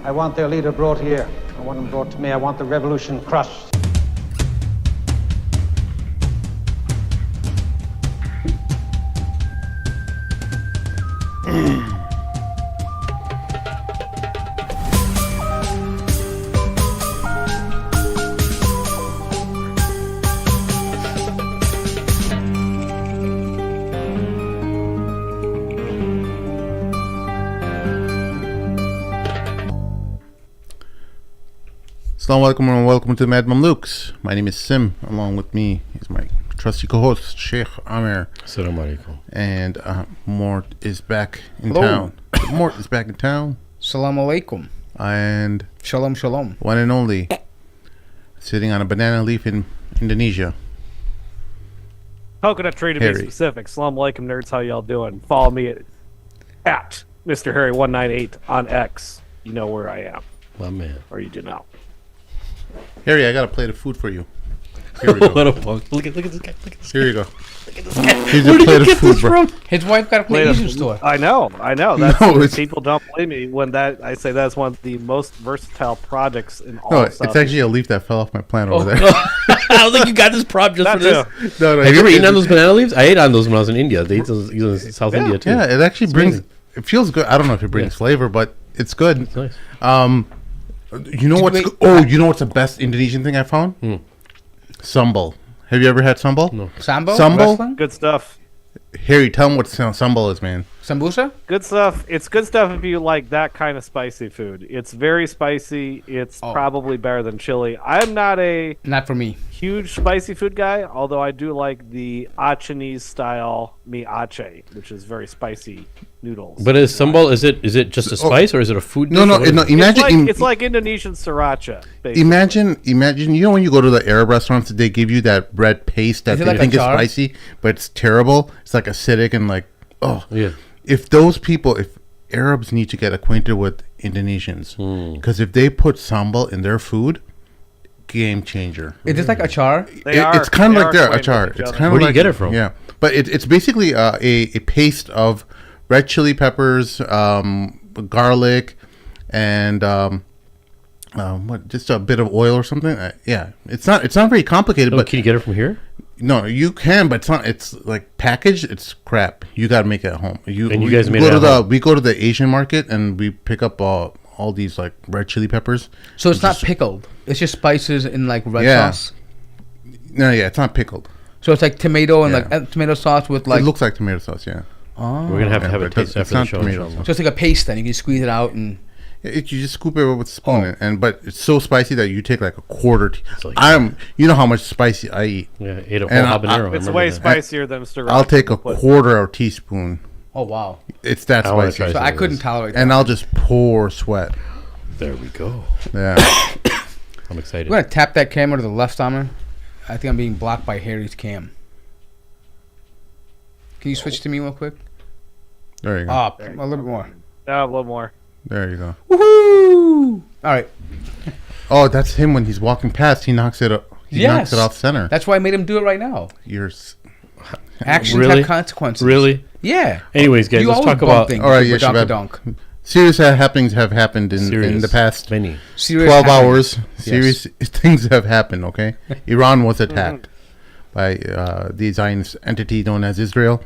I want their leader brought here. I want him brought to me. I want the revolution crushed. Assalamu alaikum and welcome to Mad Mamluks. My name is Sim. Along with me is my trusty co-host, Sheikh Amir. Assalamu alaikum. And Mort is back in Hello. town. Mort is back in town. Salam alaikum. And Shalom, shalom. one and only, sitting on a banana leaf in Indonesia. Coconut tree to be Harry. specific. Assalamu alaikum, nerds. How y'all doing? Follow me at Mr. Harry198 on X. You know where I am, My man. or you do not. Harry, I got a plate of food for you. Here we go. What a punk. Look at this guy. Look at this guy. Here you go. Where Here's did a plate you of get food, this bro. from? His wife got it from the Asian store. I know. That's No, it's- people don't believe me when I say that's one of the most versatile projects in all No, of it's Southeast. actually a leaf that fell off my plant over there. I don't think you got this prop just That for this. too. No, Have you ever eaten on those banana leaves? I ate on those when I was in India. They eat those in South India too. Yeah, it actually brings. amazing. It feels good. I don't know if it brings Yeah. flavor, but it's good. It's nice. You know what's? You know what's the best Indonesian thing I found? Sambal. Have you ever had sambal? No. Sambo? Sambo? Wrestling? Good stuff. Harry, tell them what sambal is, man. Sambusa? Good stuff. It's good stuff if you like that kind of spicy food. It's very spicy. It's probably better than chili. I'm not a Not for me. huge spicy food guy, although I do like the Achinese style mi aceh, which is very spicy noodles. But is sambal, is it just a spice or is it a food dish? No, or no, what is no. it? Imagine, it's like Indonesian sriracha. Basically. imagine. You know when you go to the Arab restaurants, they give you that bread paste that Is it they like think is achar? spicy, but it's terrible. It's like acidic and like, oh. Yeah. If those people, if Arabs need to get acquainted with Indonesians, because if they put sambal in their food, game changer. Is this like achar? It's kind of like their acquainted achar. with each It's other. kind of Where do you like, get it from? Yeah, but it's basically a paste of red chili peppers, garlic, and what? Just a bit of oil or something. Yeah, it's not very complicated. Oh, But can you get it from here? no, you can, but it's not. It's like packaged. It's crap. You got to make it at home. And you guys made it at home? We go to the Asian market and we pick up all these like red chili peppers. So it's not pickled. It's just spices in like red Yeah. sauce. No, yeah, it's not pickled. So it's like tomato and Yeah. like tomato sauce with like. It looks like tomato sauce. Yeah, Oh. We're gonna have to have a but taste it's after the not show. tomato inshallah. sauce. So it's like a paste then. You can squeeze it out and. You just scoop it over with a spoon, but it's so spicy that you take like a quarter. like- You know how much spicy I eat. Yeah, ate a whole And habanero. I It's remember way that. spicier than Mr. I'll take a Rock. quarter of a teaspoon. Oh, wow. It's that I wanna spicy, try So some I of couldn't this. tolerate that. and I'll just pour sweat. There we go. Yeah, I'm excited. I'm going to tap that camera to the left, Summer. I think I'm being blocked by Harry's cam. Can you switch to me real quick? there you go. Up. A little bit more. No, a little more. There you go. Woohoo! All right. Oh, that's him when he's walking past. He knocks it up. He knocks it off center. That's why I made him do it right now. Actions Really? have consequences. Really? Yeah. Anyways, guys, You let's always talk bump about things All right, with yeah, Donka Shabab. Donk. Serious happenings have happened in the past many. Serious 12 happenings. hours. Serious things have happened. Okay, Iran was attacked by the Zionist entity known as Israel.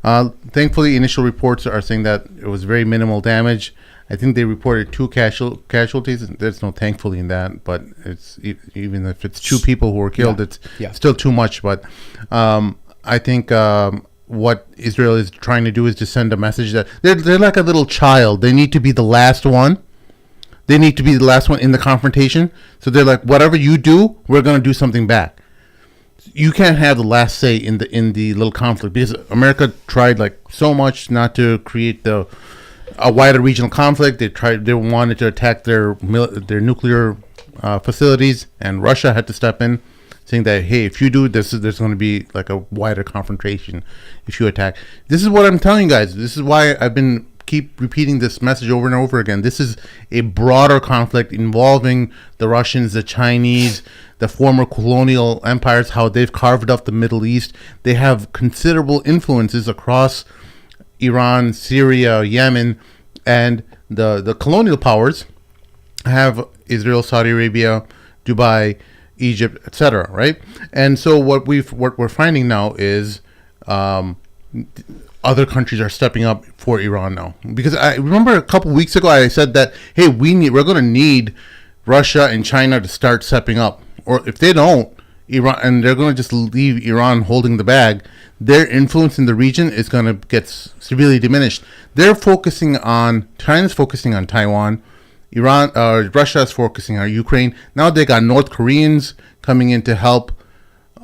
Thankfully, initial reports are saying that it was very minimal damage. I think they reported 2 casualties. There's no thankfully in that, but it's even if it's 2 people who were killed, it's still too much. But I think what Israel is trying to do is to send a message that they're like a little child. They need to be the last one. They need to be the last one in the confrontation. So they're like, whatever you do, we're going to do something back. You can't have the last say in the little conflict, because America tried like so much not to create a wider regional conflict. They wanted to attack their nuclear facilities, and Russia had to step in, saying that, hey, if you do this, there's going to be like a wider confrontation if you attack. This is what I'm telling you guys. This is why I've been keep repeating this message over and over again. This is a broader conflict involving the Russians, the Chinese, the former colonial empires, how they've carved up the Middle East. They have considerable influences across Iran, Syria, Yemen, and the colonial powers have Israel, Saudi Arabia, Dubai, Egypt, etc. Right? And so what we're finding now is other countries are stepping up for Iran now. Because I remember a couple weeks ago I said that, hey, we're going to need Russia and China to start stepping up, or if they don't, Iran, and they're going to just leave Iran holding the bag, their influence in the region is going to get severely diminished. China's focusing on Taiwan, Russia is focusing on Ukraine. Now they got North Koreans coming in to help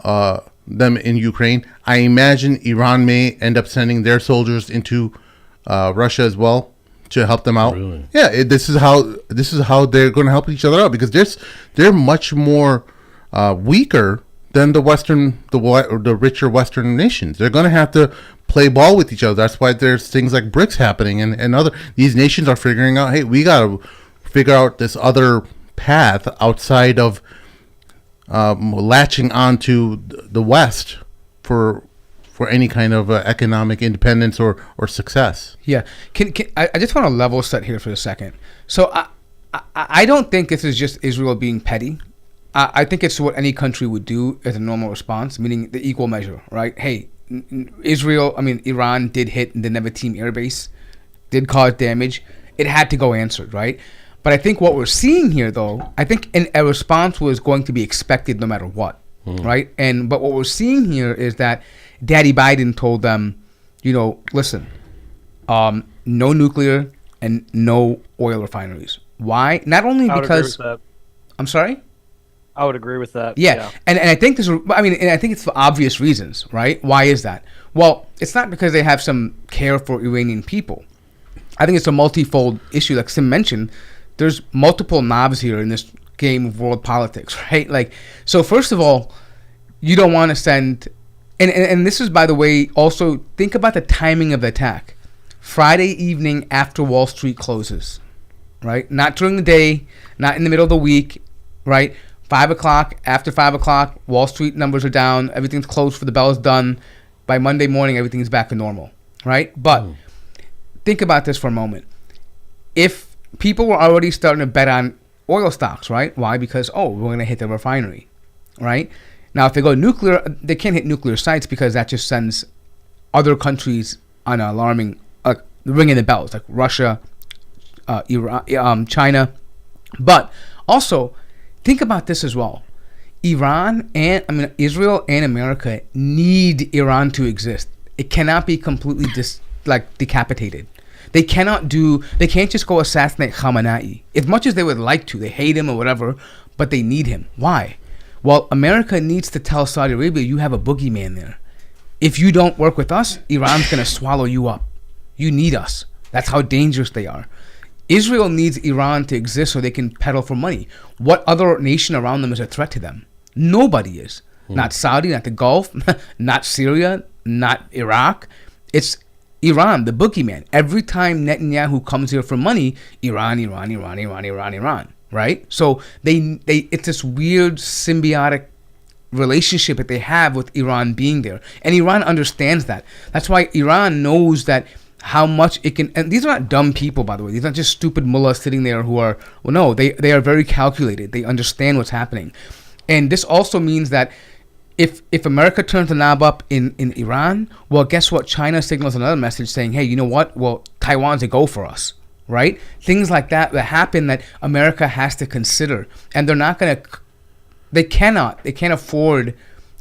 them in Ukraine. I imagine Iran may end up sending their soldiers into Russia as well to help them out. Really? Yeah, this is how they're going to help each other out, because they're much more weaker than the richer Western nations. They're going to have to play ball with each other. That's why there's things like BRICS happening, and these nations are figuring out, hey, we got to figure out this other path outside of latching onto the West for any kind of economic independence or success. Yeah. I just want to level set here for a second. So I don't think this is just Israel being petty. I think it's what any country would do as a normal response, meaning the equal measure, right? Hey, Iran did hit the Nevatim air base, did cause damage. It had to go answered, right? But I think what we're seeing here, though, I think a response was going to be expected no matter what, right? But what we're seeing here is that Daddy Biden told them, listen, no nuclear and no oil refineries. Why? Not only because... I'm sorry? I would agree with that. Yeah. And I think I think it's for obvious reasons, right? Why is that? Well, it's not because they have some care for Iranian people. I think it's a multifold issue. Like Sim mentioned, there's multiple knobs here in this game of world politics, right? Like, so first of all, you don't want to send, and this is, by the way, also think about the timing of the attack. Friday evening after Wall Street closes, right? Not during the day, not in the middle of the week, right? 5 o'clock, after 5 o'clock, Wall Street numbers are down, everything's closed for the bell is done. By Monday morning, everything's back to normal, right? But think about this for a moment. If people were already starting to bet on oil stocks, right? Why? Because, we're going to hit the refinery, right? Now, if they go nuclear, they can't hit nuclear sites because that just sends other countries on an alarming, ringing the bells, like Russia, Iran, China. But also, think about this as well. Israel and America need Iran to exist. It cannot be completely decapitated. They can't just go assassinate Khamenei. As much as they would like to, they hate him or whatever, but they need him. Why? Well, America needs to tell Saudi Arabia, you have a boogeyman there. If you don't work with us, Iran's going to swallow you up. You need us. That's how dangerous they are. Israel needs Iran to exist so they can peddle for money. What other nation around them is a threat to them? Nobody is. Not Saudi, not the Gulf, not Syria, not Iraq. It's Iran, the boogeyman. Every time Netanyahu comes here for money, Iran, right? So it's this weird symbiotic relationship that they have with Iran being there. And Iran understands that. That's why Iran knows that how much it can, and these are not dumb people, by the way. These are not just stupid mullahs sitting there who are, they are very calculated. They understand what's happening. And this also means that if America turns the knob up in Iran, well, guess what? China signals another message saying, hey, you know what? Well, Taiwan's a go for us, right? Things like that happen that America has to consider. And they're not going to, they can't afford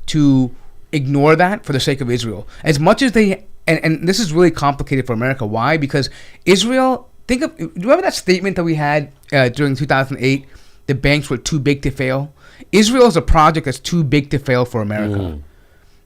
to ignore that for the sake of Israel. As much as they, and this is really complicated for America. Why? Because Israel, do you remember that statement that we had during 2008? The banks were too big to fail. Israel is a project that's too big to fail for America.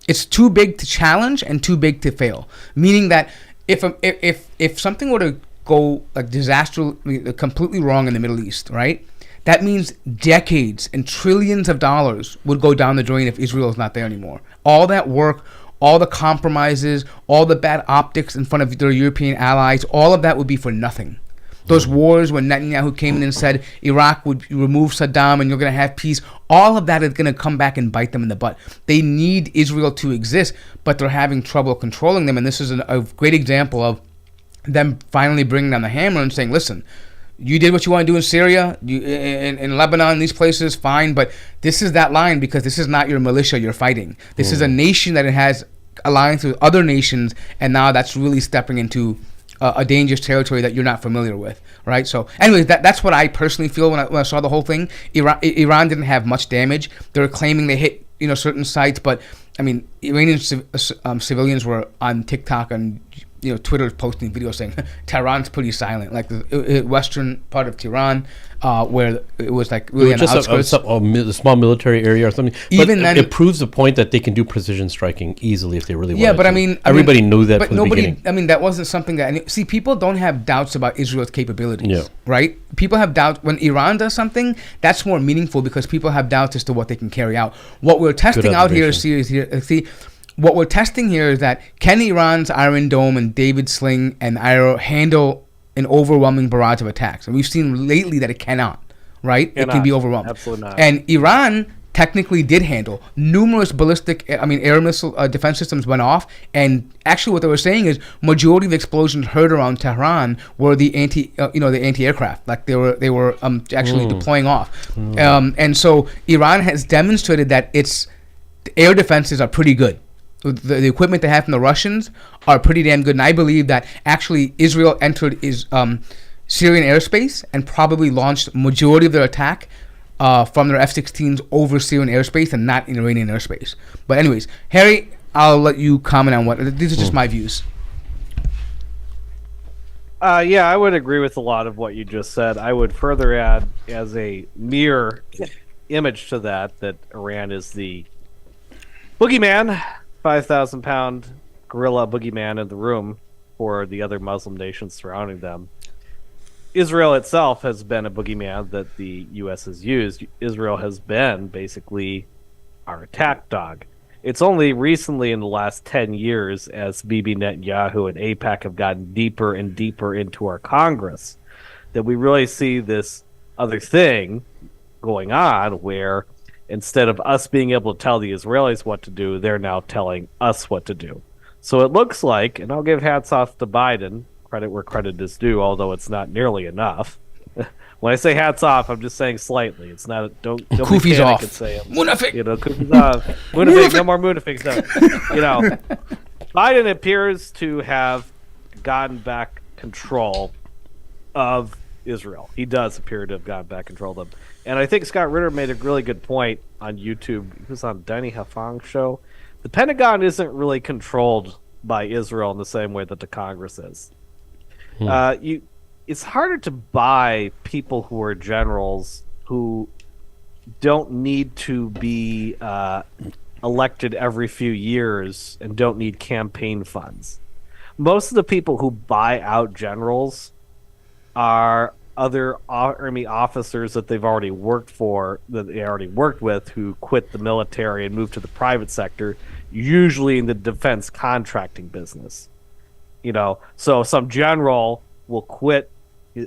It's too big to challenge and too big to fail. Meaning that if something were to go disastrously, completely wrong in the Middle East, right? That means decades and trillions of dollars would go down the drain if Israel is not there anymore. All that work, all the compromises, all the bad optics in front of their European allies, all of that would be for nothing. Those wars when Netanyahu came in and said Iraq would remove Saddam and you're going to have peace, all of that is going to come back and bite them in the butt. They need Israel to exist, but they're having trouble controlling them. And this is a great example of them finally bringing down the hammer and saying, listen, You did what you want to do in Syria, in Lebanon, these places, fine. But this is that line because this is not your militia you're fighting. This is a nation that it has alliance with other nations, and now that's really stepping into a dangerous territory that you're not familiar with, right? So, anyways, that's what I personally feel when I saw the whole thing. Iran didn't have much damage. They were claiming they hit certain sites, but I mean, Iranian civilians were on TikTok and Twitter posting videos saying Tehran's pretty silent, like the western part of Tehran, where it was like really on the outskirts. A small military area or something. Even but then, it proves the point that they can do precision striking easily if they really want. Yeah, but to. Everybody knew that but from the beginning. I mean, that wasn't something that. See, people don't have doubts about Israel's capabilities, right? People have doubts when Iran does something. That's more meaningful because people have doubts as to what they can carry out. What we're testing out here is what we're testing here is that can Iran's Iron Dome and David Sling and Arrow handle an overwhelming barrage of attacks? And we've seen lately that it cannot, right? It can be overwhelmed. Absolutely not. And Iran technically did handle numerous air missile defense systems went off. And actually what they were saying is majority of the explosions heard around Tehran were the anti-aircraft. Like they were actually deploying off. And so Iran has demonstrated that its air defenses are pretty good. The equipment they have from the Russians are pretty damn good, and I believe that actually Israel entered Syrian airspace and probably launched majority of their attack from their F-16s over Syrian airspace and not in Iranian airspace. But anyways, Harry, I'll let you comment on what these are just my views. Yeah, I would agree with a lot of what you just said. I would further add as a mirror image to that Iran is the boogeyman. 5,000-pound gorilla boogeyman in the room for the other Muslim nations surrounding them. Israel itself has been a boogeyman that the U.S. has used. Israel has been basically our attack dog. It's only recently in the last 10 years as Bibi Netanyahu and AIPAC have gotten deeper and deeper into our Congress that we really see this other thing going on where instead of us being able to tell the Israelis what to do, they're now telling us what to do. So it looks like, and I'll give hats off to Biden, credit where credit is due, although it's not nearly enough. When I say hats off, I'm just saying slightly. It's not don't Kufi's be off. And say Munafik. Kufi's off. Munafik, no more Munafiks. No. Biden appears to have gotten back control of Israel. He does appear to have gotten back control of them. And I think Scott Ritter made a really good point on YouTube. He was on Danny Hafang's show. The Pentagon isn't really controlled by Israel in the same way that the Congress is. It's harder to buy people who are generals who don't need to be elected every few years and don't need campaign funds. Most of the people who buy out generals are other army officers that they've already worked for, that they already worked with, who quit the military and moved to the private sector, usually in the defense contracting business. So some general will quit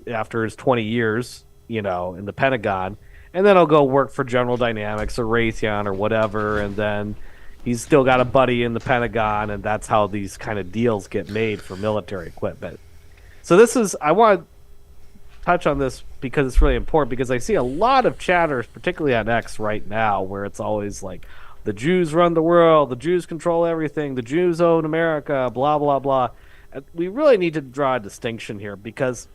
after his 20 years, in the Pentagon, and then he'll go work for General Dynamics or Raytheon or whatever, and then he's still got a buddy in the Pentagon, and that's how these kind of deals get made for military equipment. So I want to touch on this because it's really important, because I see a lot of chatters, particularly on X right now, where it's always like, the Jews run the world, the Jews control everything, the Jews own America, blah, blah, blah. We really need to draw a distinction here because,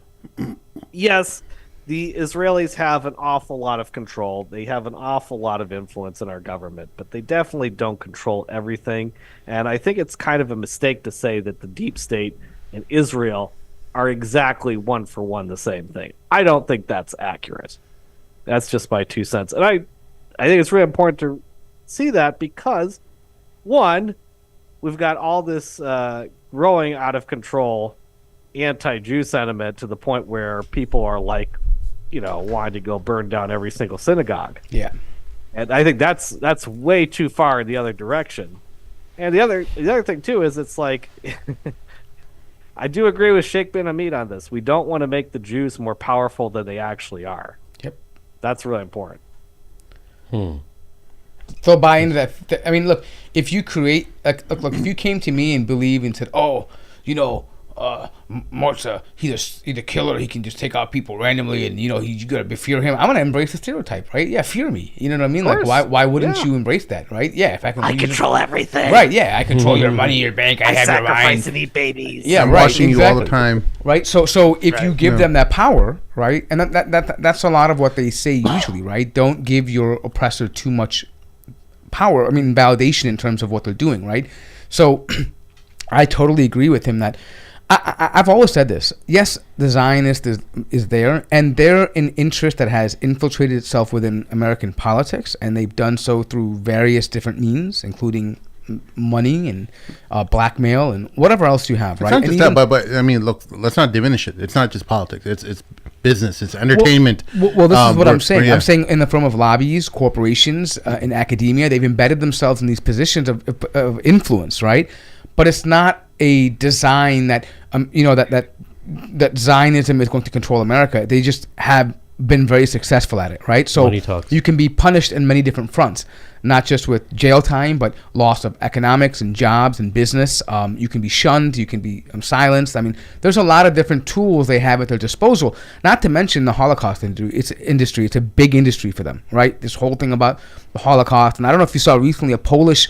yes, the Israelis have an awful lot of control. They have an awful lot of influence in our government, but they definitely don't control everything. And I think it's kind of a mistake to say that the deep state and Israel are exactly one for one the same thing. I don't think that's accurate. That's just my 2 cents. And I think it's really important to see that because, one, we've got all this growing out of control anti-Jew sentiment to the point where people are like, wanting to go burn down every single synagogue. Yeah. And I think that's way too far in the other direction. And the other thing too is it's like I do agree with Sheikh bin Hamid on this. We don't want to make the Jews more powerful than they actually are. Yep. That's really important. So buy into that. I mean, look, if you create, look, if you came to me and believe and said, he's a killer. He can just take out people randomly, and you gotta fear him. I'm gonna embrace the stereotype, right? Yeah, fear me. You know what I mean? Like, why wouldn't you embrace that, right? Yeah, if I control everything. Right? Yeah, I control your money, your bank. I have your mind. Sacrifice and eat babies. Yeah, I'm right. watching you all the time. Right. So if you give them that power, right, and that's a lot of what they say usually, right? Don't give your oppressor too much power. I mean, validation in terms of what they're doing, right? So I totally agree with him that I've always said this. Yes, the Zionist is there, and they're an interest that has infiltrated itself within American politics, and they've done so through various different means, including money and blackmail and whatever else you have, right? It's not just that, but I mean, look, let's not diminish it. It's not just politics. It's business. It's entertainment. Well, this is what I'm saying. Yeah. I'm saying in the form of lobbies, corporations, in academia, they've embedded themselves in these positions of influence, right? But it's not a design that that Zionism is going to control America. They just have been very successful at it, right? So you can be punished in many different fronts, not just with jail time, but loss of economics and jobs and business. You can be shunned, you can be silenced. I mean, there's a lot of different tools they have at their disposal, not to mention the Holocaust industry. It's a big industry for them, right? This whole thing about the Holocaust. And I don't know if you saw recently a Polish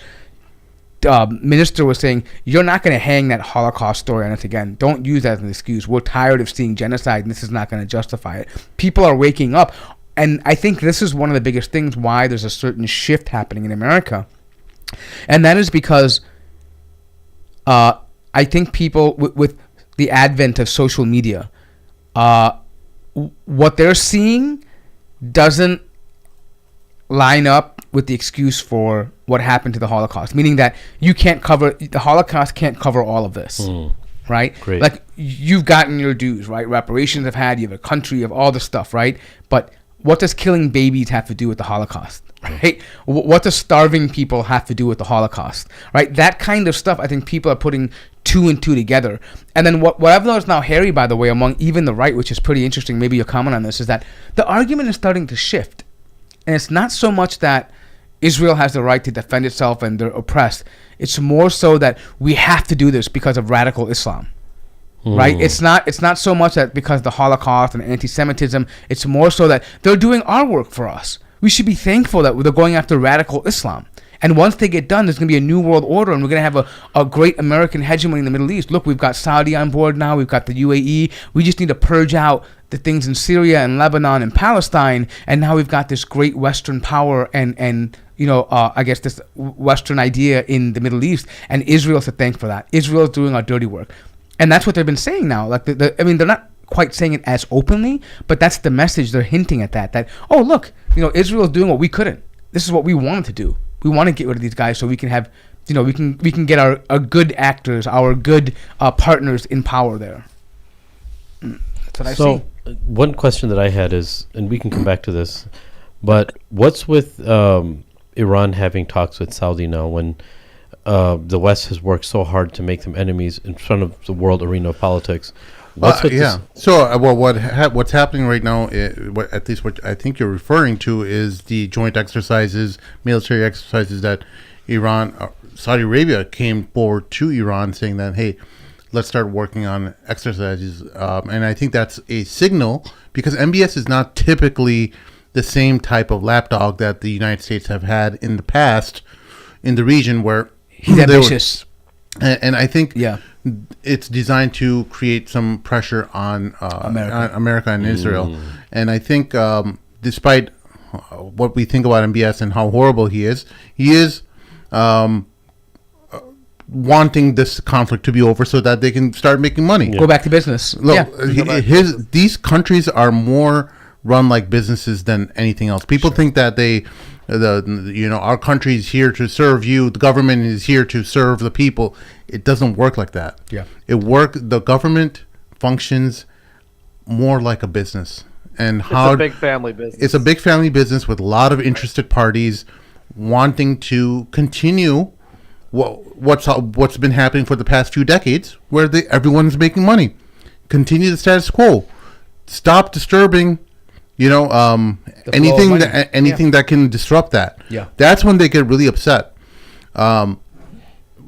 minister was saying, you're not going to hang that Holocaust story on us again. Don't use that as an excuse. We're tired of seeing genocide, and this is not going to justify it. People are waking up, and I think this is one of the biggest things why there's a certain shift happening in America, and that is because I think people with the advent of social media, what they're seeing doesn't line up with the excuse for what happened to the Holocaust, meaning that the Holocaust can't cover all of this, right? Great. Like, you've gotten your dues, right? Reparations have had, you have a country, you have all this stuff, right? But what does killing babies have to do with the Holocaust, right? What does starving people have to do with the Holocaust, right? That kind of stuff, I think people are putting two and two together. And then what I've noticed now, Harry, by the way, among even the right, which is pretty interesting, maybe you'll comment on this, is that the argument is starting to shift. And it's not so much that Israel has the right to defend itself and they're oppressed. It's more so that we have to do this because of radical Islam, right? It's not so much that because of the Holocaust and anti-Semitism. It's more so that they're doing our work for us. We should be thankful that they're going after radical Islam. And once they get done, there's going to be a new world order, and we're going to have a great American hegemony in the Middle East. Look, we've got Saudi on board now. We've got the UAE. We just need to purge out the things in Syria and Lebanon and Palestine, and now we've got this great Western power and I guess this Western idea in the Middle East, and Israel's to thank for that. Israel's doing our dirty work, and that's what they've been saying now. Like, they're not quite saying it as openly, but that's the message they're hinting at. That oh, look, Israel's doing what we couldn't. This is what we wanted to do. We want to get rid of these guys so we can have, we can get our good actors, our good partners in power there. That's what I see. One question that I had is, and we can come back to this, but what's with Iran having talks with Saudi now when the West has worked so hard to make them enemies in front of the world arena of politics? What's with this? So, what's happening right now, at least what I think you're referring to, is the joint exercises, military exercises that Saudi Arabia came forward to Iran saying that, hey, let's start working on exercises. And I think that's a signal, because MBS is not typically the same type of lapdog that the United States have had in the past in the region, where he's ambitious. And I think it's designed to create some pressure on America and Israel. And I think despite what we think about MBS and how horrible he is wanting this conflict to be over so that they can start making money. Go back to business. Look, these countries are more run like businesses than anything else. People think that our country is here to serve you. The government is here to serve the people. It doesn't work like that. Yeah, the government functions more like a business, and it's a big family business. It's a big family business with a lot of interested parties wanting to continue what's been happening for the past few decades, where everyone's making money. Continue the status quo. Stop disturbing. Anything that can disrupt that. Yeah, that's when they get really upset.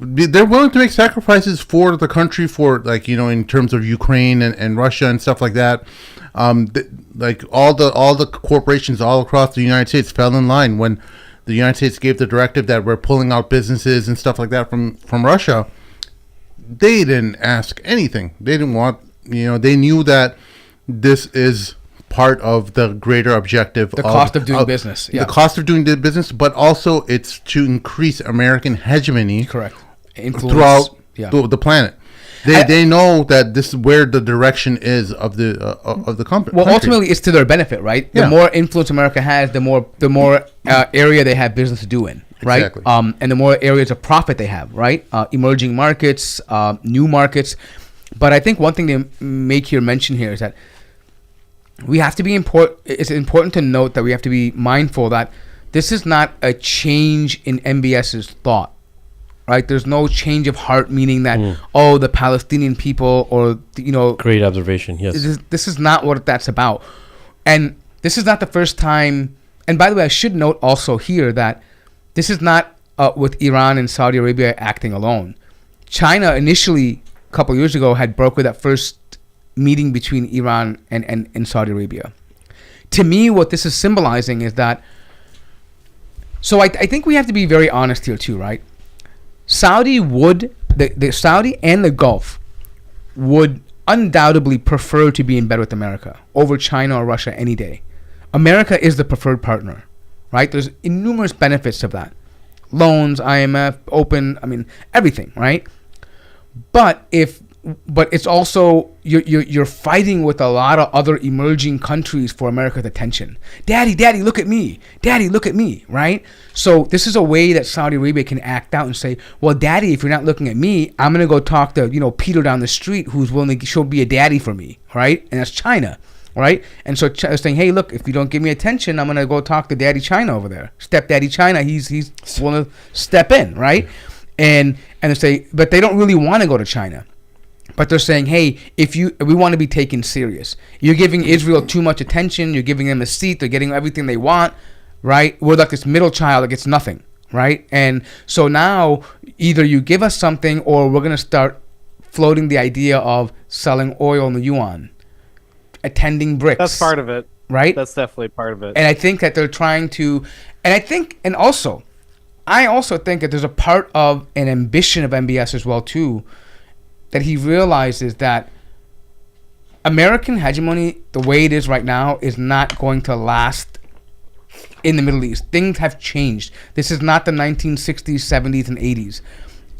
they're willing to make sacrifices for the country, for like, you know, in terms of Ukraine and Russia and stuff like that. Like all the corporations all across the United States fell in line when the United States gave the directive that we're pulling out businesses and stuff like that from Russia. They didn't ask anything. They didn't want, you know, they knew that this is part of the greater objective. The cost of doing business. Yeah. The cost of doing the business, but also it's to increase American hegemony. Correct. Throughout the planet. They know that this is where the direction is of the company. Well, ultimately, it's to their benefit, right? The more influence America has, the more area they have business to do in, right? Exactly. And the more areas of profit they have, right? Emerging markets, new markets. But I think one thing they make here mention here is that we have to be it's important to note that we have to be mindful that this is not a change in MBS's thought, right? There's no change of heart, meaning that, the Palestinian people or, you know... Great observation, yes. This is not what that's about. And this is not the first time... And by the way, I should note also here that this is not with Iran and Saudi Arabia acting alone. China initially, a couple years ago, had brokered that first meeting between Iran and Saudi Arabia. To me, what this is symbolizing is that... So I think we have to be very honest here too, right? The Saudi and the Gulf would undoubtedly prefer to be in bed with America over China or Russia any day. America is the preferred partner, right? There's numerous benefits of that. Loans, IMF, open, I mean, everything, right? But it's also you're fighting with a lot of other emerging countries for America's attention. Daddy, look at me. Daddy, look at me, right? So this is a way that Saudi Arabia can act out and say, well, Daddy, if you're not looking at me, I'm going to go talk to, you know, Peter down the street who's willing to show be a daddy for me, right? And that's China, right? And so saying, hey, look, if you don't give me attention, I'm going to go talk to Daddy China over there. Stepdaddy China, he's willing to step in, right? And they say, but they don't really want to go to China. But they're saying, hey, we want to be taken serious. You're giving Israel too much attention. You're giving them a seat. They're getting everything they want, right? We're like this middle child that gets nothing, right? And so now either you give us something or we're going to start floating the idea of selling oil in the yuan, attending BRICS. That's part of it. Right? That's definitely part of it. And I think that they're trying to... I also think that there's a part of an ambition of MBS as well, too, that he realizes that American hegemony, the way it is right now, is not going to last in the Middle East. Things have changed. This is not the 1960s, 70s, and 80s.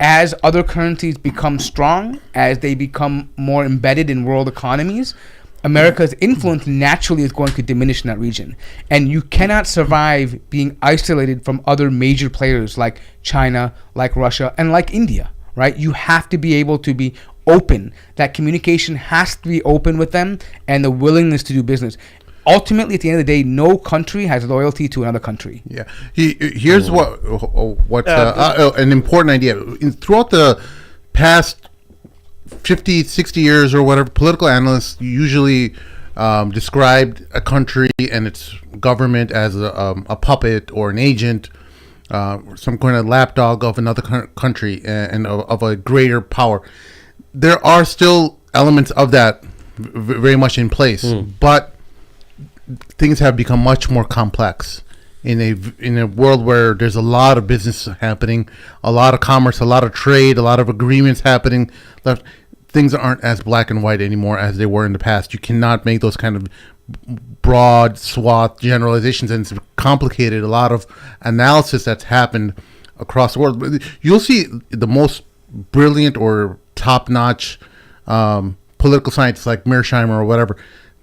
As other currencies become strong, as they become more embedded in world economies, America's influence naturally is going to diminish in that region. And you cannot survive being isolated from other major players like China, like Russia, and like India. Right? You have to be able to be open. That communication has to be open with them and the willingness to do business. Ultimately, at the end of the day, no country has loyalty to another country. Yeah. Here's an important idea. Throughout the past 50, 60 years or whatever, political analysts usually described a country and its government as a puppet or an agent, some kind of lapdog of another country and of a greater power. There are still elements of that very much in place, but things have become much more complex in a world where there's a lot of business happening, a lot of commerce, a lot of trade, a lot of agreements happening. Things aren't as black and white anymore as they were in the past. You cannot make those kind of broad swath generalizations, and it's complicated. A lot of analysis that's happened across the world. You'll see the most brilliant or top-notch political scientists like Mearsheimer or whatever.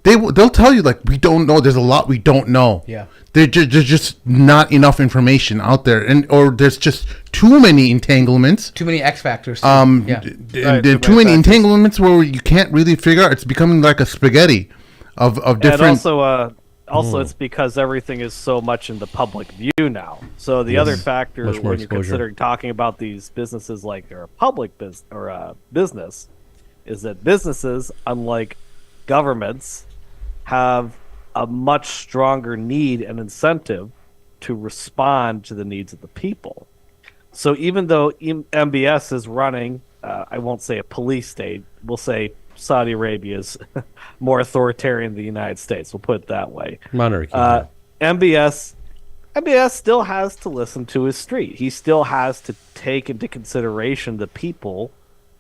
They'll tell you, like, we don't know. There's a lot we don't know. Yeah. There's just not enough information out there, or there's just too many entanglements. Too many X factors. Too many entanglements where you can't really figure out. It's becoming like a spaghetti of different. And also it's because everything is so much in the public view now. So the other factor when you're considering talking about these businesses like they're a public business is that businesses, unlike governments, have a much stronger need and incentive to respond to the needs of the people. So even though MBS is running, I won't say a police state, we'll say Saudi Arabia is more authoritarian than the United States. We'll put it that way. Monarchy. MBS still has to listen to his street. He still has to take into consideration the people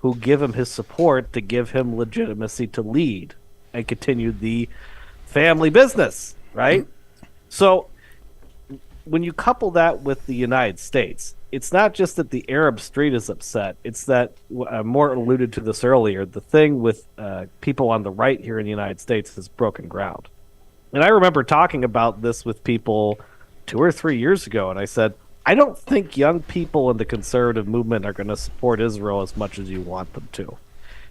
who give him his support to give him legitimacy to lead and continue the family business, right? So when you couple that with the United States, it's not just that the Arab street is upset. It's that, Mort alluded to this earlier, the thing with people on the right here in the United States has broken ground. And I remember talking about this with people 2 or 3 years ago, and I said, I don't think young people in the conservative movement are going to support Israel as much as you want them to.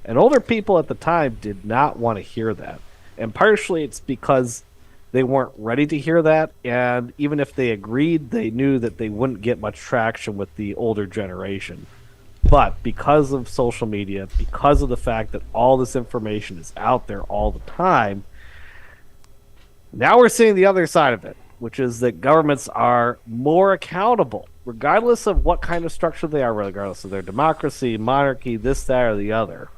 And older people at the time did not want to hear that. And partially it's because they weren't ready to hear that, and even if they agreed, they knew that they wouldn't get much traction with the older generation. But because of social media, because of the fact that all this information is out there all the time, now we're seeing the other side of it, which is that governments are more accountable, regardless of what kind of structure they are, regardless of their democracy, monarchy, this, that, or the other.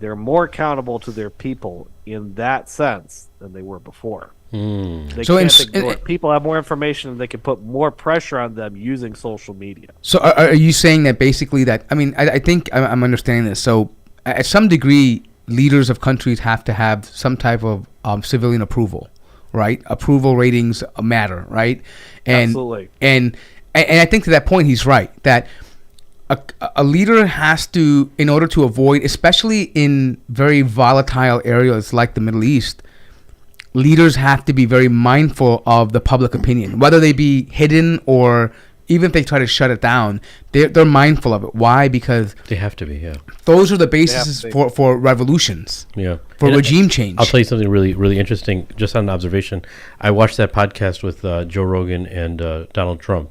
They're more accountable to their people in that sense than they were before. They So can't ignore it. People have more information and they can put more pressure on them using social media. So are you saying that basically that, I mean, I think I'm understanding this. So at some degree, leaders of countries have to have some type of civilian approval, right? Approval ratings matter, right? And, Absolutely. And I think to that point, he's right, that a leader has to, in order to avoid, especially in very volatile areas like the Middle East, leaders have to be very mindful of the public opinion, whether they be hidden or even if they try to shut it down, they're mindful of it. Why? Because they have to be, yeah. Those are the bases for revolutions, Yeah. for And regime change. I'll tell you something really, really interesting, just on an observation. I watched that podcast with Joe Rogan and Donald Trump.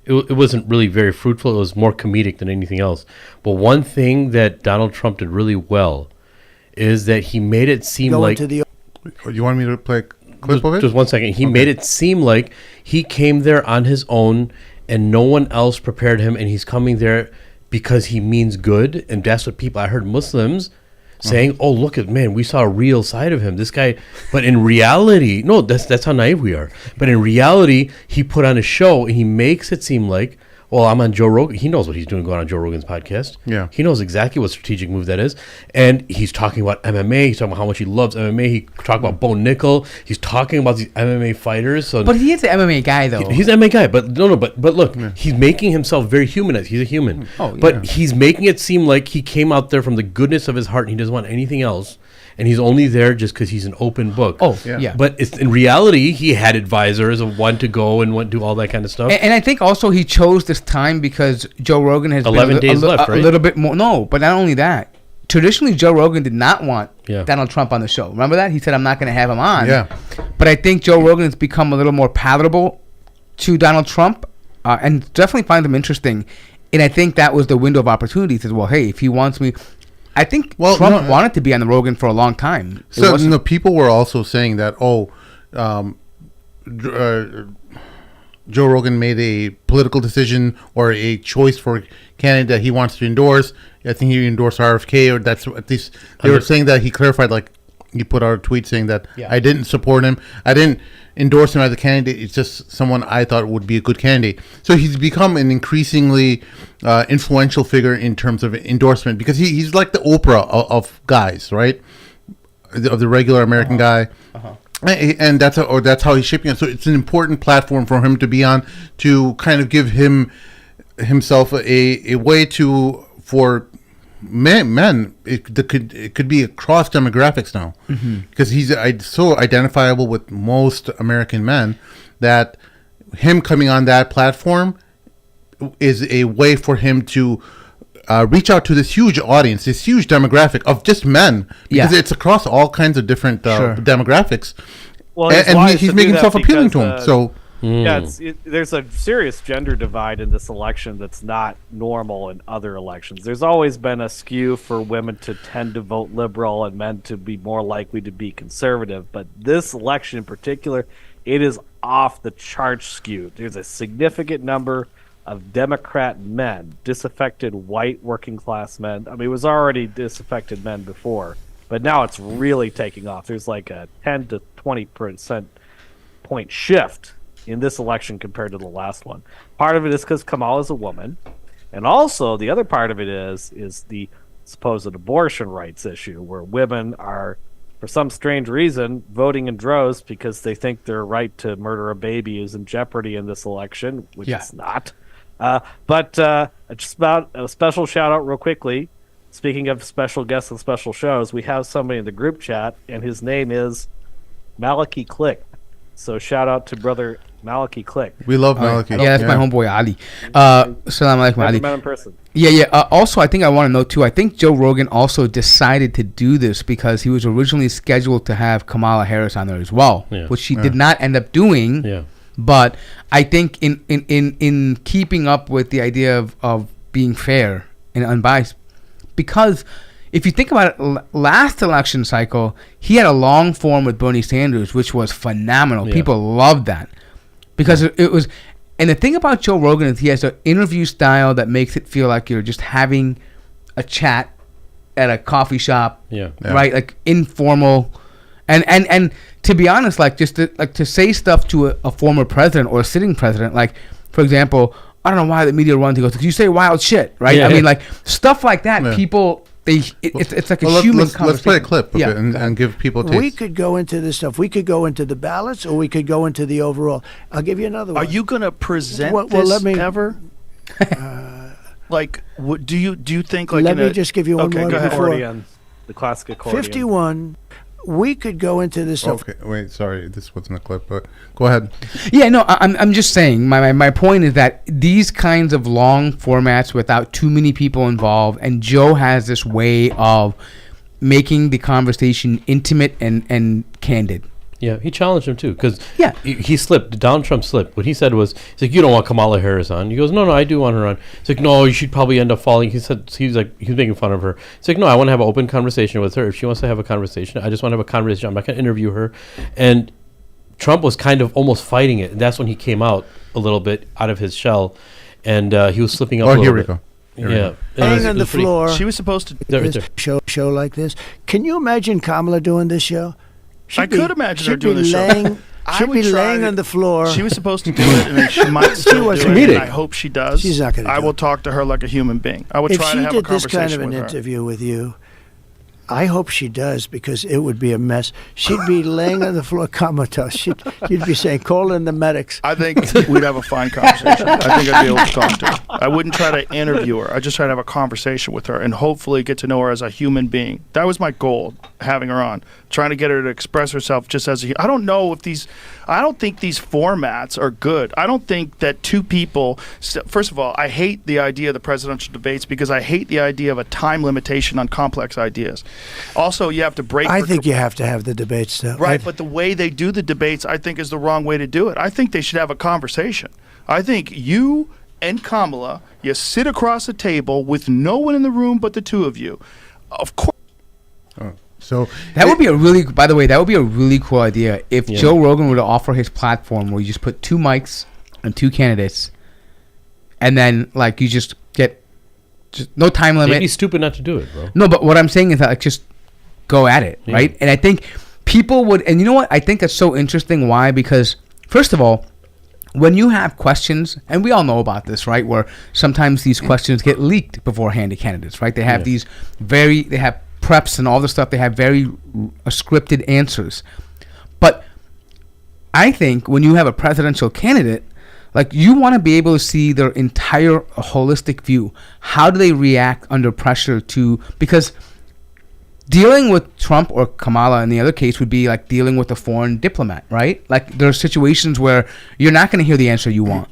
It wasn't really very fruitful. It was more comedic than anything else. But one thing that Donald Trump did really well is that he made it seem like... You want me to play a clip of it? Just 1 second. He made it seem like he came there on his own and no one else prepared him, and he's coming there because he means good. And that's what people... I heard Muslims saying, oh, look at, man, we saw a real side of him. This guy... But in reality... No, that's how naive we are. But in reality, he put on a show, and he makes it seem like, well, I'm on Joe Rogan. He knows what he's doing going on Joe Rogan's podcast. Yeah. He knows exactly what strategic move that is. And he's talking about MMA. He's talking about how much he loves MMA. He talked about Bo Nickel. He's talking about these MMA fighters. So But he is an MMA guy, though. he's an MMA guy. But but look, he's making himself very humanized. He's a human. Oh, But yeah. he's making it seem like he came out there from the goodness of his heart and he doesn't want anything else. And he's only there just because he's an open book. Oh, Yeah. yeah. But it's, in reality, he had advisors of when to go and when to do all that kind of stuff. And I think also he chose this time because Joe Rogan has 11 days left, a right? little bit more. No, but not only that. Traditionally, Joe Rogan did not want Yeah. Donald Trump on the show. Remember that? He said, I'm not going to have him on. Yeah. But I think Joe Rogan has become a little more palatable to Donald Trump and definitely find him interesting. And I think that was the window of opportunity. He said, well, hey, if he wants me... I think Trump wanted to be on the Rogan for a long time. So people were also saying that, Joe Rogan made a political decision or a choice for candidate that he wants to endorse. I think he endorsed RFK, or that's at least they were saying that he clarified. Like he put out a tweet saying that I didn't support him. I didn't endorse him as a candidate. It's just someone I thought would be a good candidate. So he's become an increasingly influential figure in terms of endorsement because he's like the Oprah of guys, right? Of the regular American guy. And that's how he's shaping it. So it's an important platform for him to be on, to kind of give himself a way for men. It could be across demographics now, because he's so identifiable with most American men that him coming on that platform is a way for him to reach out to this huge audience, this huge demographic of just men, because it's across all kinds of different demographics. Well, and he's making himself appealing to him. So yeah, there's a serious gender divide in this election that's not normal in other elections. There's always been a skew for women to tend to vote liberal and men to be more likely to be conservative. But this election in particular, it is off the charts skewed. There's a significant number of Democrat men, disaffected white working class men. I mean, it was already disaffected men before, but now it's really taking off. There's like a 10 to 20% point shift in this election compared to the last one. Part of it is because Kamala is a woman, and also the other part of it is the supposed abortion rights issue, where women are, for some strange reason, voting in droves because they think their right to murder a baby is in jeopardy in this election, which it's not. But just about a special shout out real quickly. Speaking of special guests and special shows, we have somebody in the group chat, and his name is Malachi Click. So shout out to brother Malachi Click. We love Malachi. Yeah, that's my homeboy Ali. Salam alaikum, Ali. Met in person. Yeah. Also, I think I want to know too. I think Joe Rogan also decided to do this because he was originally scheduled to have Kamala Harris on there as well, which she did not end up doing. Yeah. But I think in keeping up with the idea of being fair and unbiased, because if you think about it, last election cycle, he had a long form with Bernie Sanders, which was phenomenal. Yeah. People loved that because it was. And the thing about Joe Rogan is he has an interview style that makes it feel like you're just having a chat at a coffee shop, right? Like informal. And to be honest, like just to say stuff to a former president or a sitting president, like for example, I don't know why the media runs. He goes, "You say wild shit, right?" I mean, like stuff like that. Yeah. People, it's like a human conversation. Let's play a clip and give people taste. We could go into this stuff. We could go into the ballots, or we could go into the overall. I'll give you another one. Are you going to present this ever? Like, do you think like? Let me just give you one more. Go ahead. Accordion, the classic accordion. 51. We could go into this stuff. Okay, wait, sorry, this wasn't a clip, but go ahead. Yeah, no, I'm just saying. My point is that these kinds of long formats without too many people involved, and Joe has this way of making the conversation intimate and candid. Yeah, he challenged him too because he slipped. Donald Trump slipped. What he said was, he's like, "You don't want Kamala Harris on." He goes, "No, I do want her on." He's like, "No, you should probably end up falling." He said he was making fun of her. He's like, "No, I want to have an open conversation with her. If she wants to have a conversation, I just want to have a conversation. I'm not going to interview her." And Trump was kind of almost fighting it. And that's when he came out a little bit out of his shell, and he was slipping up. Oh, a little here we bit. go. Yeah, laying on the floor. She was supposed to do this show like this. Can you imagine Kamala doing this show? I could imagine her doing the show. She'd be laying on the floor. She was supposed to do it, and then she might still do it. And I hope she does. She's not going to. I will talk to her like a human being. I would try to have a conversation with her. If she did this kind of an interview with you, I hope she does, because it would be a mess. She'd be laying on the floor comatose. You'd be saying, "Call in the medics." I think we'd have a fine conversation. I think I'd be able to talk to her. I wouldn't try to interview her. I'd just try to have a conversation with her and hopefully get to know her as a human being. That was my goal, having her on. Trying to get her to express herself just as a... I don't think these formats are good. I don't think that two people... First of all, I hate the idea of the presidential debates because I hate the idea of a time limitation on complex ideas. Also, you have to break... I think you have to have the debates, though. Right, but the way they do the debates, I think, is the wrong way to do it. I think they should have a conversation. I think you and Kamala, you sit across a table with no one in the room but the two of you. Of course... So that would be a really cool idea if Joe Rogan were to offer his platform where you just put two mics and two candidates, and then like you just get no time limit. It'd be stupid not to do it, bro. No, but what I'm saying is that like just go at it, right? And I think people would, and you know what? I think that's so interesting. Why? Because first of all, when you have questions, and we all know about this, right? Where sometimes these questions get leaked beforehand to candidates, right? They have they have preps and all this stuff. They have very scripted answers. But I think when you have a presidential candidate, like you want to be able to see their entire holistic view. How do they react under pressure because dealing with Trump or Kamala in the other case would be like dealing with a foreign diplomat, right? Like there are situations where you're not going to hear the answer you want,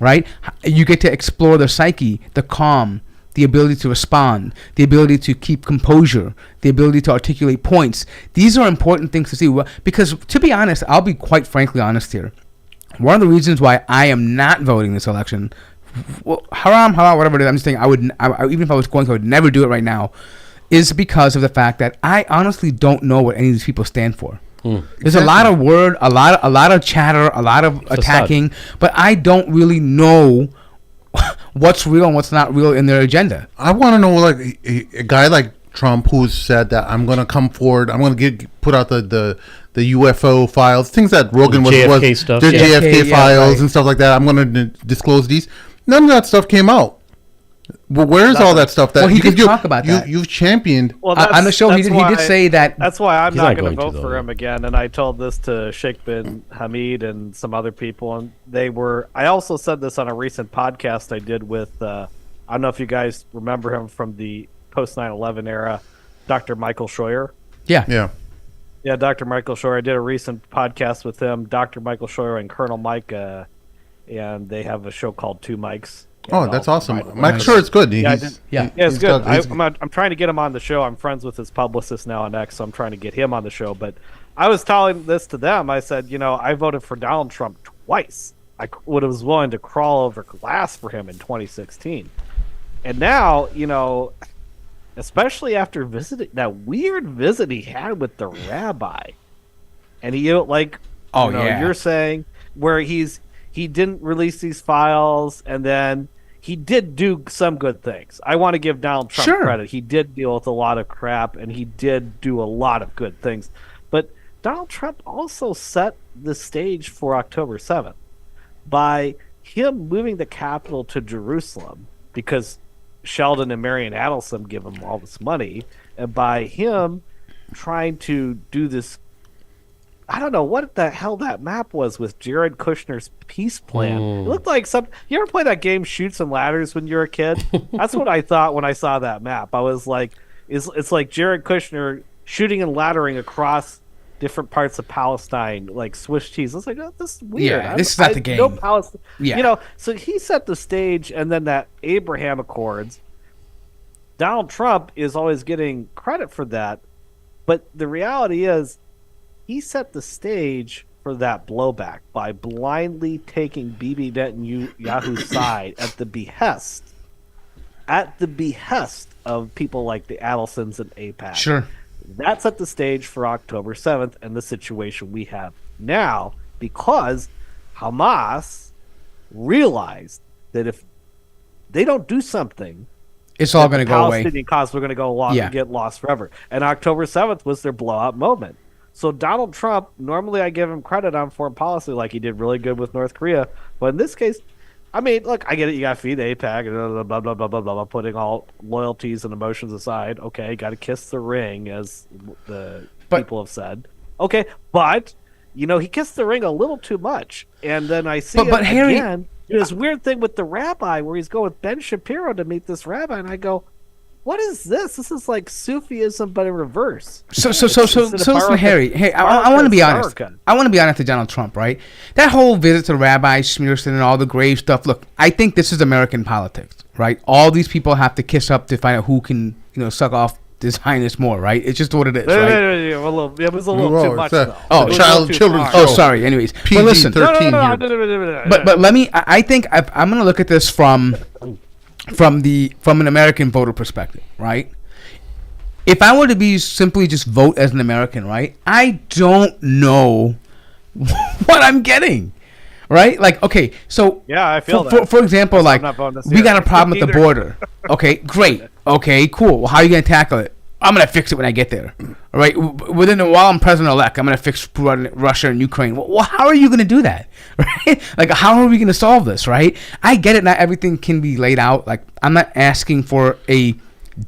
right? You get to explore their psyche, the calm, the ability to respond, the ability to keep composure, the ability to articulate points. These are important things to see. Because to be honest, I'll be quite frankly honest here. One of the reasons why I am not voting this election, haram, whatever it is, I'm just saying even if I was going to, I would never do it right now, is because of the fact that I honestly don't know what any of these people stand for. There's a lot of a lot of chatter, a lot of attacking, but I don't really know what's real and what's not real in their agenda. I want to know, like a guy like Trump, who's said that I'm going to come forward, I'm going to put out the UFO files, things that Rogan was JFK stuff, the yeah. JFK files right. and stuff like that. I'm going to disclose these. None of that stuff came out. Well, where's all that stuff? That Well, he because did talk about that. You've championed. Well, On the show, he did say that. That's why I'm He's not not going to going vote to, for though. him again. And I told this to Sheikh bin Hamid and some other people, and they were. I also said this on a recent podcast I did with. I don't know if you guys remember him from the post 9/11 era, Dr. Michael Scheuer. Yeah. Yeah, Dr. Michael Scheuer. I did a recent podcast with him, Dr. Michael Scheuer and Colonel Mike, and they have a show called Two Mics. Oh, And that's I'll awesome. provide Mike links. Schur is good. Yeah, I He's- did- Yeah. Yeah, it's he's good. got- I'm trying to get him on the show. I'm friends with his publicist now on X, so I'm trying to get him on the show. But I was telling this to them. I said, I voted for Donald Trump twice. I was willing to crawl over glass for him in 2016. And now, especially after visiting that weird visit he had with the rabbi, and you're saying where he didn't release these files, and then he did do some good things. I want to give Donald Trump credit. He did deal with a lot of crap, and he did do a lot of good things. But Donald Trump also set the stage for October 7th by him moving the capital to Jerusalem because Sheldon and Marion Adelson give him all this money, and by him trying to do this. I don't know what the hell that map was with Jared Kushner's peace plan. It looked like you ever play that game Shoots and Ladders when you were a kid? That's what I thought when I saw that map. I was like, it's like Jared Kushner shooting and laddering across different parts of Palestine, like Swiss cheese. I was like, oh, this is weird. Yeah, this is not the game. No Palestine. Yeah. So he set the stage, and then that Abraham Accords. Donald Trump is always getting credit for that, but the reality is, he set the stage for that blowback by blindly taking Bibi Netanyahu's side at the behest of people like the Adelsons and AIPAC. Sure. That set the stage for October 7th and the situation we have now, because Hamas realized that if they don't do something, It's all going to go away. Palestinian cause we're going to get lost forever. And October 7th was their blowout moment. So Donald Trump, normally I give him credit on foreign policy, like he did really good with North Korea. But in this case, I mean, look, I get it. You got to feed AIPAC, and blah, blah, blah, blah, blah, putting all loyalties and emotions aside. Okay, got to kiss the ring, as the people have said. Okay, but, he kissed the ring a little too much. And then I see But Harry, again, this weird thing with the rabbi where he's going with Ben Shapiro to meet this rabbi, and I go, what is this? This is like Sufism, but in reverse. So listen, Harry. Hey, I want to be honest. I want to be honest to Donald Trump, right? That whole visit to the Rabbi Schmierson and all the grave stuff. Look, I think this is American politics, right? All these people have to kiss up to find out who can, suck off this highness more, right? It's just what it is, right? It was a little too much, though. Children's Oh, sorry. Anyways, but listen. PG-13 But let me. I think I'm going to look at this from an American voter perspective, right? If I were to be simply just vote as an American, right? I don't know what I'm getting, right? Like, okay, so yeah, I feel that. For example, like we got a problem with the either. border. Okay, great. Okay, cool. Well, how are you gonna tackle it? I'm gonna fix it when I get there. All right. While I'm president-elect, I'm gonna fix Russia and Ukraine. Well, how are you gonna do that? Right? Like, how are we gonna solve this? Right? I get it. Not everything can be laid out. Like, I'm not asking for a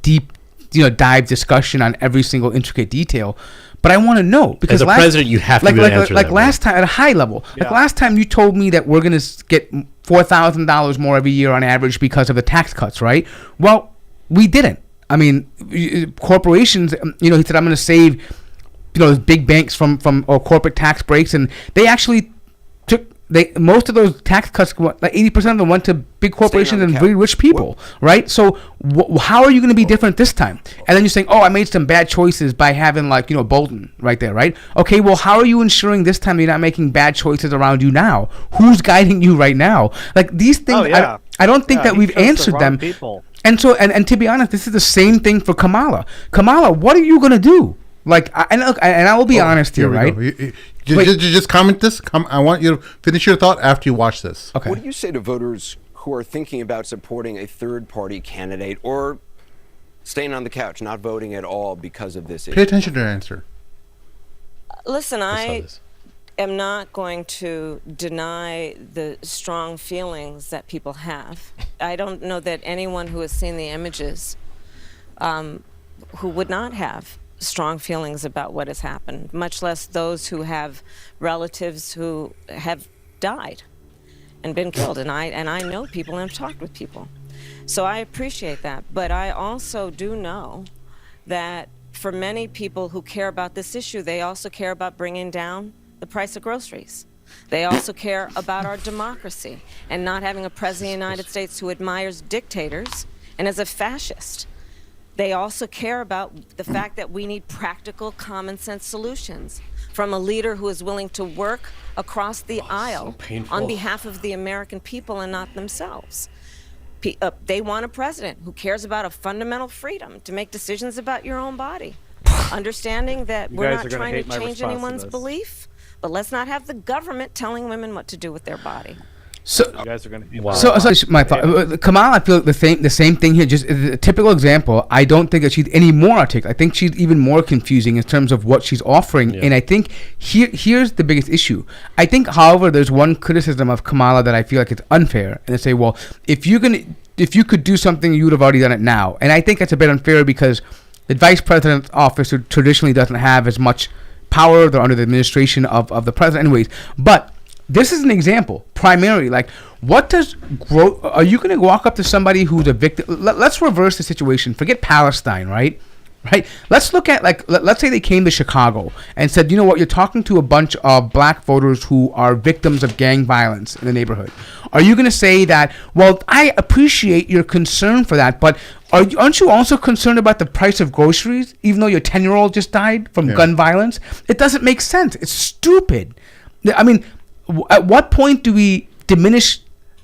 deep, dive discussion on every single intricate detail. But I want to know, because as a president, you have to be able to answer that. Last time at a high level, like last time you told me that we're gonna get $4,000 more every year on average because of the tax cuts, right? Well, we didn't. I mean, corporations, he said, I'm going to save, those big banks from corporate tax breaks. And they actually most of those tax cuts, like 80% of them went to big corporations and very rich people, right? So how are you going to be different this time? And then you're saying, I made some bad choices by having Bolton right there, right? Okay, well, how are you ensuring this time you're not making bad choices around you now? Who's guiding you right now? Like, these things, I don't think that we've answered them. People. And so, and to be honest, this is the same thing for Kamala. Kamala, what are you gonna do? Like, and I will be honest here, right? Just comment this. I want you to finish your thought after you watch this. Okay. What do you say to voters who are thinking about supporting a third-party candidate or staying on the couch, not voting at all because of this Pay issue? attention to her answer. Listen, Let's I have this. am not going to deny the strong feelings that people have. I don't know that anyone who has seen the images who would not have strong feelings about what has happened, much less those who have relatives who have died and been killed. And I know people and have talked with people. So I appreciate that. But I also do know that for many people who care about this issue, they also care about bringing down the price of groceries. They also care about our democracy and not having a president of the United States who admires dictators and is a fascist. They also care about the fact that we need practical, common sense solutions from a leader who is willing to work across the aisle on behalf of the American people and not themselves. They want a president who cares about a fundamental freedom to make decisions about your own body. Understanding that we're guys not are gonna trying hate to my change response to anyone's this. belief, but let's not have the government telling women what to do with their body. So, You guys are going to Wow. so my thought, Kamala, I feel the same thing here. Just a typical example. I don't think that she's any more articulate. I think she's even more confusing in terms of what she's offering. Yeah. And I think here's the biggest issue. I think, however, there's one criticism of Kamala that I feel like it's unfair. And they say, well, if you could do something, you would have already done it now. And I think it's a bit unfair because the vice president's office traditionally doesn't have as much power. They're under the administration of the president, anyways. But this is an example, primarily. Like, what does are you going to walk up to somebody who's a victim? Let's reverse the situation. Forget Palestine, right? Right. Let's look at, like, let's say they came to Chicago and said, you know what, you're talking to a bunch of black voters who are victims of gang violence in the neighborhood. Are you going to say that, well, I appreciate your concern for that, but aren't you also concerned about the price of groceries, even though your 10-year-old just died from gun violence? It doesn't make sense. It's stupid. I mean, at what point do we diminish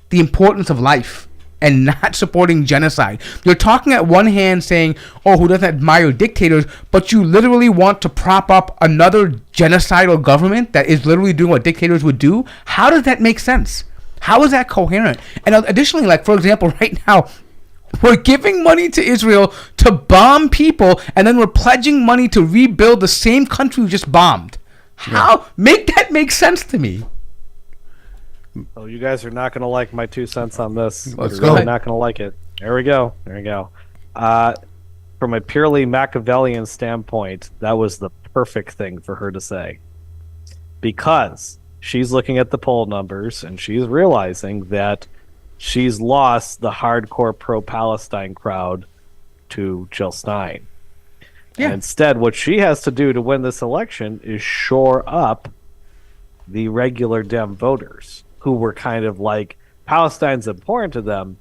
the importance of life and not supporting genocide? You're talking at one hand saying, oh, who doesn't admire dictators, but you literally want to prop up another genocidal government that is literally doing what dictators would do? How does that make sense? How is that coherent? And additionally, like, for example, right now, we're giving money to Israel to bomb people, and then we're pledging money to rebuild the same country we just bombed. How? Make that make sense to me. Oh, you guys are not going to like my 2 cents on this. Let's You're go. really not going to like it. There we go. There we go. From a purely Machiavellian standpoint, that was the perfect thing for her to say. Because she's looking at the poll numbers and she's realizing that she's lost the hardcore pro-Palestine crowd to Jill Stein. Yeah. And instead, what she has to do to win this election is shore up the regular Dem voters who were kind of like, Palestine's important to them,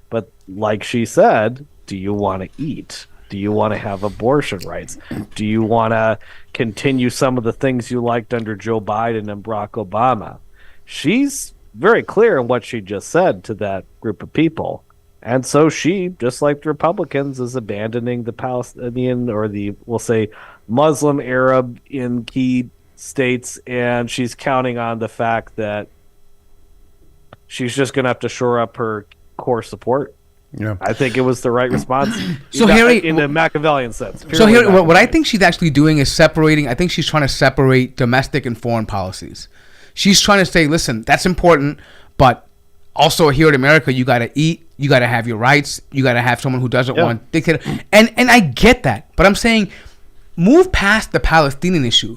but like she said, do you want to eat? Do you want to have abortion rights? Do you want to continue some of the things you liked under Joe Biden and Barack Obama? She's very clear in what she just said to that group of people. And so she, just like the Republicans, is abandoning the Palestinian, or the, we'll say, Muslim Arab in key states, and she's counting on the fact that she's just going to have to shore up her core support. Yeah. I think it was the right response. So Harry, in the Machiavellian sense. So purely here, what I Machiavellian. think she's actually doing is separating. I think she's trying to separate domestic and foreign policies. She's trying to say, listen, that's important, but also here in America, you got to eat, you got to have your rights, you got to have someone who doesn't want dictator. And I get that, but I'm saying, move past the Palestinian issue.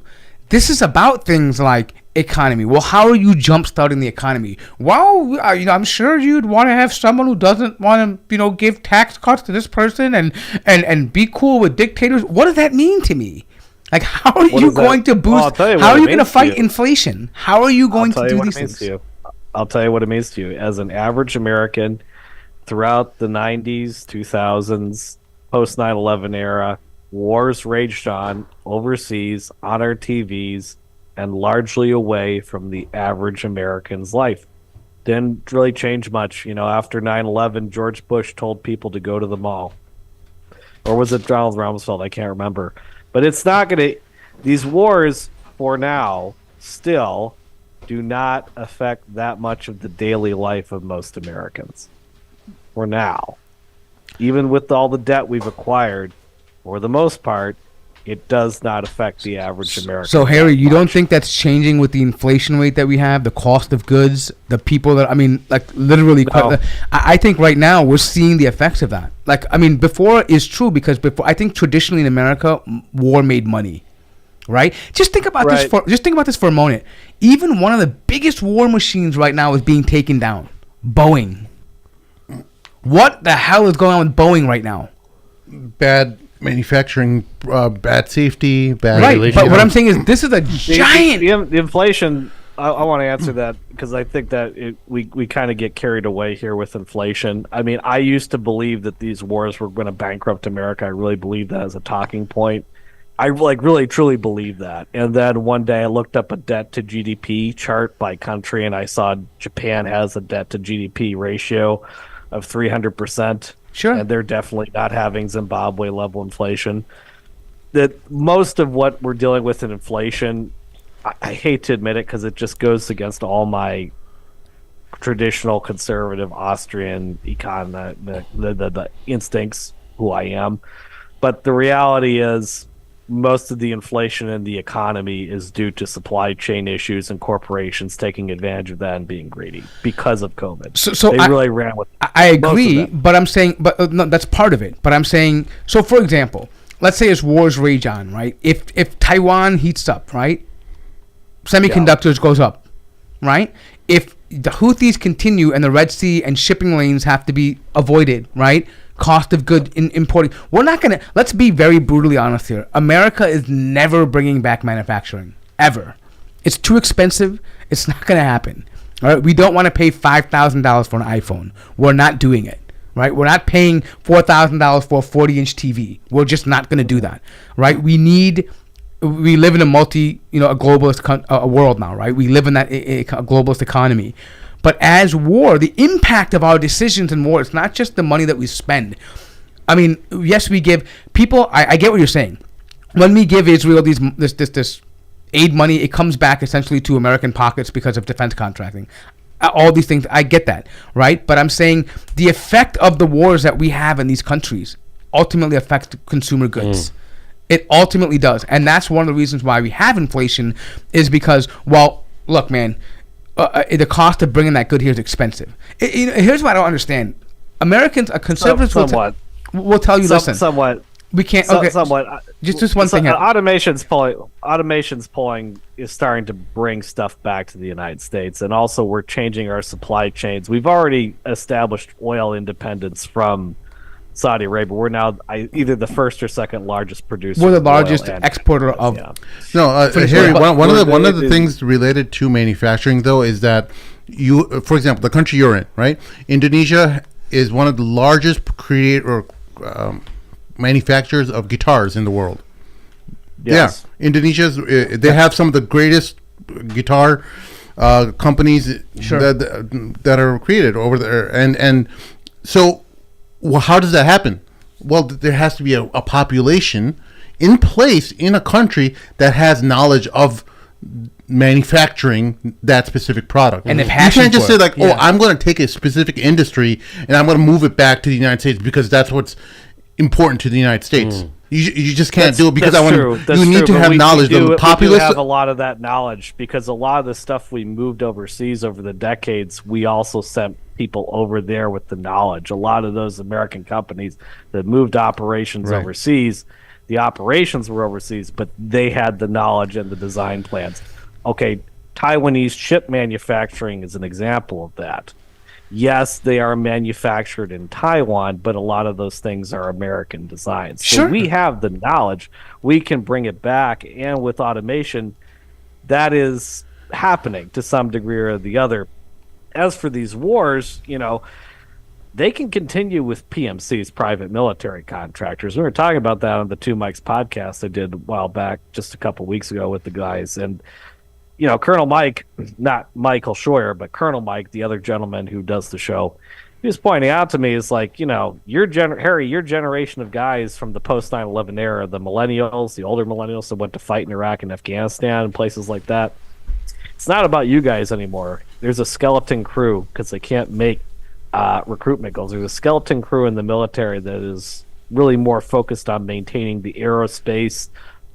This is about things like economy. Well, how are you jump-starting the economy? Well, I'm sure you'd want to have someone who doesn't want to, give tax cuts to this person and be cool with dictators. What does that mean to me? Like, how are you going to boost? I'll tell you How what are it you going to means to fight you. inflation? How are you going to do these things? I'll tell you what it means to you. As an average American, throughout the 90s, 2000s, post 9/11 era, wars raged on overseas, on our TVs, and largely away from the average American's life. Didn't really change much. After 9/11, George Bush told people to go to the mall. Or was it Donald Rumsfeld? I can't remember. But it's not going to... These wars, for now, still do not affect that much of the daily life of most Americans. For now. Even with all the debt we've acquired, for the most part, it does not affect the average American. So, Harry, you don't think that's changing with the inflation rate that we have, the cost of goods, the people that, I mean, like literally, No. I think right now we're seeing the effects of that. Like, I mean, before is true because before, I think traditionally in America, war made money, right? Just think about this for a moment. Even one of the biggest war machines right now is being taken down, Boeing. What the hell is going on with Boeing right now? Bad manufacturing, bad safety, bad Right, regulation. but what I'm saying is this is a giant. The inflation. I want to answer that because I think that we kind of get carried away here with inflation. I mean, I used to believe that these wars were going to bankrupt America. I really believed that as a talking point. I really truly believe that. And then one day I looked up a debt to GDP chart by country, and I saw Japan has a debt to GDP ratio of 300%. Sure. And they're definitely not having Zimbabwe level inflation. That most of what we're dealing with in inflation, I hate to admit it because it just goes against all my traditional conservative Austrian the instincts, who I am. But the reality is most of the inflation in the economy is due to supply chain issues and corporations taking advantage of that and being greedy because of COVID. So they really ran with I agree, most of but I'm saying, no, that's part of it. But I'm saying, so for example, let's say as wars rage on, right? If Taiwan heats up, right? Semiconductors goes up, right? If the Houthis continue and the Red Sea and shipping lanes have to be avoided, right? Cost of good in importing. We're not going to, let's be very brutally honest here. America is never bringing back manufacturing, ever. It's too expensive. It's not going to happen. All right? We don't want to pay $5,000 for an iPhone. We're not doing it, right? We're not paying $4,000 for a 40-inch TV. We're just not going to do that, right? We live in a a globalist world now, right? We live in that a globalist economy. But as war, the impact of our decisions in war, it's not just the money that we spend. I mean, yes, we give people, I get what you're saying. When we give Israel this aid money, it comes back essentially to American pockets because of defense contracting. All these things, I get that, right? But I'm saying the effect of the wars that we have in these countries ultimately affects consumer goods. It ultimately does. And that's one of the reasons why we have inflation is because, well, look, man, the cost of bringing that good here is expensive. Here's what I don't understand. Americans, conservatives will tell you, listen, somewhat. We can't. Somewhat. Just one thing. Automation's pulling is starting to bring stuff back to the United States, and also we're changing our supply chains. We've already established oil independence from Saudi Arabia. We're now either the first or second largest producer. We're the largest exporter of. Yeah. No, Harry. One of the things related to manufacturing, though, is that for example, the country you're in, right? Indonesia is one of the largest manufacturers of guitars in the world. Yes. Yeah, they have some of the greatest guitar companies that are created over there, and so. Well, how does that happen? Well, there has to be a population in place in a country that has knowledge of manufacturing that specific product. And you can't just say like, I'm going to take a specific industry and I'm going to move it back to the United States because that's what's important to the United States. You just can't do it because you need to have knowledge. The populace. We do have a lot of that knowledge because a lot of the stuff we moved overseas over the decades, we also sent people over there with the knowledge. A lot of those American companies that moved operations overseas, the operations were overseas, but they had the knowledge and the design plans. Okay, Taiwanese chip manufacturing is an example of that. Yes, they are manufactured in Taiwan, but a lot of those things are American designs. So we have the knowledge. We can bring it back, and with automation, that is happening to some degree or the other. As for these wars, they can continue with PMCs, private military contractors. We were talking about that on the Two Mikes podcast I did a while back, just a couple weeks ago with the guys. And, Colonel Mike, not Michael Scheuer, but Colonel Mike, the other gentleman who does the show, he was pointing out to me, is like, your generation of guys from the post 9/11 era, the millennials, the older millennials that went to fight in Iraq and Afghanistan and places like that, it's not about you guys anymore. There's a skeleton crew because they can't make recruitment goals. There's a skeleton crew in the military that is really more focused on maintaining the aerospace,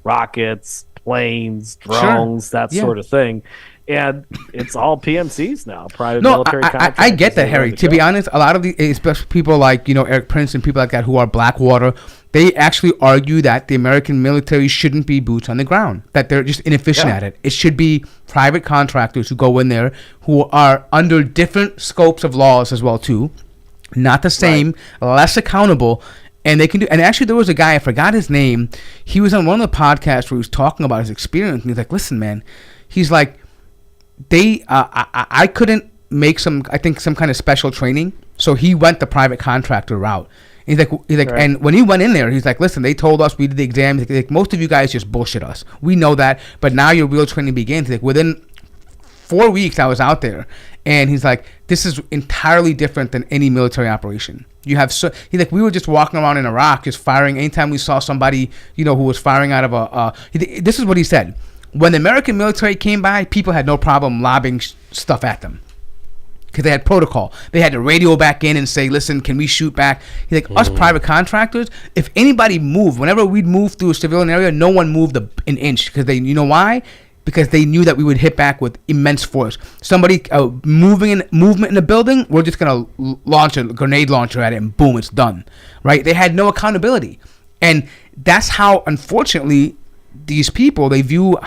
rockets, planes, drones, that sort of thing. And it's all PMCs now, private military contractors. I get that, Harry. To be honest, a lot of the, especially people like, Eric Prince and people like that who are Blackwater, they actually argue that the American military shouldn't be boots on the ground, that they're just inefficient at it. It should be private contractors who go in there who are under different scopes of laws as well, too. Not the same, less accountable. And they can do. And actually, there was a guy, I forgot his name. He was on one of the podcasts where he was talking about his experience. And he's like, listen, man. He's like, I couldn't make some kind of special training. So he went the private contractor route. He's like, and when he went in there, he's like, listen, they told us, we did the exam. He's like, most of you guys just bullshit us. We know that. But now your real training begins. He's like, within 4 weeks, I was out there. And he's like, this is entirely different than any military operation. You have he's like, we were just walking around in Iraq, just firing anytime we saw somebody, who was firing out of this is what he said. When the American military came by, people had no problem lobbing stuff at them because they had protocol. They had to radio back in and say, listen, can we shoot back? He's like, us private contractors, if anybody moved, whenever we'd move through a civilian area, no one moved an inch because you know why? Because they knew that we would hit back with immense force. Somebody movement in the building, we're just going to launch a grenade launcher at it and boom, it's done. Right? They had no accountability. And that's how, unfortunately, these people, they view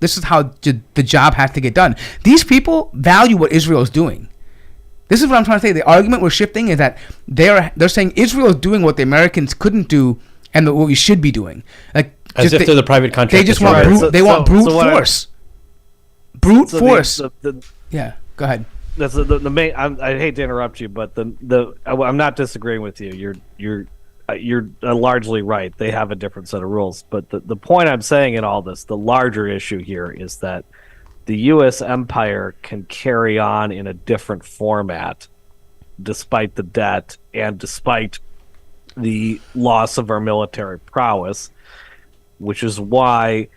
this is how the job has to get done. These people value what Israel is doing. This is what I'm trying to say. The argument we're shifting is that they're saying Israel is doing what the Americans couldn't do and what we should be doing. Like, as if they're the private contractors. They just want brute force. Brute force. Yeah, go ahead. That's the main. I hate to interrupt you, but I'm not disagreeing with you. You're largely right. They have a different set of rules. But the point I'm saying in all this, the larger issue here is that the U.S. empire can carry on in a different format, despite the debt and despite the loss of our military prowess. Which is why,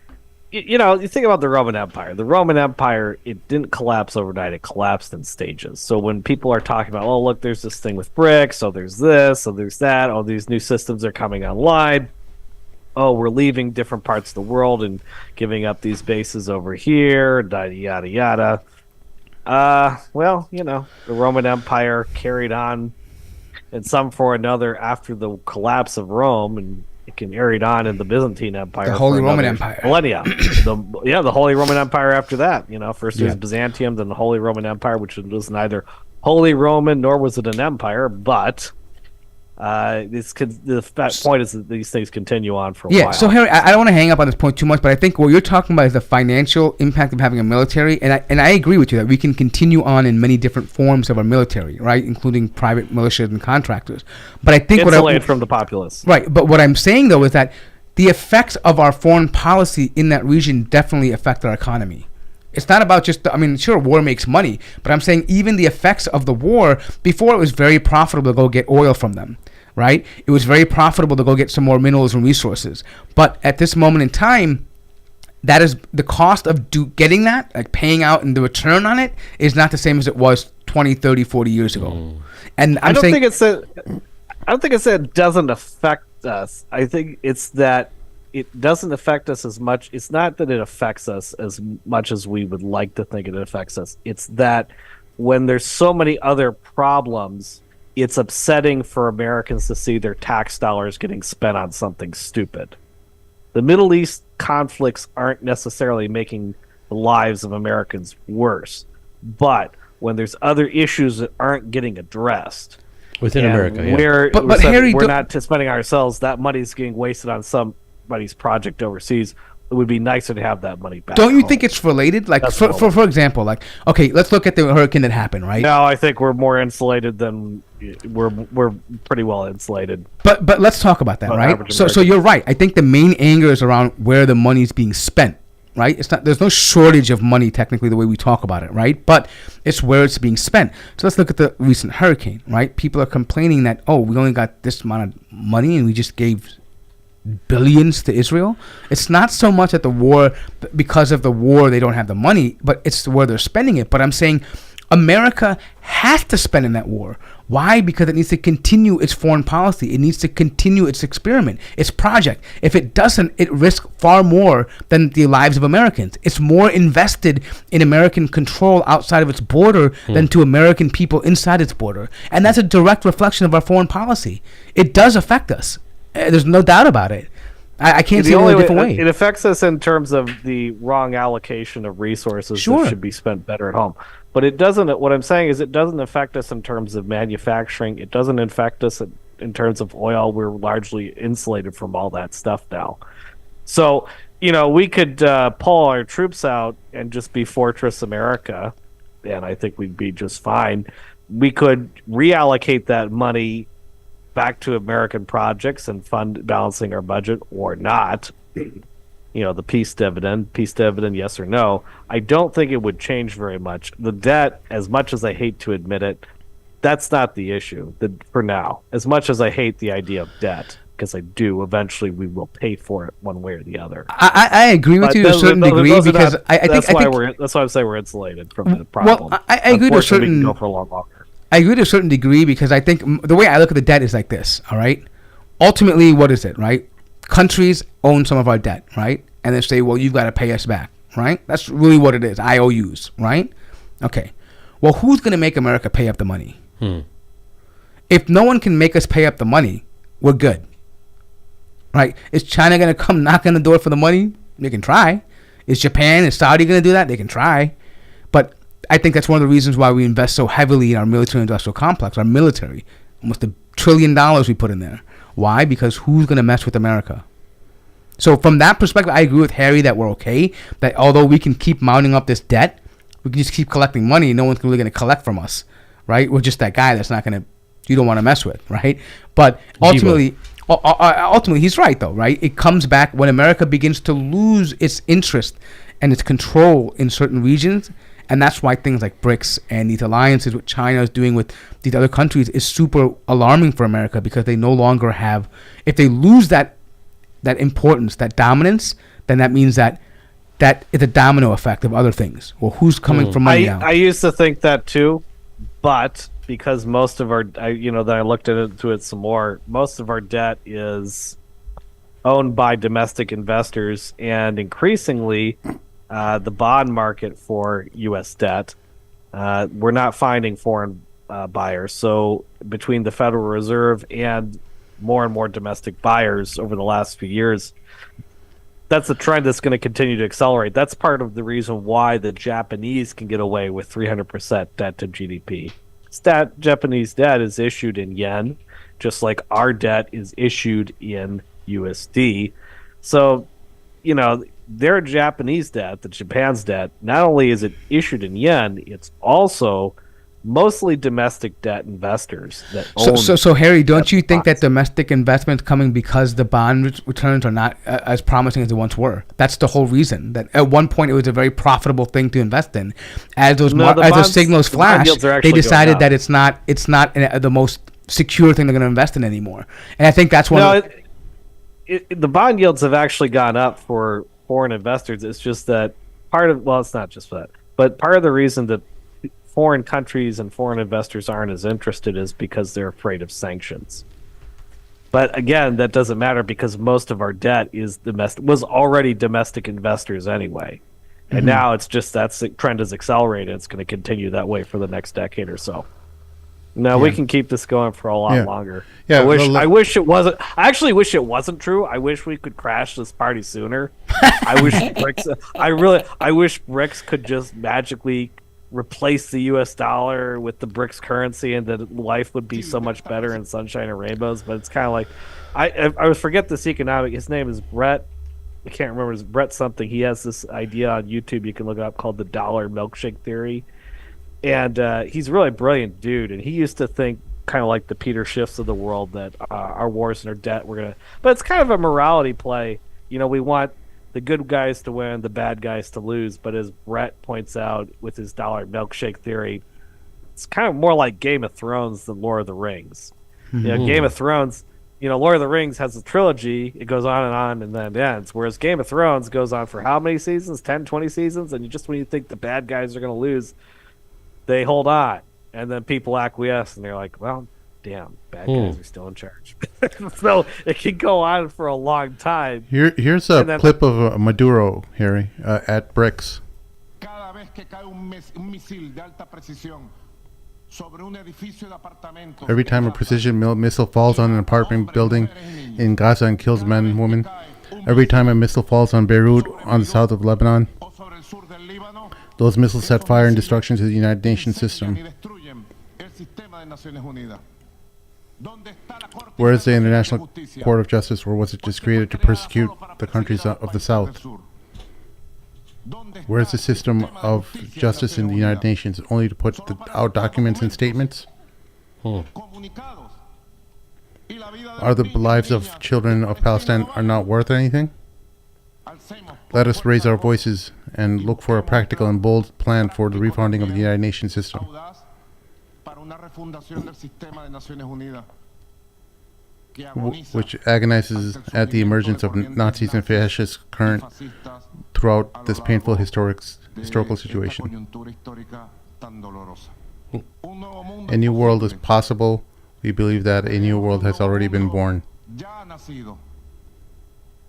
you think about the Roman Empire. The Roman Empire, it didn't collapse overnight. It collapsed in stages. So when people are talking about, oh, look, there's this thing with BRICS, so there's this, so there's that, oh, these new systems are coming online. Oh, we're leaving different parts of the world and giving up these bases over here, yada, yada. Well, the Roman Empire carried on in some form or another after the collapse of Rome, and it carried on in the Byzantine Empire. The Holy Roman Empire. Millennia. The Holy Roman Empire after that. First it was Byzantium, then the Holy Roman Empire, which was neither Holy Roman nor was it an empire, but the point is that these things continue on for a while. So Harry, I don't want to hang up on this point too much, but I think what you're talking about is the financial impact of having a military, and I agree with you that we can continue on in many different forms of our military, right, including private militias and contractors. But I think insulated from the populace, right? But what I'm saying though is that the effects of our foreign policy in that region definitely affect our economy. It's not about just, sure, war makes money, but I'm saying even the effects of the war, before it was very profitable to go get oil from them, right? It was very profitable to go get some more minerals and resources. But at this moment in time, that is the cost of getting that, like paying out, and the return on it is not the same as it was 20, 30, 40 years ago. And I don't think it's that it doesn't affect us. I think it's that it doesn't affect us as much. It's not that it affects us as much as we would like to think it affects us. It's that when there's so many other problems, it's upsetting for Americans to see their tax dollars getting spent on something stupid. The Middle East conflicts aren't necessarily making the lives of Americans worse, but when there's other issues that aren't getting addressed within America, we're not spending ourselves, that money's getting wasted on somebody's project overseas. It would be nicer to have that money back. Don't you think it's related? Like, for example, like, okay, let's look at the hurricane that happened, right? No, I think we're more insulated than we're pretty well insulated. But let's talk about that, right? So you're right. I think the main anger is around where the money's being spent, right? There's no shortage of money technically the way we talk about it, right? But it's where it's being spent. So let's look at the recent hurricane, right? People are complaining that, oh, we only got this amount of money and we just gave billions to Israel. It's not so much that the war, because of the war, they don't have the money, but it's where they're spending it. But I'm saying America has to spend in that war. Why? Because it needs to continue its foreign policy. It needs to continue its experiment, its project. If it doesn't, it risks far more than the lives of Americans. It's more invested in American control outside of its border than to American people inside its border. And that's a direct reflection of our foreign policy. It does affect us. There's no doubt about it. I can't see it any different way. It affects us in terms of the wrong allocation of resources that should be spent better at home. But it doesn't. What I'm saying is, it doesn't affect us in terms of manufacturing. It doesn't affect us in terms of oil. We're largely insulated from all that stuff now. So, we could pull our troops out and just be Fortress America, and I think we'd be just fine. We could reallocate that money back to American projects and fund balancing our budget, or not. The peace dividend, yes or no. I don't think it would change very much. The debt, as much as I hate to admit it, that's not the issue for now. As much as I hate the idea of debt, because I do, eventually we will pay for it one way or the other. I agree with you to a certain degree, because that's why I'm saying we're insulated from the problem. Well, I agree to a certain. We can go for a lot longer. I agree to a certain degree, because I think the way I look at the debt is like this. All right, ultimately, what is it? Right, countries own some of our debt, right, and they say, well, you've got to pay us back, right? That's really what it is. IOUs, right? Okay. Well, who's going to make America pay up the money? If no one can make us pay up the money, we're good. Right? Is China going to come knock on the door for the money? They can try. Is Japan and Saudi going to do that? They can try. But I think that's one of the reasons why we invest so heavily in our military-industrial complex, our military. Almost $1 trillion we put in there. Why? Because who's going to mess with America? So from that perspective, I agree with Harry that we're okay. That although we can keep mounting up this debt, we can just keep collecting money. No one's really going to collect from us. Right? We're just that guy that's not going to, you don't want to mess with. Right? But ultimately... Ultimately, he's right, though, right? It comes back when America begins to lose its interest and its control in certain regions, and that's why things like BRICS and these alliances what China is doing with these other countries is super alarming for America, because they no longer have, if they lose that importance, that dominance, then that means that is a domino effect of other things. Well, who's coming from money now? I used to think that too, but because most of our, then I looked into it some more, most of our debt is owned by domestic investors, and increasingly the bond market for U.S. debt, we're not finding foreign buyers. So between the Federal Reserve and more domestic buyers over the last few years, that's a trend that's going to continue to accelerate. That's part of the reason why the Japanese can get away with 300% debt to GDP. Japanese debt is issued in yen, just like our debt is issued in USD. So, their Japanese debt, the Japan's debt, not only is it issued in yen, it's also mostly domestic debt investors that own. So Harry, don't you think that domestic investment coming because the bond returns are not as promising as they once were? That's the whole reason. That at one point it was a very profitable thing to invest in. As those those signals flash, they decided that it's not the most secure thing they're going to invest in anymore. And I think that's one. The bond yields have actually gone up for foreign investors. It's just that it's not just for that, but part of the reason that foreign countries and foreign investors aren't as interested is because they're afraid of sanctions. But again, that doesn't matter, because most of our debt was already domestic investors anyway. And now it's just that trend is accelerated. It's going to continue that way for the next decade or so. No, we can keep this going for a lot longer. Yeah, I wish it wasn't. I actually wish it wasn't true. I wish we could crash this party sooner. I wish BRICS could just magically replace the U.S. dollar with the BRICS currency, and that life would be so much better in sunshine and rainbows. But it's kind of like, I forget this economic. His name is Brett. I can't remember. It's Brett something. He has this idea on YouTube. You can look it up, called the dollar milkshake theory. And he's a really brilliant dude. And he used to think kind of like the Peter Schiffs of the world, that our wars and our debt, but it's kind of a morality play. We want the good guys to win, the bad guys to lose. But as Brett points out with his dollar milkshake theory, it's kind of more like Game of Thrones than Lord of the Rings. Game of Thrones, Lord of the Rings has a trilogy. It goes on, and then it ends. Whereas Game of Thrones goes on for how many seasons? 10, 20 seasons? And when you think the bad guys are going to lose, they hold on. And then people acquiesce, and they're like, well, damn, bad guys are still in charge. So it can go on for a long time. Here's a clip of Maduro, Harry, at BRICS. Cada vez que cae un misil de alta precisión sobre un edificio de apartamentos. Every time a precision missile falls on an apartment building in Gaza and kills men and women. Every time a missile falls on Beirut, on the south of Lebanon. Those missiles set fire and destruction to the United Nations system. Where is the International Court of Justice, or was it just created to persecute the countries of the South? Where is the system of justice in the United Nations, only to put out documents and statements? Are the lives of children of Palestine are not worth anything? Let us raise our voices and look for a practical and bold plan for the refounding of the United Nations system. Which agonizes at the emergence of Nazis and fascists current throughout this painful historical situation. A new world is possible. We believe that a new world has already been born.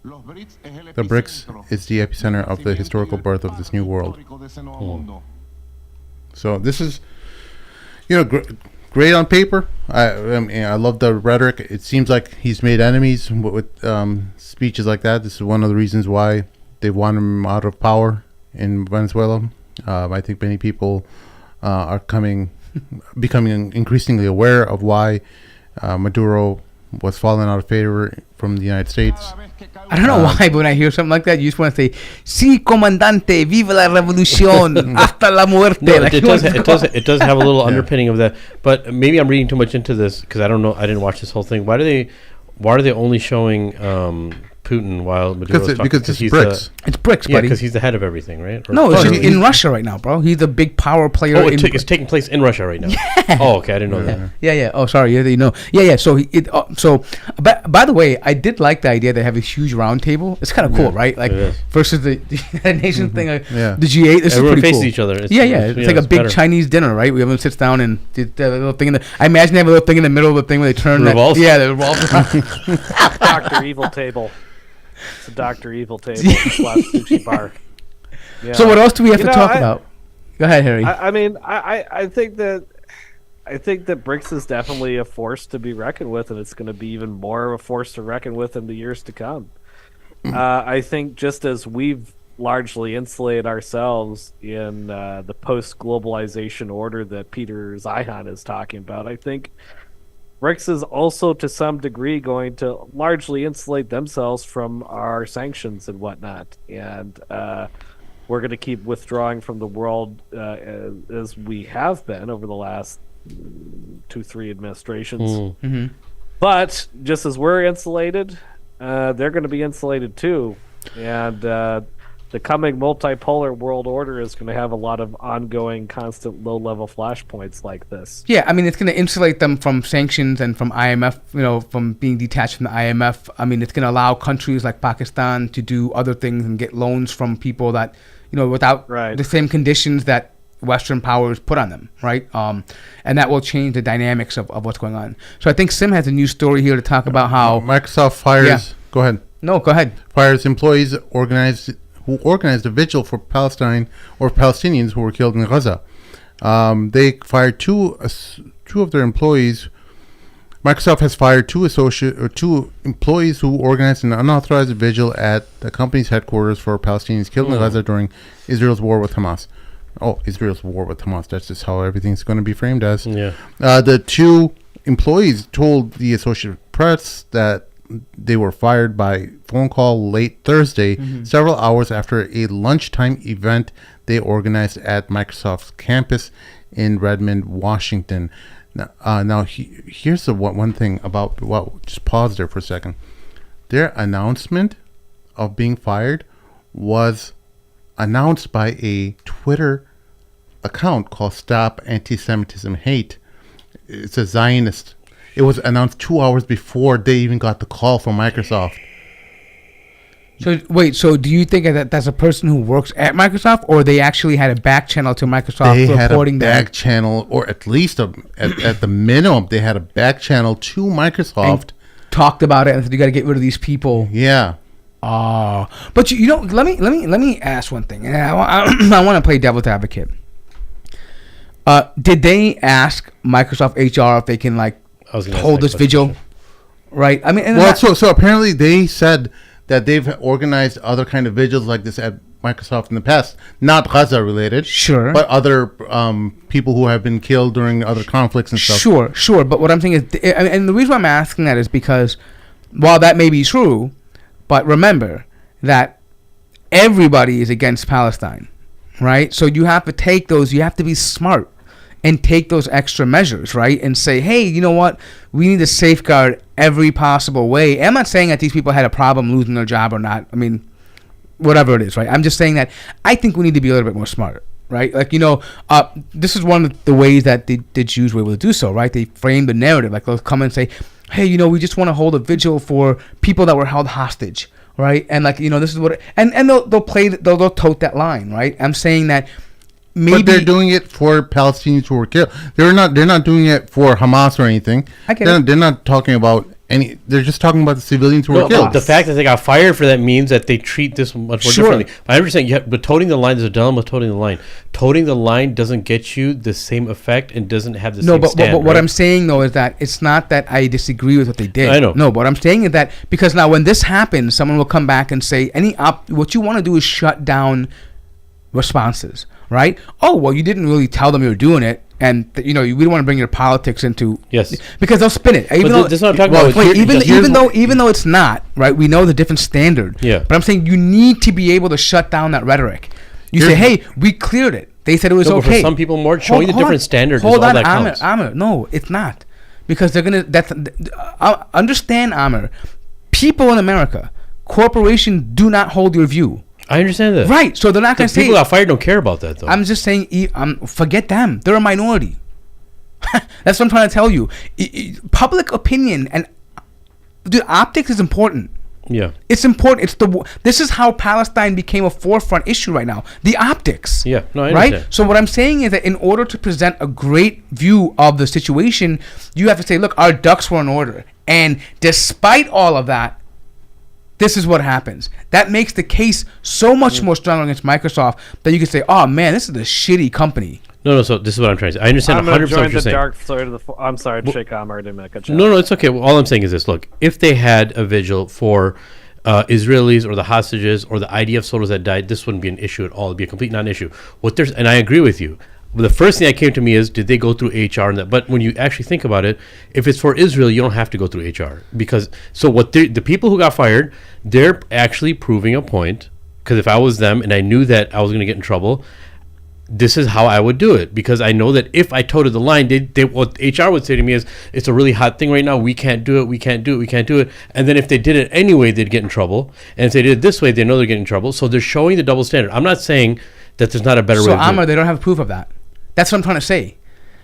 The BRICS is the epicenter of the historical birth of this new world. So this is, great on paper. I love the rhetoric. It seems like he's made enemies with speeches like that. This is one of the reasons why they want him out of power in Venezuela. I think many people are becoming increasingly aware of why Maduro was falling out of favor from the United States. I don't know why, but when I hear something like that, you just want to say, "Sí, comandante, viva la revolución, hasta la muerte." No, it does have a little underpinning of that. But maybe I'm reading too much into this because I don't know. I didn't watch this whole thing. Why are they only showing Putin while Maduro is talking? Because it's BRICS. It's BRICS, buddy. Yeah, because he's the head of everything, right? No, it's in Russia right now, bro. He's the big power player. Oh, it's taking place in Russia right now. Yeah. Oh, okay, I didn't know that. Yeah. Oh, sorry. Yeah. So, by the way, I did like the idea they have a huge round table. It's kind of cool, right? Like versus the United Nations thing, the G8. This Everyone is pretty faces cool. each other. It's like a big better. Chinese dinner, right? Everyone sits down and the little thing I imagine they have a little thing in the middle of the thing where they turn. Revolves. The revolves. Dr. Evil table. It's a Dr. Evil table slash sushi bar. Yeah. So what else do we have to talk about? Go ahead, Harry. I think that BRICS is definitely a force to be reckoned with, and it's going to be even more of a force to reckon with in the years to come. I think just as we've largely insulated ourselves in the post-globalization order that Peter Zeihan is talking about, I think BRICS is also to some degree going to largely insulate themselves from our sanctions and whatnot. And we're going to keep withdrawing from the world as we have been over the last 2-3 administrations. Mm-hmm. But just as we're insulated, they're going to be insulated too. And the coming multipolar world order is going to have a lot of ongoing, constant, low-level flashpoints like this. Yeah, I mean, it's going to insulate them from sanctions and from IMF, from being detached from the IMF. I mean, it's going to allow countries like Pakistan to do other things and get loans from people that, without the same conditions that Western powers put on them, right? And that will change the dynamics of what's going on. So I think Sim has a new story here to talk about how Microsoft fires. Yeah. Go ahead. No, go ahead. Fires employees who organized a vigil for Palestine or Palestinians who were killed in Gaza. They fired two of their employees. Microsoft has fired two employees who organized an unauthorized vigil at the company's headquarters for Palestinians killed in Gaza during Israel's war with Hamas. Oh, Israel's war with Hamas. That's just how everything's going to be framed as. Yeah. The two employees told the Associated Press that they were fired by phone call late Thursday, several hours after a lunchtime event they organized at Microsoft's campus in Redmond, Washington. Now here's the one thing about just pause there for a second. Their announcement of being fired was announced by a Twitter account called Stop Anti-Semitism Hate. It's a Zionist It was announced 2 hours before they even got the call from Microsoft. So wait, so do you think that that's a person who works at Microsoft, or they actually had a back channel to Microsoft They had a reporting back that? channel, or at least at the minimum, they had a back channel to Microsoft. And talked about it and said you got to get rid of these people. Yeah. But you know, let me ask one thing. And I want to play devil's advocate. Did they ask Microsoft HR if they can hold this vigil? Right. I mean, and well, so apparently they said that they've organized other kind of vigils like this at Microsoft in the past, not Gaza related, sure, but other people who have been killed during other conflicts and stuff. Sure. But what I'm saying is, and the reason why I'm asking that is because while that may be true, but remember that everybody is against Palestine, right? So you have to take those. You have to be smart and take those extra measures, right? And say, hey, you know what? We need to safeguard every possible way. I'm not saying that these people had a problem losing their job or not. I mean, whatever it is, right? I'm just saying that I think we need to be a little bit more smart, right? This is one of the ways that the Jews were able to do so, right? They framed the narrative. Like, they'll come and say, hey, we just want to hold a vigil for people that were held hostage, right? And this is what, and they'll tote that line, right? I'm saying that. Maybe, but they're doing it for Palestinians who were killed. They're not doing it for Hamas or anything. They're not talking about any. They're just talking about the civilians who were killed. The fact that they got fired for that means that they treat this much more differently. But I'm just saying, but toting the line, there's a dilemma with toting the line. Toting the line doesn't get you the same effect and doesn't have the same stand. But what I'm saying though is that it's not that I disagree with what they did. I know. No, but what I'm saying is that because now when this happens, someone will come back and say what you want to do is shut down responses. Right? Oh, well, you didn't really tell them you were doing it, and we don't want to bring your politics into because they'll spin it. Even though, this is what I'm talking about. Even though it's not right, we know the different standard. Yeah. But I'm saying you need to be able to shut down that rhetoric. You say, hey, we cleared it. They said it was okay. For some people, more showing the different standard is all that counts. Amir, no, it's not, because they're gonna. Understand, Amir. People in America, corporations do not hold your view. I understand that. Right. So they're not going to say... People that got fired don't care about that, though. I'm just saying, forget them. They're a minority. That's what I'm trying to tell you. Public opinion and... Dude, optics is important. Yeah. It's important. This is how Palestine became a forefront issue right now. The optics. Yeah. No, I understand. Right? So what I'm saying is that in order to present a great view of the situation, you have to say, look, our ducks were in order. And despite all of that, this is what happens. That makes the case so much more strong against Microsoft that you can say, oh, man, this is a shitty company. No, so this is what I'm trying to say. I understand 100% what you're saying. Dark side of the I'm sorry, Sheikh Amr, I didn't make a joke. No, it's okay. Well, all I'm saying is this. Look, if they had a vigil for Israelis or the hostages or the IDF soldiers that died, this wouldn't be an issue at all. It'd be a complete non-issue. And I agree with you. The first thing that came to me is, did they go through HR and that? But when you actually think about it, if it's for Israel, you don't have to go through HR because the people who got fired, they're actually proving a point. Because if I was them and I knew that I was going to get in trouble, this is how I would do it. Because I know that if I toted the line, what HR would say to me is, it's a really hot thing right now. We can't do it. And then if they did it anyway, they'd get in trouble. And if they did it this way, they know they're getting in trouble. So they're showing the double standard. I'm not saying that there's not a better way to do it. So, Amr, they don't have proof of that. That's what I'm trying to say.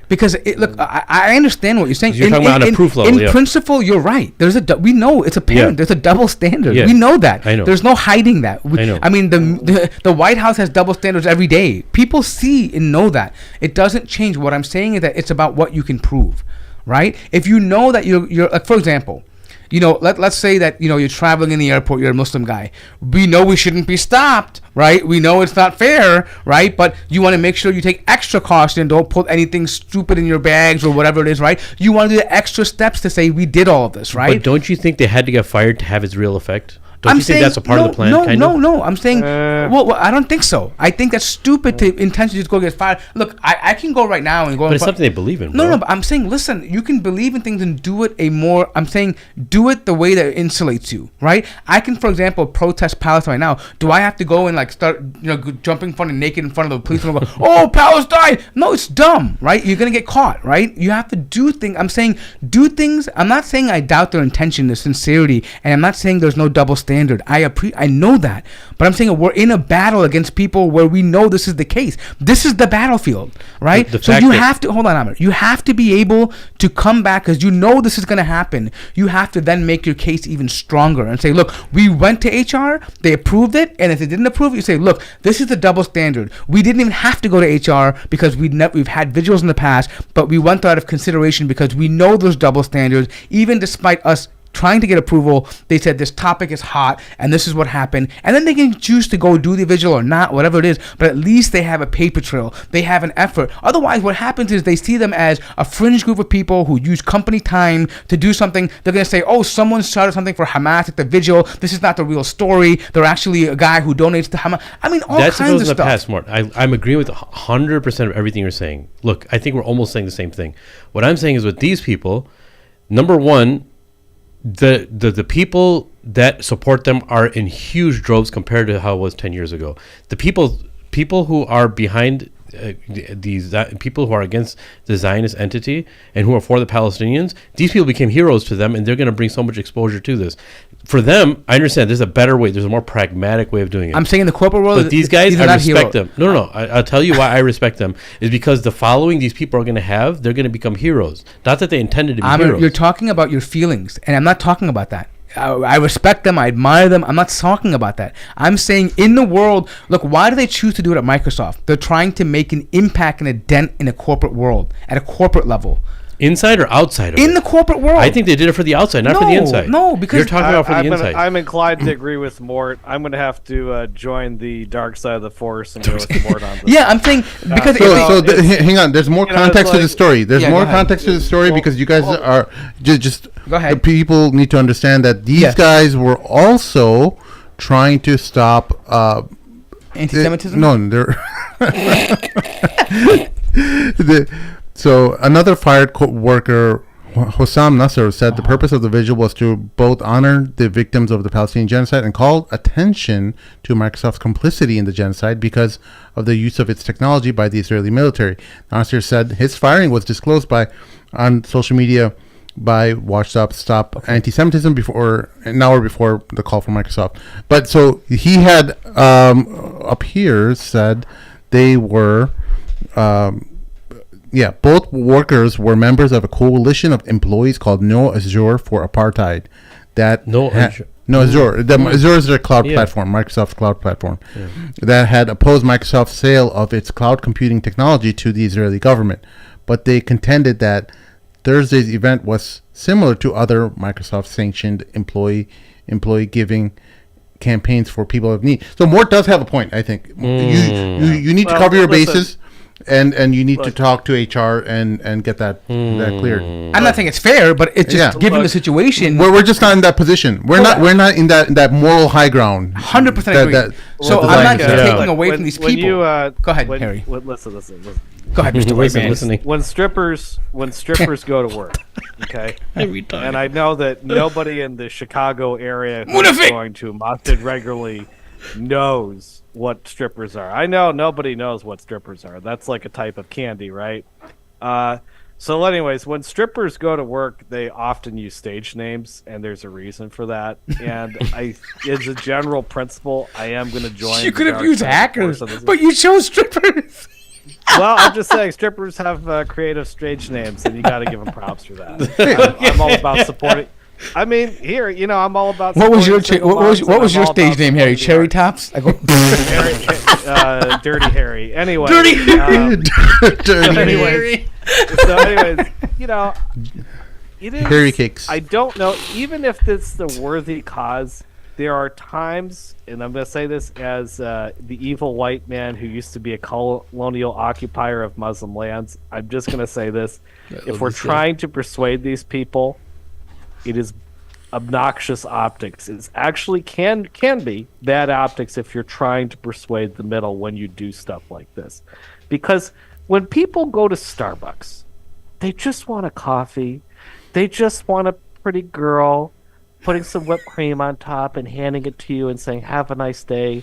Because look, I understand what you're saying. You're talking about on a proof level. In principle, you're right. We know it's apparent. Yeah. There's a double standard. Yeah. We know that. I know. There's no hiding that. I know. I mean, the White House has double standards every day. People see and know that. It doesn't change. What I'm saying is that it's about what you can prove, right? If you know that you're like, for example, let's say that you're traveling in the airport, you're a Muslim guy. We know we shouldn't be stopped, right? We know it's not fair, right? But you want to make sure you take extra caution. Don't put anything stupid in your bags or whatever it is, right? You want to do the extra steps to say we did all of this, right? But don't you think they had to get fired to have its real effect? Don't you think that's a part of the plan? No. I'm saying, well, I don't think so. I think that's stupid to intentionally just go get fired. Look, I can go right now and go. But it's something they believe in. No, but I'm saying, listen, you can believe in things and do it I'm saying, do it the way that insulates you, right? I can, for example, protest Palestine right now. Do I have to go and start, jumping in front of naked in front of the police and go, oh, Palestine? No, it's dumb, right? You're gonna get caught, right? You have to do things. I'm saying, do things. I'm not saying I doubt their intention, their sincerity, and I'm not saying there's no double standard. standard. I know that, but I'm saying we're in a battle against people where we know this is the case. This is the battlefield, right? So you have to hold on, Amir. You have to be able to come back because you know this is going to happen. You have to then make your case even stronger and say, look, we went to HR, they approved it, and if they didn't approve it, you say, look, this is the double standard. We didn't even have to go to HR because we've had vigils in the past, but we went out of consideration because we know those double standards. Even despite us trying to get approval, they said this topic is hot and this is what happened, and then they can choose to go do the vigil or not, whatever it is, but at least they have a paper trail, they have an effort. Otherwise what happens is they see them as a fringe group of people who use company time to do something. They're going to say, oh, someone started something for Hamas at the vigil, this is not the real story, they're actually a guy who donates to Hamas. I mean, all that's kinds of stuff. stuff. That's I'm agreeing with 100% of everything you're saying. Look, I think we're almost saying the same thing. What I'm saying is with these people, number one, the people that support them are in huge droves compared to how it was 10 years ago. The people who are behind these people who are against the Zionist entity and who are for the Palestinians, these people became heroes to them, and they're going to bring so much exposure to this. For them, I understand there's a better way. There's a more pragmatic way of doing it. I'm saying in the corporate world, but these guys, I respect them. No. I'll tell you why I respect them is because the following these people are going to have, they're going to become heroes. Not that they intended to be heroes. You're talking about your feelings, and I'm not talking about that. I respect them. I admire them. I'm not talking about that. I'm saying in the world, look, why do they choose to do it at Microsoft? They're trying to make an impact and a dent in a corporate world, at a corporate level. Inside or outside of in the corporate world? I think they did it for the outside, not for the inside. No, because you're talking about for the inside. I'm inclined to agree with Mort. I'm going to have to join the dark side of the force and go with Mort on this. Yeah, I'm saying because hang on. There's more context to the story. There's more context to the story because you guys are just. Go ahead. The people need to understand that these guys were also trying to stop anti-Semitism. So another fired worker, Hossam Nasser, said the purpose of the vigil was to both honor the victims of the Palestinian genocide and call attention to Microsoft's complicity in the genocide because of the use of its technology by the Israeli military. Nasser said his firing was disclosed on social media by Watchdog Stop Anti-Semitism an hour before the call from Microsoft. But so he had up here said they were. Both workers were members of a coalition of employees called No Azure for Apartheid. Azure. Azure is their cloud platform, Microsoft's cloud platform, that had opposed Microsoft's sale of its cloud computing technology to the Israeli government. But they contended that Thursday's event was similar to other Microsoft-sanctioned employee giving campaigns for people of need. So Mort does have a point, I think. You need to cover your bases. And you need to talk to HR and get that cleared. I'm not saying it's fair, but it's just given the situation. We're just not in that position. We're not in that moral high ground. 100% agree. So I'm not taking away from these people. Go ahead, Harry. Listen. Go ahead, Mr. Whiteman. Listening. When strippers go to work, okay, and I know that nobody in the Chicago area who's going to Mustard regularly knows what strippers are. I know nobody knows what strippers are. That's like a type of candy, right? So anyways, when strippers go to work, they often use stage names, and there's a reason for that. And as a general principle, I am going to join. You could have used hackers, but you chose strippers. Well, I'm just saying, strippers have creative stage names, and you got to give them props for that. I'm all about supporting. I mean, here, I'm all about. What was your stage name, Harry? Cherry Tops? I go. Dirty Harry. Anyway. Dirty Harry. Harry. So, anyways, it is. Harry cakes. I don't know. Even if it's the worthy cause, there are times, and I'm going to say this as the evil white man who used to be a colonial occupier of Muslim lands. I'm just going to say this: if we're trying to persuade these people. It is obnoxious optics. It actually can be bad optics if you're trying to persuade the middle when you do stuff like this. Because when people go to Starbucks, they just want a coffee. They just want a pretty girl putting some whipped cream on top and handing it to you and saying, have a nice day.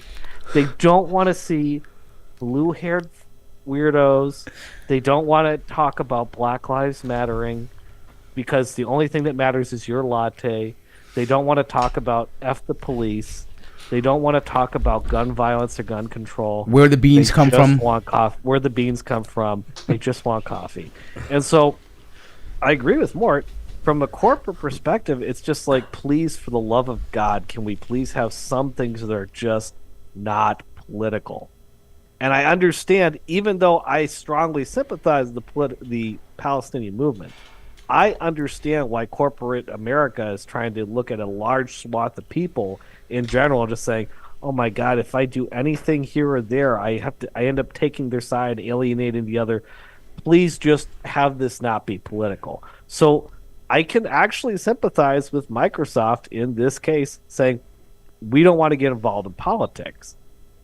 They don't want to see blue-haired weirdos. They don't want to talk about Black Lives Mattering. Because the only thing that matters is your latte. They don't want to talk about F the police. They don't want to talk about gun violence or gun control. Where the beans They come just from. Want where the beans come from. They just want coffee. And so I agree with Mort. From a corporate perspective, it's just like, please, for the love of God, can we please have some things that are just not political? And I understand, even though I strongly sympathize with the Palestinian movement, I understand why corporate America is trying to look at a large swath of people in general, just saying, "Oh my God, if I do anything here or there, I end up taking their side, alienating the other. Please just have this not be political." So I can actually sympathize with Microsoft in this case, saying we don't want to get involved in politics.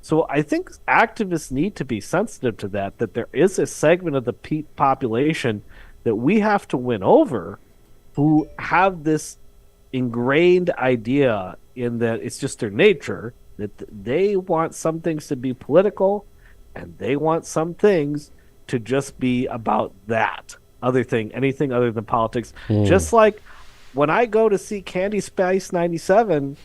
So I think activists need to be sensitive to that there is a segment of the population that we have to win over who have this ingrained idea in that it's just their nature, that they want some things to be political and they want some things to just be about that other thing, anything other than politics. Just like when I go to see Candy Spice 97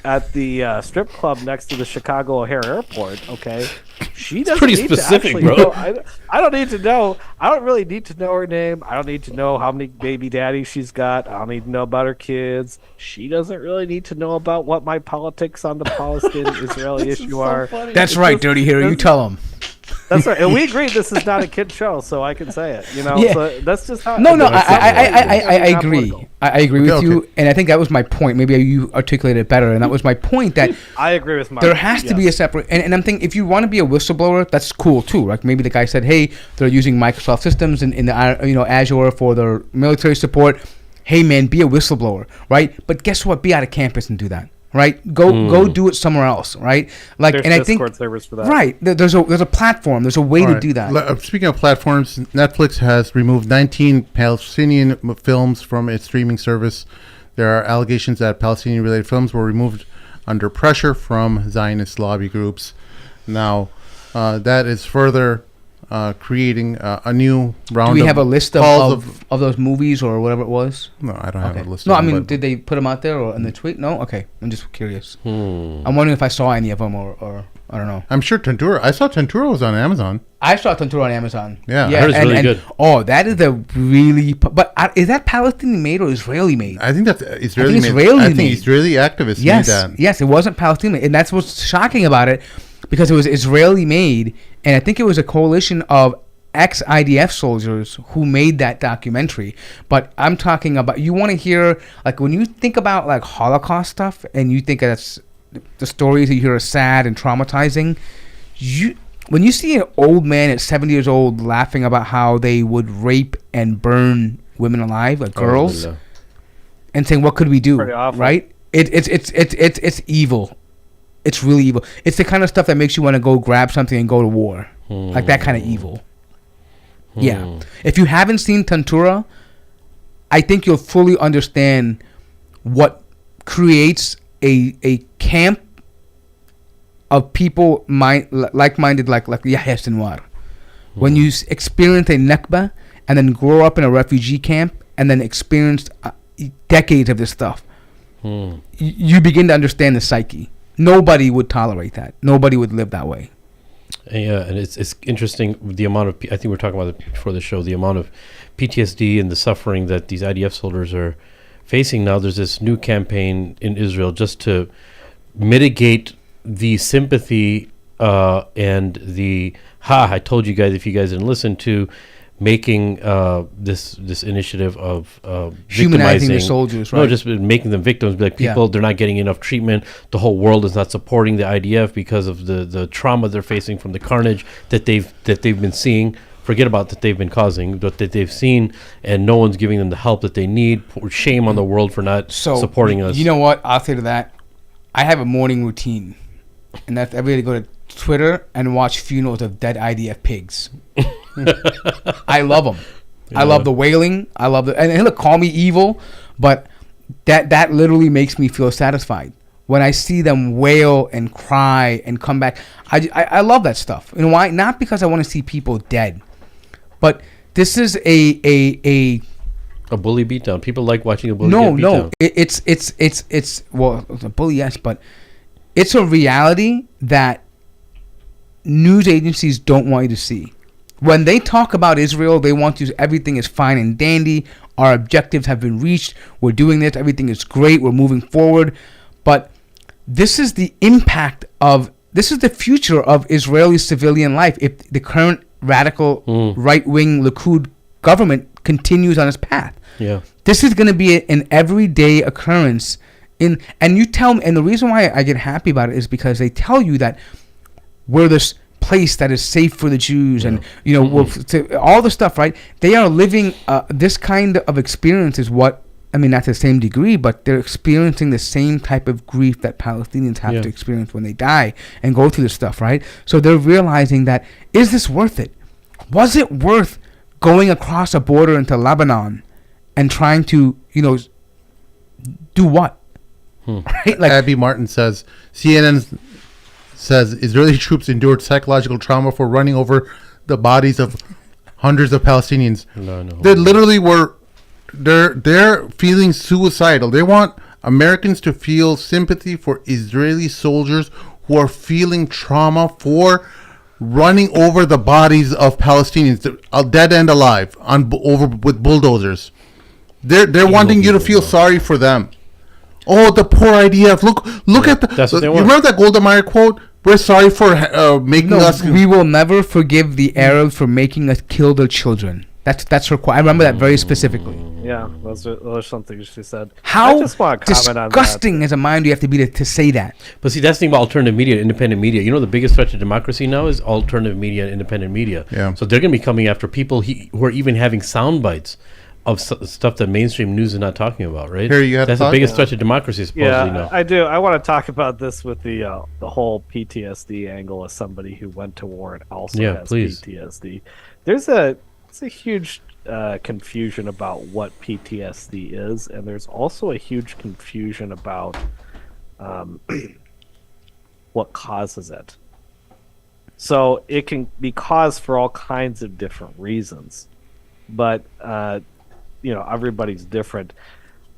at the strip club next to the Chicago O'Hare Airport, okay? She doesn't pretty need specific, to actually bro. know. I don't need to know. I don't really need to know her name. I don't need to know how many baby daddies she's got. I don't need to know about her kids. She doesn't really need to know about what my politics on the Palestinian-Israeli issue are. That's right, Dirty Hero. You tell them. That's right. And we agree this is not a kid show, so I can say it. You know, Yeah. so that's just how. No, It's I not agree. political. I agree with Okay. you, and I think that was my point. Maybe you articulated it better, and that was my point, that I agree with Mark. there has to be a separate. And I'm thinking, if you want to be a whistleblower, that's cool too. Like maybe the guy said, "Hey, they're using Microsoft systems in the Azure for their military support." Hey, man, be a whistleblower, right? But guess what? Be out of campus and do that. Right, go do it somewhere else, right? Like, There's and I think Discord servers for that. right, there's a platform, there's a way All to right. do that. Speaking of platforms, Netflix has removed 19 Palestinian films from its streaming service. There are allegations that Palestinian-related films were removed under pressure from Zionist lobby groups. Now, that is further creating a new round. Do we have a list calls of those movies or whatever it was? No, I don't have a list. No, of I them, mean, but- did they put them out there or in the tweet? No? Okay. I'm just curious. I'm wondering if I saw any of them or I don't know. I'm sure Tentura. I saw Tentura was on Amazon. I saw Tentura on Amazon. Yeah, I heard it's really good. Oh, that is a really... But is that Palestinian made or Israeli made? I think that's Israeli. it's made. Israeli I think made. Israeli activists Yes. made that. Yes, it wasn't Palestinian. And that's what's shocking about it, because it was Israeli made, and I think it was a coalition of ex-IDF soldiers who made that documentary. But I'm talking about, you want to hear, like, when you think about like Holocaust stuff and you think that's the stories that you hear are sad and traumatizing, when you see an old man at 70 years old laughing about how they would rape and burn women alive, like girls, and saying, what could we do? Pretty awful. Right? It's evil. It's really evil. It's the kind of stuff that makes you want to go grab something and go to war. Like that kind of evil. Yeah. If you haven't seen Tentura, I think you'll fully understand what creates a camp of people like-minded, like Yahya Sinwar. When you experience a Nakba and then grow up in a refugee camp and then experience decades of this stuff, you begin to understand the psyche. Nobody would tolerate that. Nobody would live that way. Yeah, and it's interesting the amount of I think we were talking about it before the show, the amount of PTSD and the suffering that these IDF soldiers are facing now. There's this new campaign in Israel just to mitigate the sympathy and the I told you guys if you guys didn't listen to making this initiative of Humanizing the victimizing soldiers, No, right? just making them victims. Be like, people, they're not getting enough treatment. The whole world is not supporting the IDF because of the trauma they're facing from the carnage that they've been seeing. Forget about that they've been causing, but that they've seen, and no one's giving them the help that they need. Shame on the world for not supporting us. You know what? I'll say to that, I have a morning routine, and that's every day to go to Twitter and watch funerals of dead IDF pigs. I love them. I love the wailing. I love and look, call me evil, but that literally makes me feel satisfied when I see them wail and cry and come back. I love that stuff. You know why? Not because I want to see people dead, but this is a A bully beatdown. People like watching a bully No, get beat no. down. It's well, a bully, yes, but it's a reality that news agencies don't want you to see. When they talk about Israel, they want you. Everything is fine and dandy. Our objectives have been reached. We're doing this. Everything is great. We're moving forward. But this is the impact of. This is the future of Israeli civilian life if the current radical right-wing Likud government continues on its path. Yeah. This is going to be an everyday occurrence. And you tell me, and the reason why I get happy about it is because they tell you that we're this place that is safe for the Jews, and all the stuff, right? They are living this kind of experience is what, I mean, not to the same degree, but they're experiencing the same type of grief that Palestinians have to experience when they die and go through this stuff, right? So they're realizing that, is this worth it? Was it worth going across a border into Lebanon and trying to, do what? Right? Like Abby Martin says, CNN says Israeli troops endured psychological trauma for running over the bodies of hundreds of Palestinians. No. They literally were, they're feeling suicidal. They want Americans to feel sympathy for Israeli soldiers who are feeling trauma for running over the bodies of Palestinians, dead and alive, over with bulldozers. They're wanting you to feel sorry for them. Oh, the poor IDF! Look at the. That's what they You want. remember that Golda Meir quote? We're sorry for making us. we will never forgive the Arabs for making us kill their children. That's her quote. I remember that very specifically. Yeah, those are some things she said. I How just want to comment on that. disgusting as a mind do you have to be to say that? But see, that's the thing about alternative media, independent media. You know, the biggest threat to democracy now is alternative media and independent media. Yeah. So they're going to be coming after people who are even having sound bites of stuff that mainstream news is not talking about, right? Here, you had a That's the thought? biggest threat to democracy, supposedly now. I do. I want to talk about this with the whole PTSD angle as somebody who went to war and also has please. PTSD. It's a huge confusion about what PTSD is, and there's also a huge confusion about what causes it. So it can be caused for all kinds of different reasons, but everybody's different.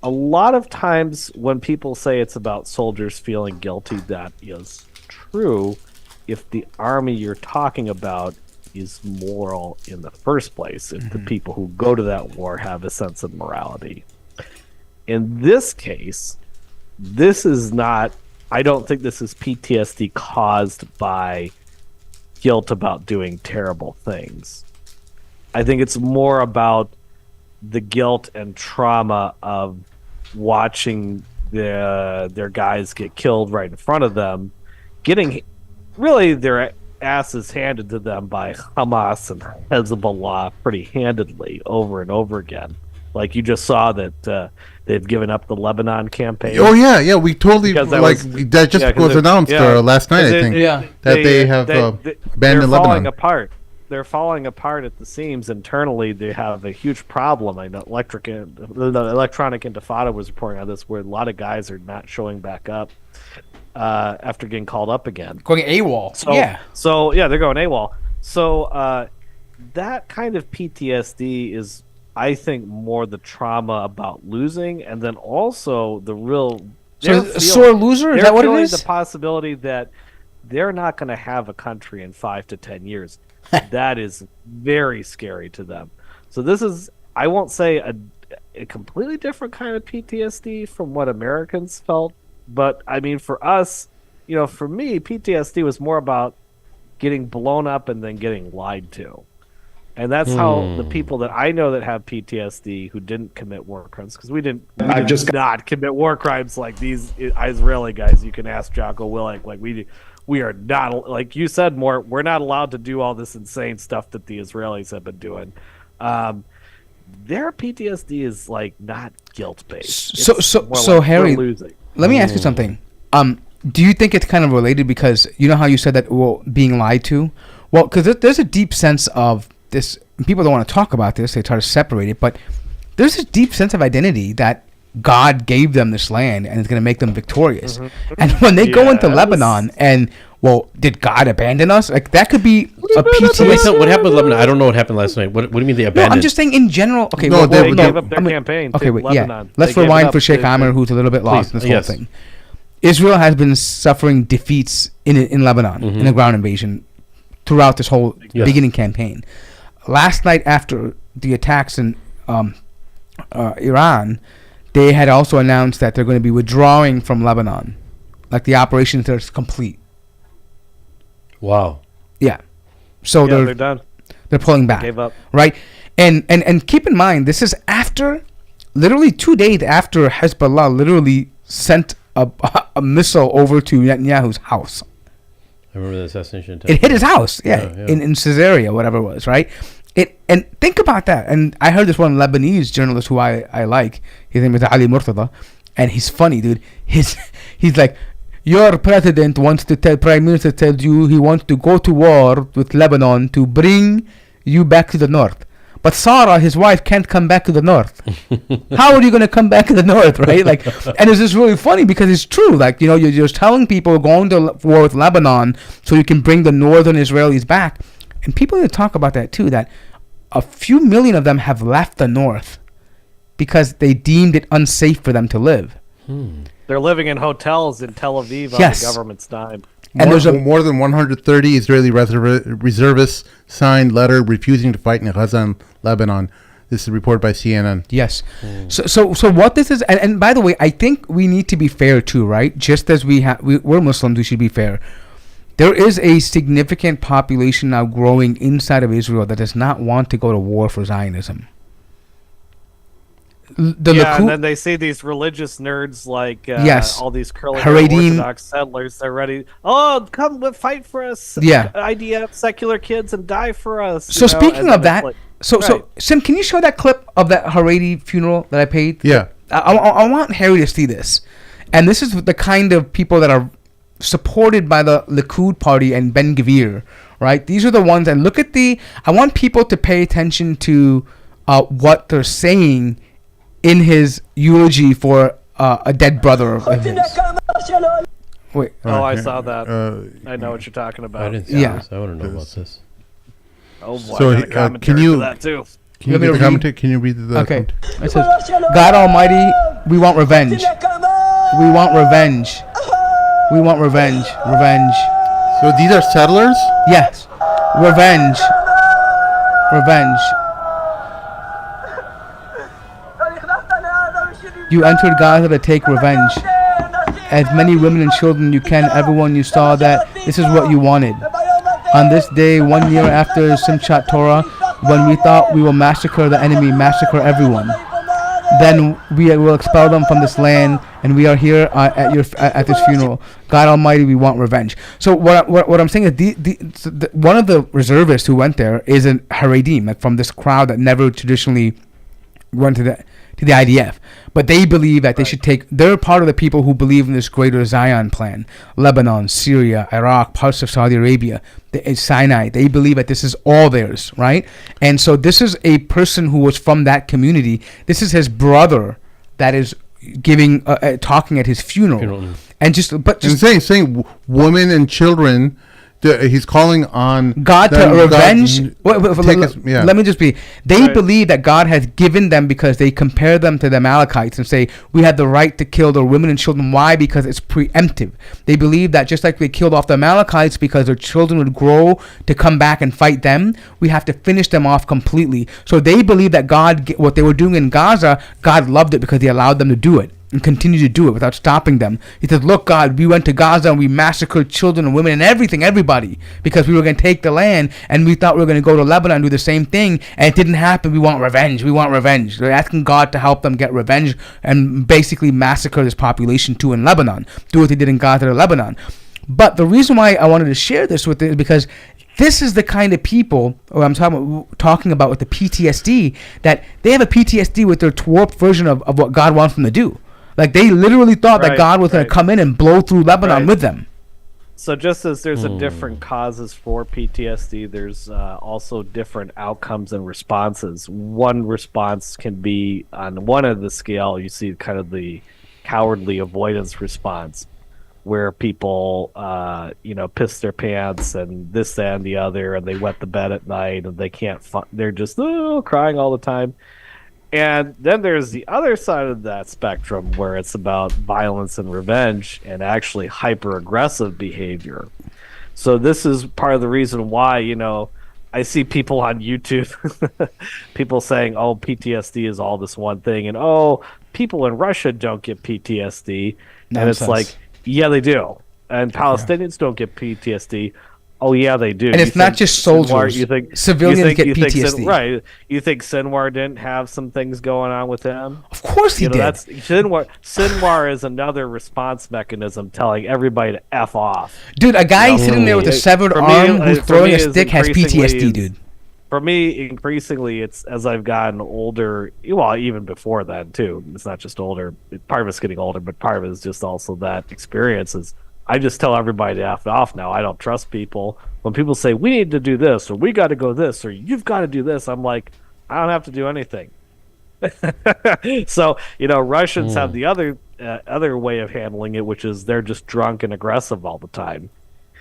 A lot of times when people say it's about soldiers feeling guilty, that is true if the army you're talking about is moral in the first place, if the people who go to that war have a sense of morality. In this case, this is not, I don't think this is PTSD caused by guilt about doing terrible things. I think it's more about the guilt and trauma of watching their guys get killed right in front of them, getting really their asses handed to them by Hamas and Hezbollah pretty handedly over and over again. Like you just saw that they've given up the Lebanon campaign. Oh yeah, we totally Because that just was announced last night. I think that they have abandoned they're falling Lebanon. apart. They're falling apart at the seams internally. They have a huge problem. I know the Electronic Intifada was reporting on this, where a lot of guys are not showing back up after getting called up again. Going AWOL. So they're going AWOL. So that kind of PTSD is, I think, more the trauma about losing, and then also the real sore loser. Is that what it is? The possibility that they're not going to have a country in 5 to 10 years. That is very scary to them. So this is, I won't say a completely different kind of PTSD from what Americans felt, but I mean, for us, for me, PTSD was more about getting blown up and then getting lied to. And that's how the people that I know that have PTSD who didn't commit war crimes, because we did not commit war crimes like these Israeli guys. You can ask Jocko Willink. Like we are not, like you said, we're not allowed to do all this insane stuff that the Israelis have been doing. Their PTSD is like not guilt based. So Harry, let me ask you something. Do you think it's kind of related, because you know how you said that being lied to? Well, because there's a deep sense of this. People don't want to talk about this. They try to separate it, but there's a deep sense of identity that God gave them this land and it's going to make them victorious. And when they go into Lebanon and well, did God abandon us? Like that could be a So wait, PTSD. what happened with Lebanon? I don't know what happened last night. What do you mean they No, abandoned? I'm just saying in general. Okay, No, They no, gave up their I mean- campaign Okay, to wait, Lebanon. yeah. Let's They gave it rewind up for Sheikh to- Amr, who's a little bit lost in this yes. whole thing. Israel has been suffering defeats in Lebanon in the ground invasion throughout this whole Yes. beginning campaign. Last night, after the attacks in Iran, they had also announced that they're going to be withdrawing from Lebanon, like the operations are complete. Wow. Yeah, so Yeah, they're they're done. pulling back. Gave up. Right, and keep in mind this is after, literally 2 days after Hezbollah literally sent a missile over to Netanyahu's house. I remember the assassination attempt. It hit his house, yeah. Yeah. In Caesarea, whatever it was, right? And think about that. And I heard this one Lebanese journalist who I like. His name is Ali Murtada, and he's funny, dude. He's like, your president wants to tell prime minister tells you he wants to go to war with Lebanon to bring you back to the north. But Sarah, his wife, can't come back to the north. How are you going to come back to the north, right? Like, and it's just really funny because it's true. Like, you know, you're just telling people going to war with Lebanon so you can bring the northern Israelis back. And people need to talk about that too, that a few million of them have left the north because they deemed it unsafe for them to live. They're living in hotels in Tel Aviv Yes. on the government's dime. And there's a more than 130 Israeli reservists signed letter refusing to fight in Gaza and Lebanon. This is reported by CNN. Yes. So what this is, and by the way, I think we need to be fair too, right? Just as we're Muslims, we should be fair. There is a significant population now growing inside of Israel that does not want to go to war for Zionism. And then they see these religious nerds like Yes. all these curly Haredim. Orthodox settlers. They're ready. Oh, come fight for us. Yeah. IDF secular kids and die for us. So you know? speaking And of then that, it's so right. Sim, can you show that clip of that Haredi funeral that I paid? Yeah. I want Harry to see this, and this is the kind of people that are supported by the Likud party and Ben Gvir, right? These are the ones, and look at I want people to pay attention to what they're saying in his eulogy for a dead brother of his. Wait. Oh, I saw that. I know what you're talking I about. didn't see Yeah. this. I want to know about this. Oh boy, So, I got a commentary can you- for that too. Can you Let me read the read- commentary? Can you read the Okay. commentary? It says, God Almighty, we want revenge. We want revenge. We want revenge. Revenge. So these are settlers? Yes. Revenge. Revenge. You entered Gaza to take revenge. As many women and children you can, everyone you saw that this is what you wanted. On this day, 1 year after Simchat Torah, when we thought we will massacre the enemy, massacre everyone, then we will expel them from this land, and we are here at this funeral. God Almighty, we want revenge. So what I'm saying is one of the reservists who went there is a Haredim, like from this crowd that never traditionally went to the IDF, but they believe that they should take. They're part of the people who believe in this greater Zion plan. Lebanon, Syria, Iraq, parts of Saudi Arabia, Sinai. They believe that this is all theirs, right? And so this is a person who was from that community. This is his brother that is giving talking at his funeral, and saying women and children. He's calling on God to revenge. Let me just be. They believe that God has given them because they compare them to the Amalekites and say we have the right to kill their women and children. Why? Because it's preemptive. They believe that just like they killed off the Amalekites because their children would grow to come back and fight them, we have to finish them off completely. So they believe that what they were doing in Gaza, God loved it because He allowed them to do it and continue to do it without stopping them. He says, look, God, we went to Gaza and we massacred children and women and everybody, because we were going to take the land, and we thought we were going to go to Lebanon and do the same thing, and it didn't happen. We want revenge. We want revenge. They're asking God to help them get revenge and basically massacre this population too in Lebanon. Do what they did in Gaza to Lebanon. But the reason why I wanted to share this with it is because this is the kind of people I'm talking about with the PTSD, that they have a PTSD with their warped version of what God wants them to do. Like, they literally thought that God was going to come in and blow through Lebanon with them. So just as there's a different causes for PTSD, there's also different outcomes and responses. One response can be on one end of the scale, you see kind of the cowardly avoidance response. where people, piss their pants and this, that, and the other, and they wet the bed at night, and they can't. They're just crying all the time. And then there's the other side of that spectrum where it's about violence and revenge and actually hyper-aggressive behavior. So this is part of the reason why, I see people on YouTube, people saying, oh, PTSD is all this one thing, and oh, people in Russia don't get PTSD. Nonsense. And it's like, yeah, they do. And Palestinians don't get PTSD. Oh, yeah, they do. And it's not just soldiers. Civilians get PTSD. Right. You think Sinwar didn't have some things going on with him? Of course he did. Sinwar is another response mechanism telling everybody to F off. Dude, a guy sitting there with a severed arm who's throwing a stick has PTSD, dude. For me, increasingly, it's as I've gotten older, well, even before then, too. It's not just older. Part of it's getting older, but part of it is just also that experience is I just tell everybody to F off now. I don't trust people. When people say, we need to do this, or we got to go this, or you've got to do this, I'm like, I don't have to do anything. So, Russians have the other way of handling it, which is they're just drunk and aggressive all the time.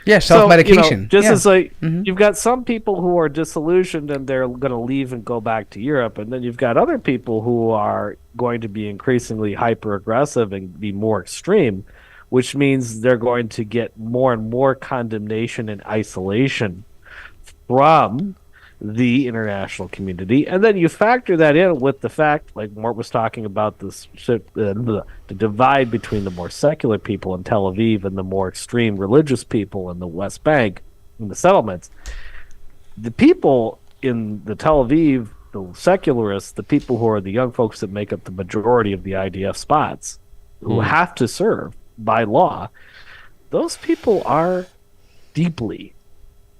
Yeah, self-medication. As you've got some people who are disillusioned and they're going to leave and go back to Europe, and then you've got other people who are going to be increasingly hyper-aggressive and be more extreme, which means they're going to get more and more condemnation and isolation from the international community. And then you factor that in with the fact, like Mort was talking about, the divide between the more secular people in Tel Aviv and the more extreme religious people in the West Bank, in the settlements. The people in the Tel Aviv, the secularists, the people who are the young folks that make up the majority of the IDF spots, who have to serve by law, those people are deeply,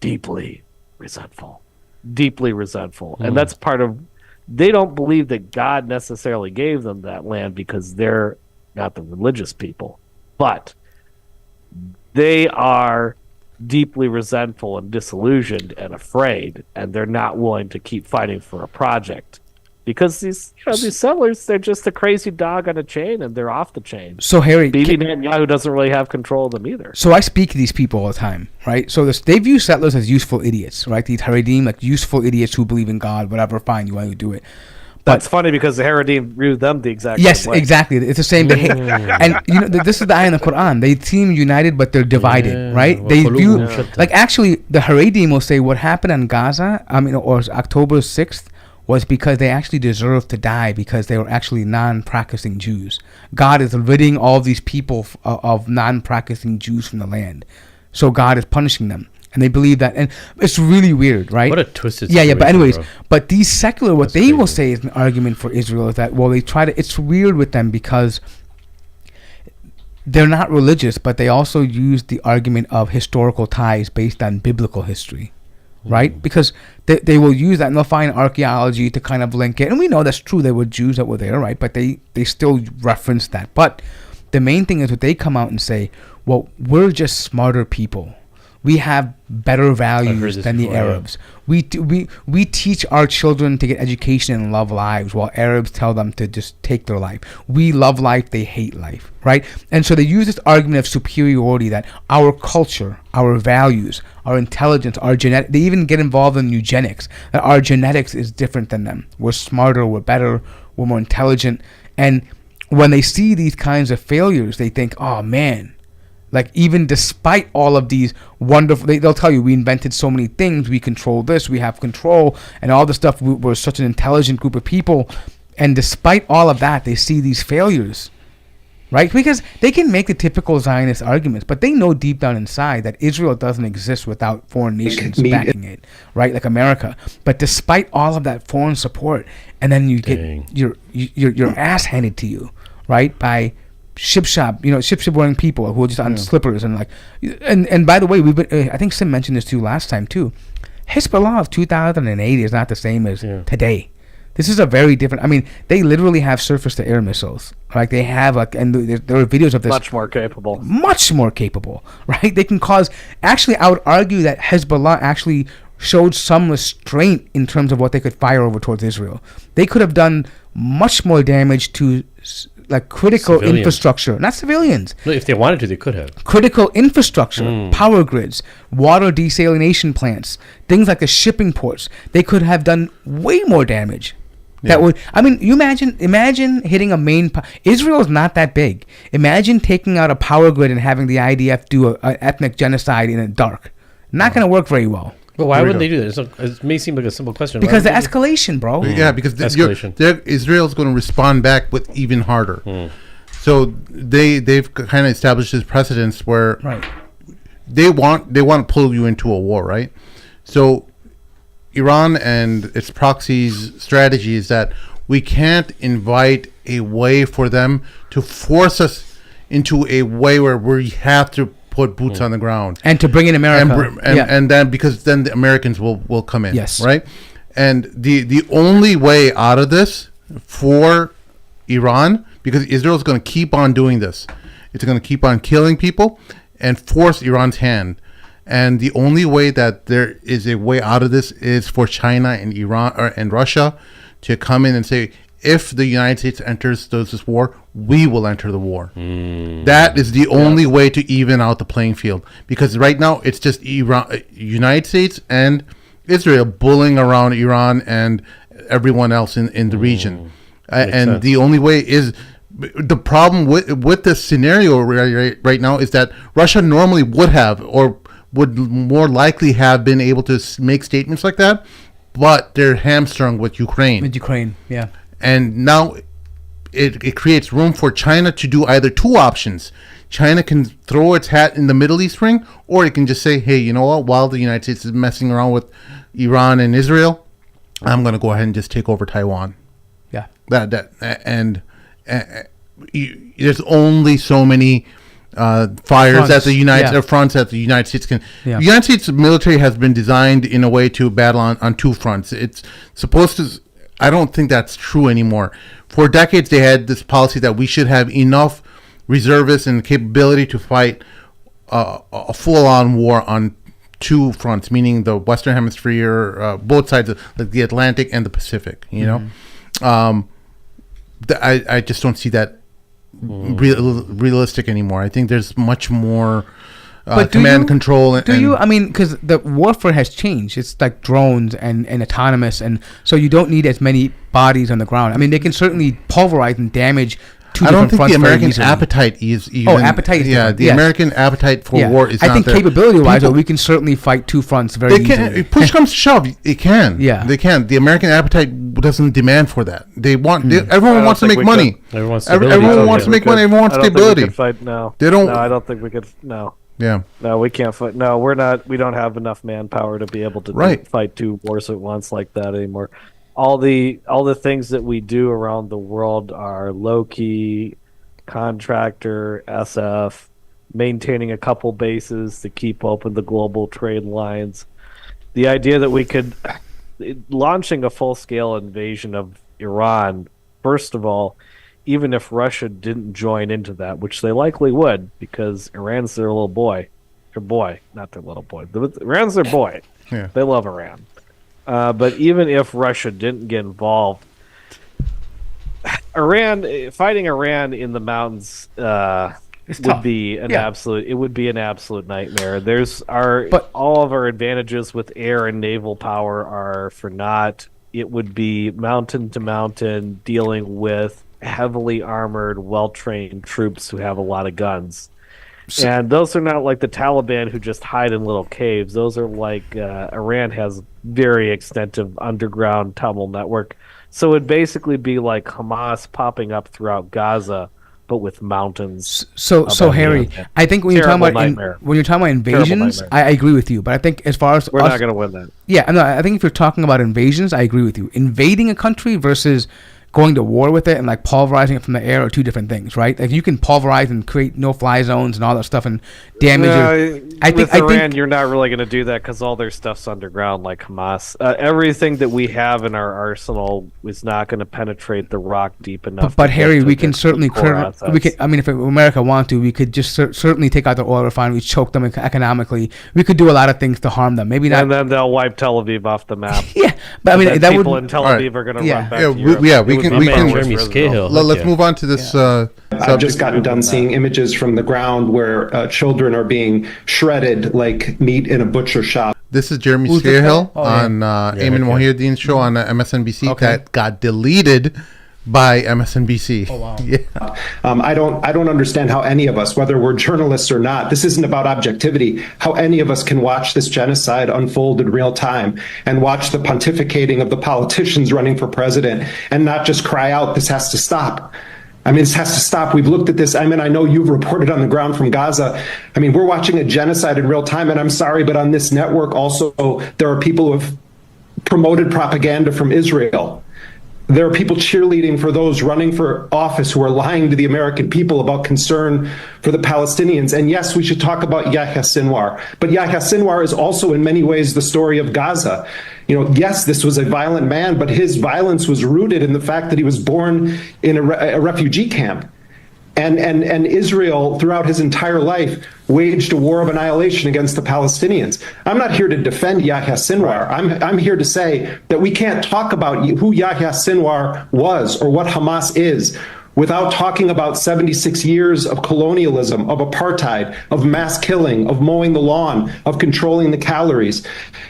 deeply resentful. And that's part of, they don't believe that God necessarily gave them that land because they're not the religious people, but they are deeply resentful and disillusioned and afraid, and they're not willing to keep fighting for a project. Because these settlers, they're just a crazy dog on a chain, and they're off the chain. So, Harry, Bibi Netanyahu doesn't really have control of them either. So I speak to these people all the time, right? So they view settlers as useful idiots, right? These Haredim, like useful idiots who believe in God, whatever, fine, you want to do it. But that's funny because the Haredim view them the exact same way. Yes, exactly. It's the same. And this is the ayah in the Quran. They seem united, but they're divided, right? They view, like actually, the Haredim will say what happened in Gaza, or October 6th, was because they actually deserved to die because they were actually non-practicing Jews. God is ridding all these people of non-practicing Jews from the land. So God is punishing them. And they believe that. And it's really weird, right? What a twisted situation. Yeah, but anyways, bro. But these secular, what they will say is an argument for Israel is that, well, they try to, it's weird with them because they're not religious, but they also use the argument of historical ties based on biblical history. Right? Because they will use that and they'll find archaeology to kind of link it. And we know that's true. There were Jews that were there, right? But they still reference that. But the main thing is what they come out and say, well, we're just smarter people. We have better values than the Arabs. We teach our children to get education and love lives while Arabs tell them to just take their life. We love life, they hate life, right? And so they use this argument of superiority that our culture, our values, our intelligence, our genetic, they even get involved in eugenics, that our genetics is different than them. We're smarter, we're better, we're more intelligent. And when they see these kinds of failures, they think, oh man, like even despite all of these wonderful, they'll tell you we invented so many things, we control this, we have control, and all the stuff. We're such an intelligent group of people, and despite all of that, they see these failures, right? Because they can make the typical Zionist arguments, but they know deep down inside that Israel doesn't exist without foreign nations backing it, right? Like America. But despite all of that foreign support, and then you get your ass handed to you, right, by ship wearing people who are just on slippers and like, and by the way, we've been, I think Sim mentioned this to you last time too. Hezbollah of 2008 is not the same as today. This is a very different. I mean, they literally have surface-to-air missiles. Like they have, like, and there are videos of this. Much more capable, right? They can cause. Actually, I would argue that Hezbollah actually showed some restraint in terms of what they could fire over towards Israel. They could have done much more damage to like critical Civilians. infrastructure, not civilians, No, if they wanted to, they could have. critical infrastructure, power grids, water desalination plants, things like the shipping ports. They could have done way more damage. That would, I mean, you imagine hitting a main. Israel is not that big. Imagine taking out a power grid and having the IDF do an ethnic genocide in the dark. Not going to work very well. But why wouldn't they do that? It may seem like a simple question. Because the escalation, bro. Yeah, because Escalation. Israel's going to respond back with even harder. So they've kind of established this precedence where they want to pull you into a war, right? So Iran and its proxies' strategy is that we can't invite a way for them to force us into a way where we have to put boots on the ground and to bring in America, and then because then the Americans will come in, Yes. right? And the only way out of this for Iran, because Israel's going to keep on doing this, it's going to keep on killing people and force Iran's hand. And the only way that there is a way out of this is for China and Iran and Russia to come in and say, if the United States enters this war, we will enter the war. That is the only way to even out the playing field. Because right now it's just United States and Israel bullying around Iran and everyone else in the region. And sense. the only way is... The problem with this scenario right now is that Russia normally would have or would more likely have been able to make statements like that, but they're hamstrung with Ukraine. Yeah. And now it creates room for China to do either two options. China can throw its hat in the Middle East ring, or it can just say, hey, you know what? While the United States is messing around with Iran and Israel, I'm going to go ahead and just take over Taiwan. Yeah. There's only so many fires at the fronts that the United States can. Yeah. The United States military has been designed in a way to battle on two fronts. It's supposed to. I don't think that's true anymore. For decades, they had this policy that we should have enough reservists and capability to fight a full-on war on two fronts, meaning the Western Hemisphere, both sides, like the Atlantic and the Pacific. You know, I just don't see that realistic anymore. I think there's much more command control. I mean, because the warfare has changed. It's like drones and autonomous, and so you don't need as many bodies on the ground. I mean, they can certainly pulverize and damage two I don't different think the fronts very American easily. appetite is even... appetite is yeah, different. the Yes. American appetite for war is I not think there. capability-wise, People- we can certainly fight two fronts very They easily. can. If push comes to shove, it can. Yeah. They can. The American appetite doesn't demand for that. They want. Hmm. Everyone wants to make money. Everyone wants Everyone stability. wants to make money. Everyone wants I don't think stability. we could fight. No, They don't- No, I don't think we could. No, Yeah. no, we can't fight. No, we're not. We don't have enough manpower to be able to Right. fight two wars at once like that anymore. All the things that we do around the world are low key, contractor, SF, maintaining a couple bases to keep open the global trade lines. The idea that we could launching a full scale invasion of Iran, first of all, even if Russia didn't join into that, which they likely would, because Iran's their little boy. Their boy, not their little boy. Iran's their boy. Yeah. They love Iran. But even if Russia didn't get involved, fighting Iran in the mountains would tough. be an Yeah. absolute. It would be an absolute nightmare. But- All of our advantages with air and naval power are for naught. It would be mountain to mountain dealing with heavily armored, well-trained troops who have a lot of guns. And those are not like the Taliban who just hide in little caves. Those are like Iran has very extensive underground tunnel network. So it'd basically be like Hamas popping up throughout Gaza, but with mountains. So above Harry, the ocean. I think when you're talking Terrible about nightmare. when you're talking about invasions, nightmare. I agree with you. But I think as far as We're us- not going to win that. Yeah, no, I think if you're talking about invasions, I agree with you. Invading a country versus going to war with it and like pulverizing it from the air are two different things, right? Like you can pulverize and create no-fly zones and all that stuff and damage. With Iran, you're not really going to do that because all their stuff's underground, like Hamas. Everything that we have in our arsenal is not going to penetrate the rock deep enough. But to Harry, get to we the can certainly core we assets. can. I mean, if America wanted to, we could just certainly take out the oil refineries, choke them economically. We could do a lot of things to harm them. Maybe not. And then they'll wipe Tel Aviv off the map. Yeah, But I mean, that that people would. in Tel All right. Aviv are going to Yeah. run back Yeah, to Europe. we It would can- be we much can- worse Jeremy for Israel. Scahill. Let's Yeah. move on to this. I've just gotten done seeing images from the ground where children are being shredded like meat in a butcher shop. This is Jeremy Who's this Scahill guy? Oh, yeah. on Ayman okay. Mohyeddin's show on MSNBC Okay. that got deleted by MSNBC. Oh, wow. Yeah. I don't understand how any of us, whether we're journalists or not, this isn't about objectivity, how any of us can watch this genocide unfold in real time and watch the pontificating of the politicians running for president and not just cry out, this has to stop. I mean, this has to stop. We've looked at this. I mean, I know you've reported on the ground from Gaza. I mean, we're watching a genocide in real time. And I'm sorry, but on this network also, there are people who have promoted propaganda from Israel. There are people cheerleading for those running for office who are lying to the American people about concern for the Palestinians. And yes, we should talk about Yahya Sinwar. But Yahya Sinwar is also in many ways the story of Gaza. You know, yes, this was a violent man, but his violence was rooted in the fact that he was born in a refugee camp. And Israel, throughout his entire life, waged a war of annihilation against the Palestinians. I'm not here to defend Yahya Sinwar. I'm here to say that we can't talk about who Yahya Sinwar was or what Hamas is without talking about 76 years of colonialism, of apartheid, of mass killing, of mowing the lawn, of controlling the calories.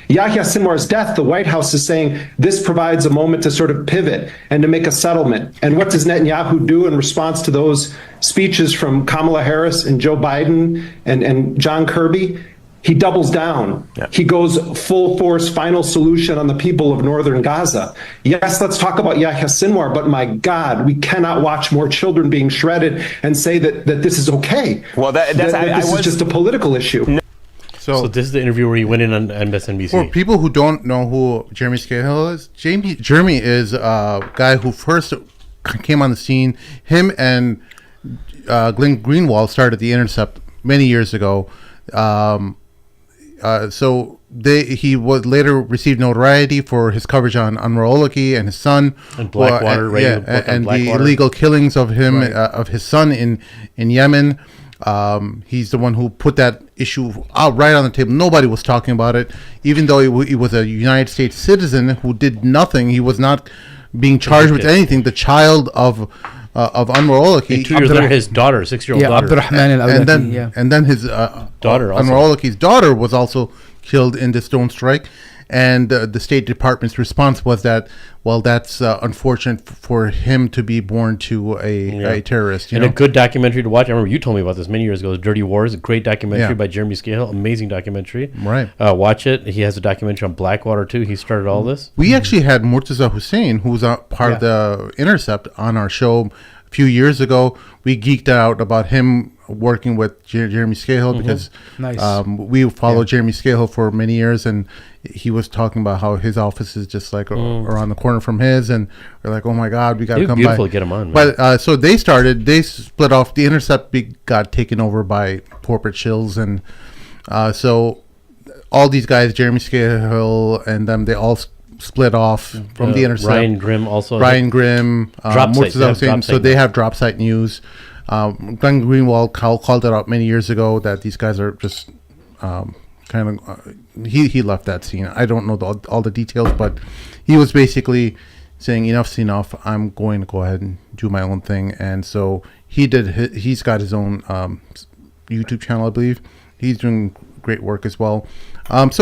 Yahya Sinwar's death, the White House is saying this provides a moment to sort of pivot and to make a settlement. And what does Netanyahu do in response to those speeches from Kamala Harris and Joe Biden and John Kirby? He doubles down. Yeah. He goes full force, final solution on the people of northern Gaza. Yes, let's talk about Yahya Sinwar, but my God, we cannot watch more children being shredded and say that this is okay. Well, This is just a political issue. So this is the interview where he went in on MSNBC. For people who don't know who Jeremy Scahill is, Jeremy is a guy who first came on the scene. Him and Glenn Greenwald started The Intercept many years ago. So he was later received notoriety for his coverage on Anwar and his son, And Blackwater, writing a book on and the Blackwater. illegal killings of him of his son in Yemen. He's the one who put that issue out right on the table. Nobody was talking about it, even though he was a United States citizen who did nothing. He was not being charged with anything. The child of Anwar And 2 years later, his daughter, 6-year-old daughter. Abdurrahman al-Awlaki, and then his Daughter also. Anwar al-Awlaki's daughter was also killed in this drone strike. And the State Department's response was that, well, that's unfortunate for him to be born to a terrorist. And a good documentary to watch. I remember you told me about this many years ago. Dirty Wars, a great documentary by Jeremy Scahill. Amazing documentary. Right. Watch it. He has a documentary on Blackwater, too. He started all this. We actually had Murtaza Hussein, who was part of the Intercept, on our show a few years ago. We geeked out about him working with Jeremy Scahill because we followed Jeremy Scahill for many years, and he was talking about how his office is just like around the corner from his, and we're like, oh my God, we got to come by. Beautiful to get him on. Man. But so they split off. The Intercept got taken over by corporate shills, and so all these guys, Jeremy Scahill and them, they all split off from the Intercept. Ryan Grimm also. Ryan Grimm, Murtaza Hussein. So they have Drop Site News. Glenn Greenwald called it out many years ago that these guys are just kind of. He left that scene. I don't know all the details, but he was basically saying enough's enough. I'm going to go ahead and do my own thing, and so he did. He's got his own YouTube channel, I believe. He's doing great work as well. I don't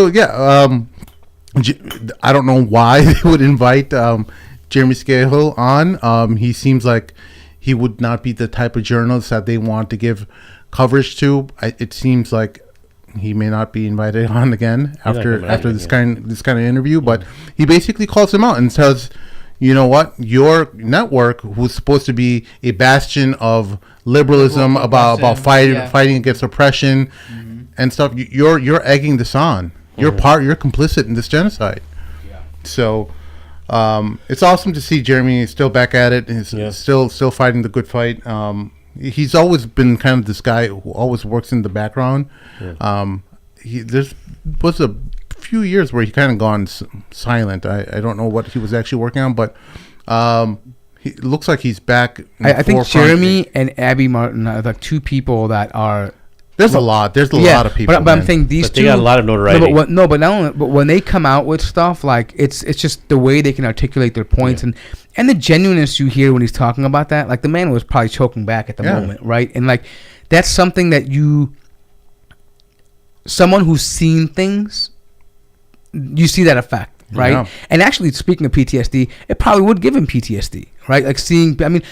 know why they would invite Jeremy Scahill on. He seems like he would not be the type of journalist that they want to give coverage to. It seems like he may not be invited on again after this kind of interview. But he basically calls him out and says, you know what, your network, who's supposed to be a bastion of liberalism about fighting against oppression and stuff, you're egging this on. You're complicit in this genocide. Yeah. So it's awesome to see Jeremy still back at it. He's still fighting the good fight. He's always been kind of this guy who always works in the background. Yeah. There was a few years where he kind of gone silent. I don't know what he was actually working on, but it looks like he's back. I think Jeremy and Abby Martin are like two people that are There's a lot. There's a lot of people. But I'm saying these But two they got a lot of notoriety. But not only, but when they come out with stuff, like it's just the way they can articulate their points and the genuineness you hear when he's talking about that. Like the man was probably choking back at the moment, right? And like that's something that someone who's seen things, you see that effect, right? Yeah. And actually, speaking of PTSD, it probably would give him PTSD, right? Like seeing, I mean,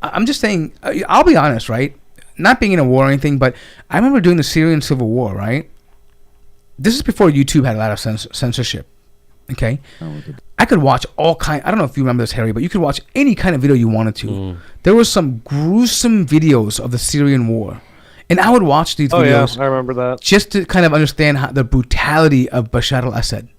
I'm just saying, I'll be honest, right? Not being in a war or anything, but I remember doing the Syrian civil war, right? This is before YouTube had a lot of censorship, okay? I could watch I don't know if you remember this, Harry, but you could watch any kind of video you wanted to. There was some gruesome videos of the Syrian war. And I would watch these videos. I remember that. Just to kind of understand the brutality of Bashar al-Assad.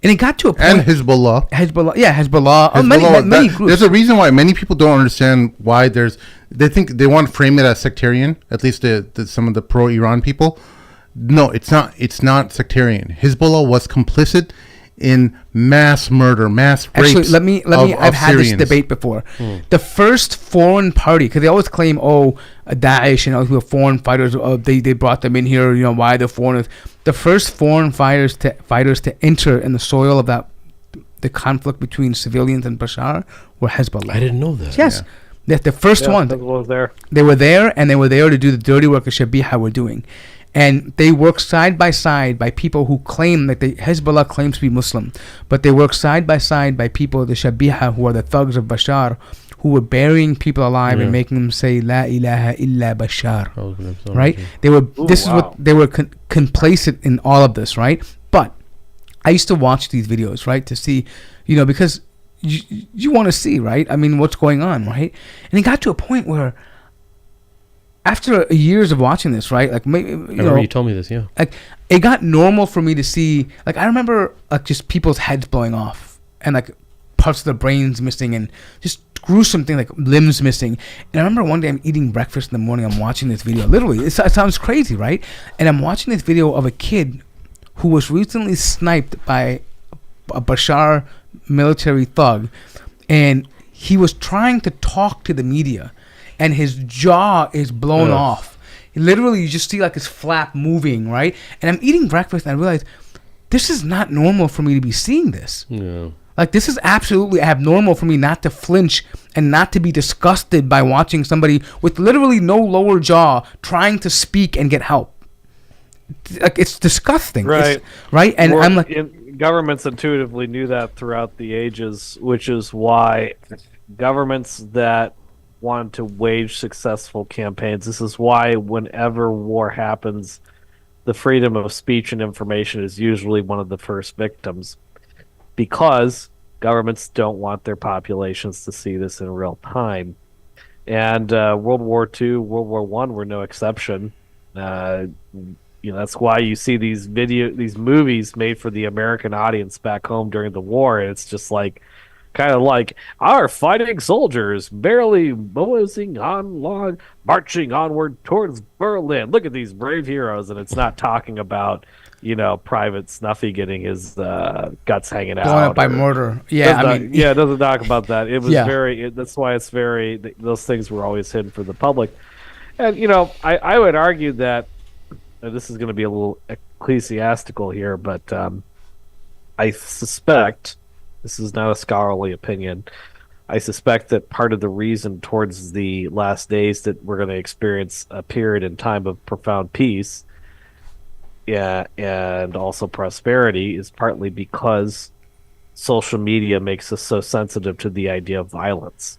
And it got to a point. And Hezbollah. Hezbollah. Many groups. There's a reason why many people don't understand why they think they want to frame it as sectarian, at least some of the pro-Iran people. No, it's not. It's not sectarian. Hezbollah was complicit in mass murder, mass rapes. Actually, let me. I've had this debate before. The first foreign party, because they always claim, Daesh and other foreign fighters. They brought them in here. You know why they're foreigners. The first foreign fighters to enter in the soil of the conflict between civilians and Bashar were Hezbollah. I didn't know that. Yes, that's the first one. Was there. They were there, and they were there to do the dirty work that Shabiha were doing. And they work side by side by people who claim that Hezbollah claims to be Muslim, but they work side by side by people, the Shabiha, who are the thugs of Bashar, who were burying people alive and making them say La ilaha illa Bashar. Right? They were. What they were complacent in all of this, right? But I used to watch these videos, right, to see, because you want to see, right? I mean, what's going on, right? And it got to a point where, after years of watching this, right, like maybe you told me this, like it got normal for me to see. Like I remember, like just people's heads blowing off and like parts of their brains missing and just gruesome thing like limbs missing. And I remember one day I'm eating breakfast in the morning. I'm watching this video. Literally, it sounds crazy, right? And I'm watching this video of a kid who was recently sniped by a Bashar military thug, and he was trying to talk to the media. And his jaw is blown off. Literally, you just see like his flap moving, right? And I'm eating breakfast and I realize this is not normal for me to be seeing this. Yeah. Like this is absolutely abnormal for me not to flinch and not to be disgusted by watching somebody with literally no lower jaw trying to speak and get help. Like it's disgusting, right? Right, and I'm like, governments intuitively knew that throughout the ages, which is why governments that wanted to wage successful campaigns. This is why whenever war happens, the freedom of speech and information is usually one of the first victims, because governments don't want their populations to see this in real time. And World War II, World War I were no exception. That's why you see these movies made for the American audience back home during the war, and it's just like kind of like our fighting soldiers barely marching onward towards Berlin. Look at these brave heroes, and it's not talking about Private Snuffy getting his guts hanging out, blown up by murder. It doesn't talk about that. It was that's why it's very. Those things were always hidden for the public, and I would argue that this is going to be a little ecclesiastical here, but I suspect. This is not a scholarly opinion. I suspect that part of the reason towards the last days that we're going to experience a period in time of profound peace, and also prosperity, is partly because social media makes us so sensitive to the idea of violence.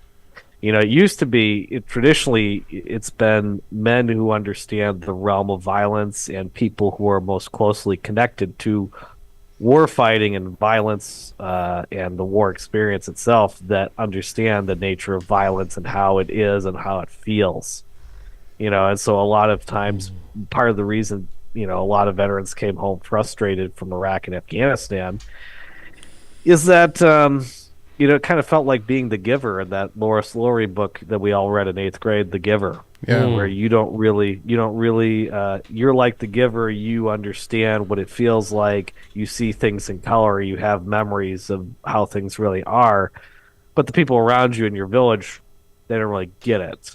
It used to be, traditionally, it's been men who understand the realm of violence and people who are most closely connected to war fighting and violence and the war experience itself that understand the nature of violence and how it is and how it feels. And so a lot of times part of the reason, a lot of veterans came home frustrated from Iraq and Afghanistan is that, it kind of felt like being the giver in that Loris Lowry book that we all read in 8th grade, The Giver. Yeah. Where you don't really, you're like the giver. You understand what it feels like. You see things in color. You have memories of how things really are. But the people around you in your village, they don't really get it.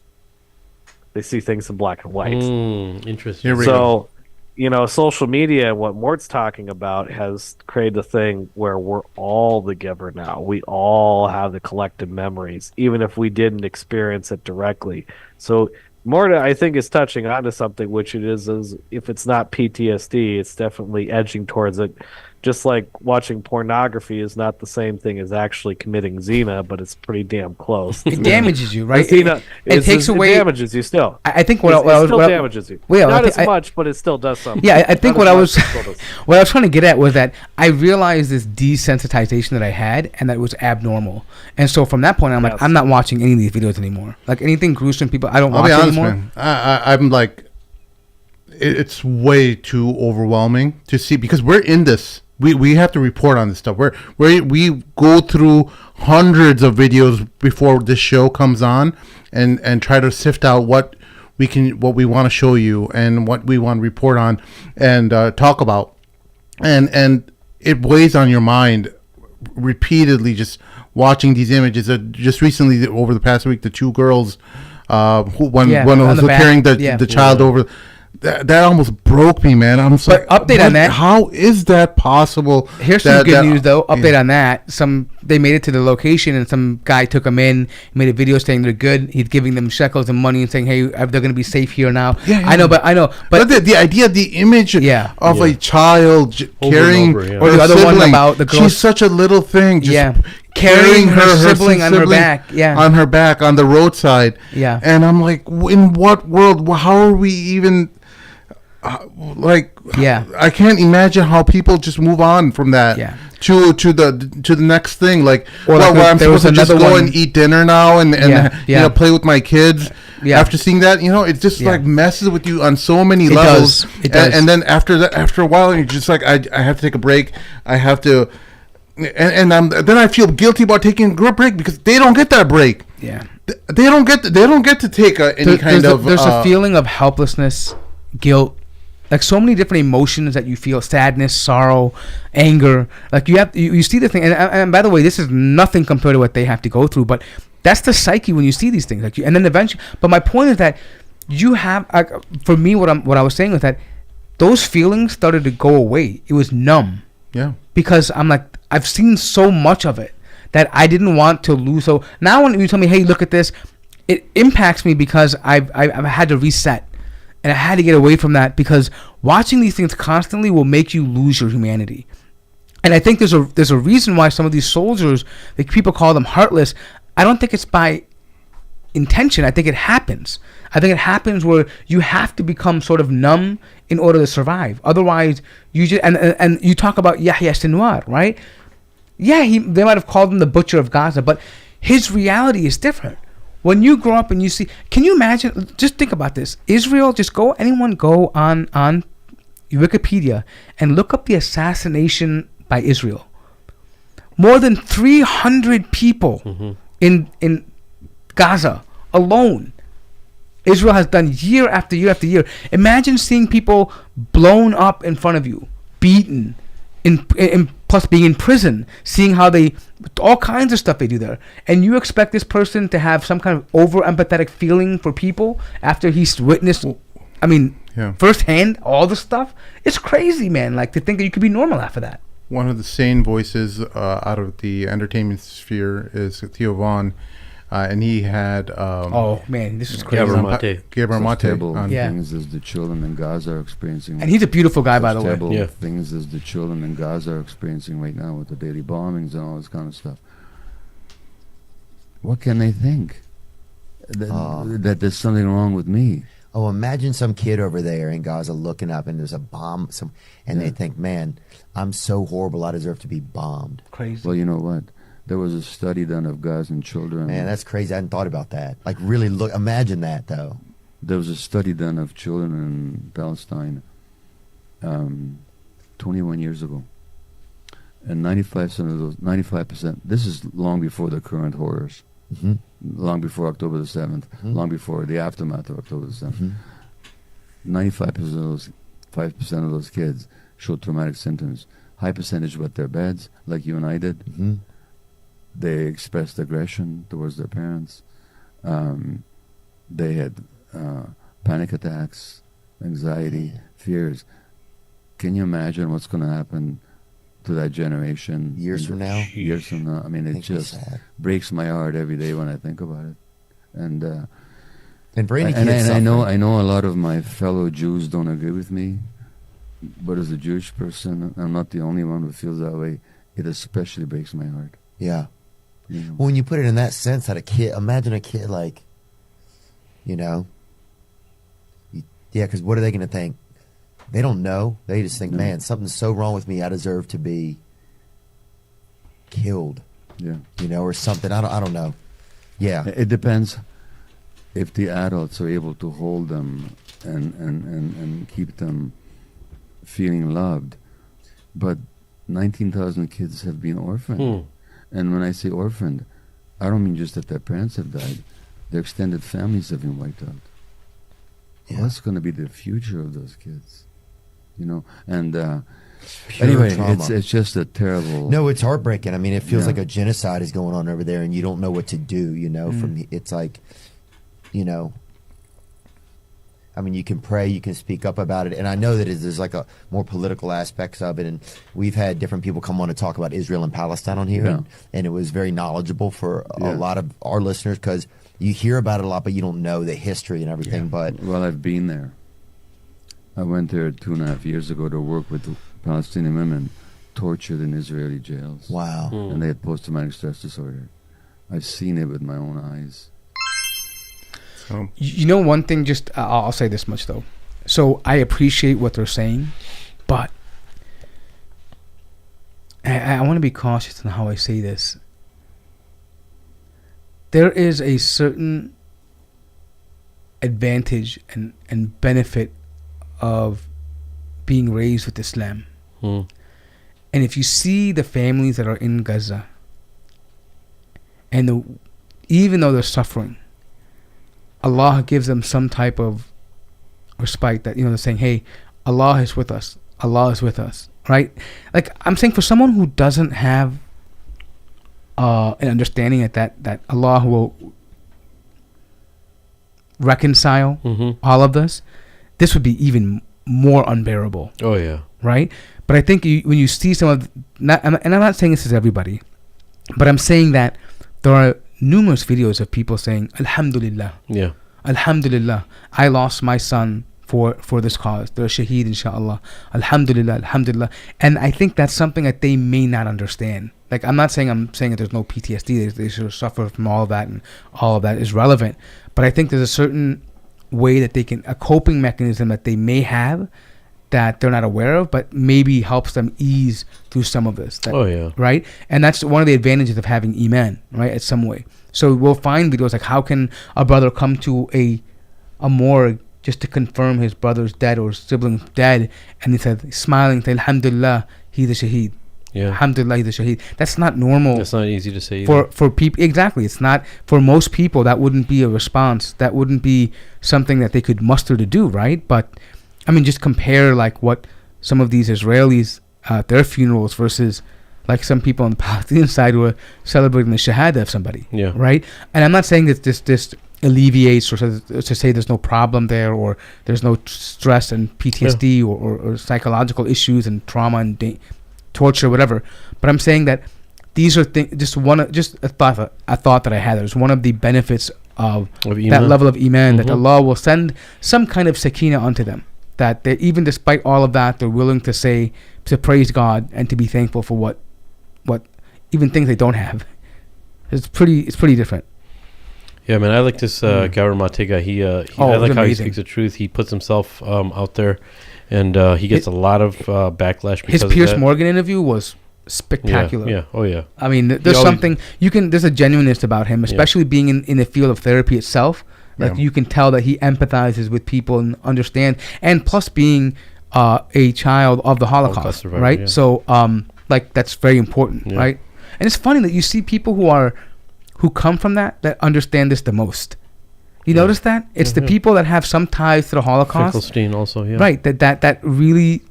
They see things in black and white. Interesting. Here we So, social media, what Mort's talking about, has created a thing where we're all the giver now. We all have the collective memories, even if we didn't experience it directly. So Mort, I think, is touching onto something, which it is if it's not PTSD, it's definitely edging towards it. Just like watching pornography is not the same thing as actually committing zina, but it's pretty damn close. It damages you, right? It takes away. It damages you still. I think it still damages you. Well, not as much, but it still does something. Yeah, I think what I was trying to get at was that I realized this desensitization that I had, and that it was abnormal. And so from that point, I'm like, I'm not watching any of these videos anymore. Like anything gruesome, people, I don't watch anymore. Man. I'm like, it's way too overwhelming to see, because we're in this. We have to report on this stuff. We go through hundreds of videos before this show comes on, and try to sift out what we want to show you and what we want to report on and talk about, and it weighs on your mind repeatedly just watching these images. Just recently, over the past week, the two girls, one was carrying the child over. That almost broke me, man. I'm sorry. But update on that. How is that possible? Here's some good news, though. Update on that. They made it to the location, and some guy took them in, made a video saying they're good. He's giving them shekels and money and saying, "Hey, they're going to be safe here now." Yeah. I know. But the idea, the image of a child carrying or the other sibling, one about the girl. She's such a little thing. Just carrying her sibling on her back. Yeah, on her back on the roadside. Yeah, and I'm like, in what world? How are we even? I can't imagine how people just move on from that to the next thing. Like, I'm supposed to just go and eat dinner now and play with my kids. After seeing that, it just like messes with you on so many levels. It does. And then after a while, you're just like, I have to take a break. I have to, and then I feel guilty about taking a break because they don't get that break. Yeah, they don't get to take any kind of. There's a feeling of helplessness, guilt. Like so many different emotions that you feel: sadness, sorrow, anger. Like you see the thing, and by the way, this is nothing compared to what they have to go through. But that's the psyche when you see these things. And then eventually. But my point is that you have, for me, what I was saying was that those feelings started to go away. It was numb. Yeah. Because I'm like, I've seen so much of it that I didn't want to lose. So now when you tell me, hey, look at this, it impacts me because I've had to reset. And I had to get away from that because watching these things constantly will make you lose your humanity. And I think there's a reason why some of these soldiers, like people call them heartless. I don't think it's by intention. I think it happens. I think it happens where you have to become sort of numb in order to survive. Otherwise, you just and you talk about Yahya Sinwar, right? Yeah, they might have called him the butcher of Gaza, but his reality is different. When you grow up and you see, can you imagine? Just think about this. Israel, anyone go on Wikipedia and look up the assassination by Israel. More than 300 people in Gaza alone. Israel has done year after year after year. Imagine seeing people blown up in front of you, beaten, plus being in prison, seeing how all kinds of stuff they do there, and you expect this person to have some kind of over empathetic feeling for people after he's witnessed, firsthand all the stuff. It's crazy, man. Like to think that you could be normal after that. One of the sane voices out of the entertainment sphere is Theo Vonn. And he had this is crazy. Gabriel Mate. Terrible things as the children in Gaza are experiencing. And he's a beautiful guy, by the way. Terrible things as the children in Gaza are experiencing right now with the daily bombings and all this kind of stuff. What can they think? That there's something wrong with me. Oh, imagine some kid over there in Gaza looking up and there's a bomb, they think, man, I'm so horrible, I deserve to be bombed. Crazy. Well, you know what? There was a study done of Gazan children. Man, that's crazy. I hadn't thought about that. Like, really imagine that, though. There was a study done of children in Palestine 21 years ago. And 95%, this is long before the current horrors. Long before October the 7th. Long before the aftermath of October the 7th. 5% of those kids showed traumatic symptoms. High percentage wet their beds, like you and I did. They expressed aggression towards their parents. They had panic attacks, anxiety, fears. Can you imagine what's going to happen to that generation Years from now? Years from now. I mean, it Makes me just sad. breaks my heart every day when I think about it. And for any and kids I know suffering. a lot of my fellow Jews don't agree with me, but as a Jewish person, I'm not the only one who feels that way. It especially breaks my heart. Yeah. You know? Well, when you put it in that sense, that a kid, imagine a kid like, you know, yeah, because what are they going to think? They don't know. They just think, man, something's so wrong with me. I deserve to be killed. Yeah. You know, or something. I don't know. Yeah. It depends if the adults are able to hold them and keep them feeling loved. But 19,000 kids have been orphaned. And when I say orphaned, I don't mean just that their parents have died. Their extended families have been wiped out. Yeah. What's going to be the future of those kids? You know, and Pure anyway, trauma. it's just a terrible. No, it's heartbreaking. I mean, it feels Yeah. like a genocide is going on over there, and you don't know what to do. You know, it's like, you know, I mean, you can pray, you can speak up about it, and I know that there's like a more political aspects of it. And we've had different people come on to talk about Israel and Palestine on here, Yeah. and it was very knowledgeable for Yeah. a lot of our listeners because you hear about it a lot, but you don't know the history and everything. But Well, I've been there. I went there 2.5 years ago to work with Palestinian women tortured in Israeli jails. wow, And they had post-traumatic stress disorder. I've seen it with my own eyes. So, You know, one thing, just I'll say this much though. So I appreciate what they're saying, but I want to be cautious in how I say this. There is a certain advantage and benefit of being raised with Islam. And if you see the families that are in Gaza, and even though they're suffering, Allah gives them some type of respite that, you know, they're saying, hey, Allah is with us. Allah is with us, right? Like, I'm saying for someone who doesn't have an understanding that Allah will reconcile all of this would be even more unbearable. Oh yeah. Right? But I think when you see some of, and I'm not saying this is everybody, but I'm saying that there are numerous videos of people saying, Alhamdulillah. Yeah. Alhamdulillah. I lost my son for this cause. They're a shaheed, inshallah. Alhamdulillah, alhamdulillah. And I think that's something that they may not understand. Like, I'm saying that there's no PTSD. They should suffer from all of that, and all of that is relevant. But I think there's a certain way that they can, a coping mechanism that they may have that they're not aware of, but maybe helps them ease through some of this. Oh yeah. Right? And that's one of the advantages of having Iman, right? In some way. So we'll find videos like, how can a brother come to a morgue just to confirm his brother's dead or sibling's dead, and he said, smiling, say, Alhamdulillah, he's a shaheed. Yeah. Alhamdulillah, he's a shaheed. That's not normal. That's not easy to say either. For people. Exactly. It's not, for most people, that wouldn't be a response. That wouldn't be something that they could muster to do, right? But I mean, just compare like what some of these Israelis at their funerals versus like some people on the Palestinian side who are celebrating the shahada of somebody. Yeah. Right? And I'm not saying that this alleviates or to say there's no problem there or there's no stress and PTSD or psychological issues and trauma and torture, whatever. But I'm saying that these are things. Just a thought that I had. There's one of the benefits of that level of iman, that Allah will send some kind of sakina onto them. That they, even despite all of that, they're willing to praise God and to be thankful for what even things they don't have. It's pretty different. Yeah, man, I like this Gawar Matega. I like how he speaks the truth. He puts himself out there, and he gets a lot of backlash because his Piers Morgan interview was spectacular. Yeah. Oh yeah. I mean, there's something there's a genuineness about him, especially being in the field of therapy itself. Like you can tell that he empathizes with people and understands, and plus being a child of the Holocaust survivor, right? Yeah. So like that's very important, right? And it's funny that you see people who come from that understand this the most. You notice that? It's the people that have some ties to the Holocaust. Finkelstein also, yeah. Right, that really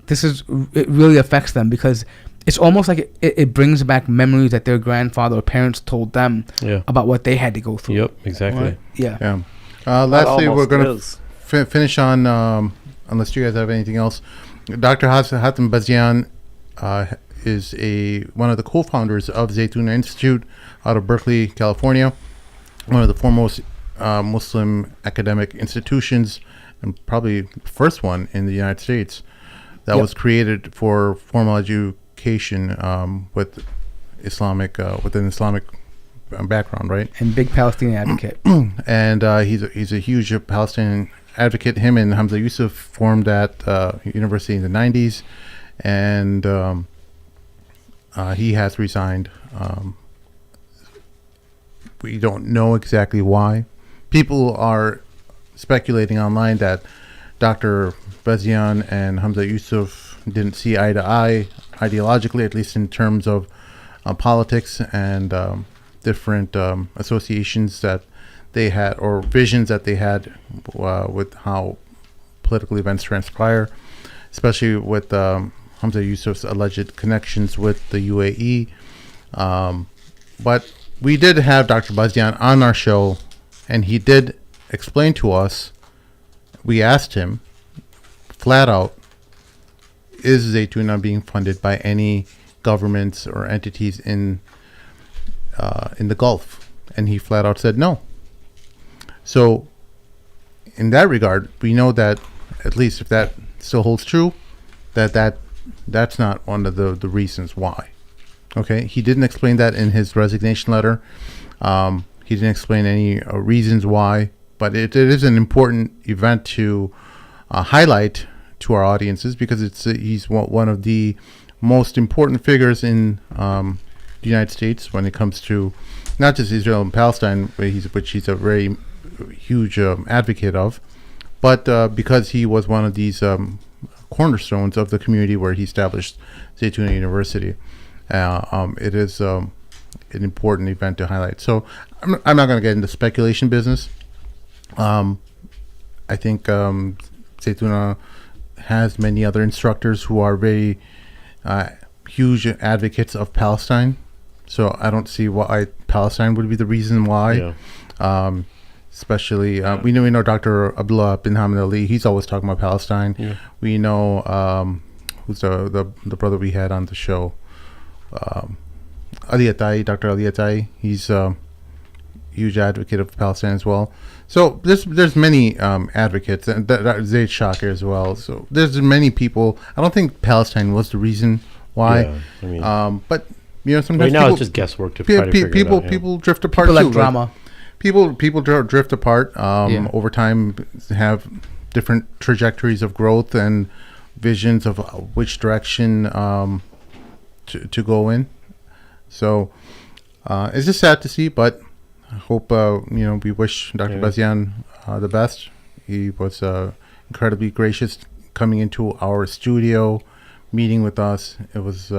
it really affects them because it's almost like it brings back memories that their grandfather or parents told them about what they had to go through. Yep, exactly. Right? Yeah. Lastly, we're almost going to is. finish on, unless you guys have anything else. Dr. Hatem Bazian is one of the co-founders of Zaytuna Institute out of Berkeley, California, one of the foremost Muslim academic institutions, and probably the first one in the United States that was created for formal education with an Islamic background, right? And big Palestinian advocate. And he's a huge Palestinian advocate. Him and Hamza Yusuf formed that university in the 90s, and he has resigned. We don't know exactly why. People are speculating online that Dr. Bazian and Hamza Yusuf didn't see eye to eye ideologically, at least in terms of politics and different associations that they had, or visions that they had with how political events transpire, especially with Hamza Yusuf's alleged connections with the UAE. But we did have Dr. Bazian on our show, and he did explain to us. We asked him flat out, is Zaytuna being funded by any governments or entities in the Gulf? And he flat out said no. So in that regard, we know that, at least if that still holds true, that's not one of the reasons why. Okay, he didn't explain that in his resignation letter. He didn't explain any reasons why, but it is an important event to highlight to our audiences, because he's one of the most important figures in the United States when it comes to not just Israel and Palestine, which he's a very huge advocate of, but because he was one of these cornerstones of the community where he established Zaytuna University. It is an important event to highlight. So I'm not going to get into speculation business. I think Zaytuna has many other instructors who are very huge advocates of Palestine. So I don't see why Palestine would be the reason why. Yeah. Especially, we know Dr. Abdullah bin Hamid Ali. He's always talking about Palestine. Yeah. We know who's the brother we had on the show, Ali Atai, Dr. Ali Atai. He's a huge advocate of Palestine as well. So there's many advocates, and Zayd Shakir as well. So there's many people. I don't think Palestine was the reason why. Yeah, I mean, but sometimes right now it's just guesswork to try to figure it out. People drift apart. People like drama. People drift apart over time, have different trajectories of growth and visions of which direction to go in. So it's just sad to see, but I hope we wish Dr. Bazian the best. He was incredibly gracious coming into our studio, meeting with us. It was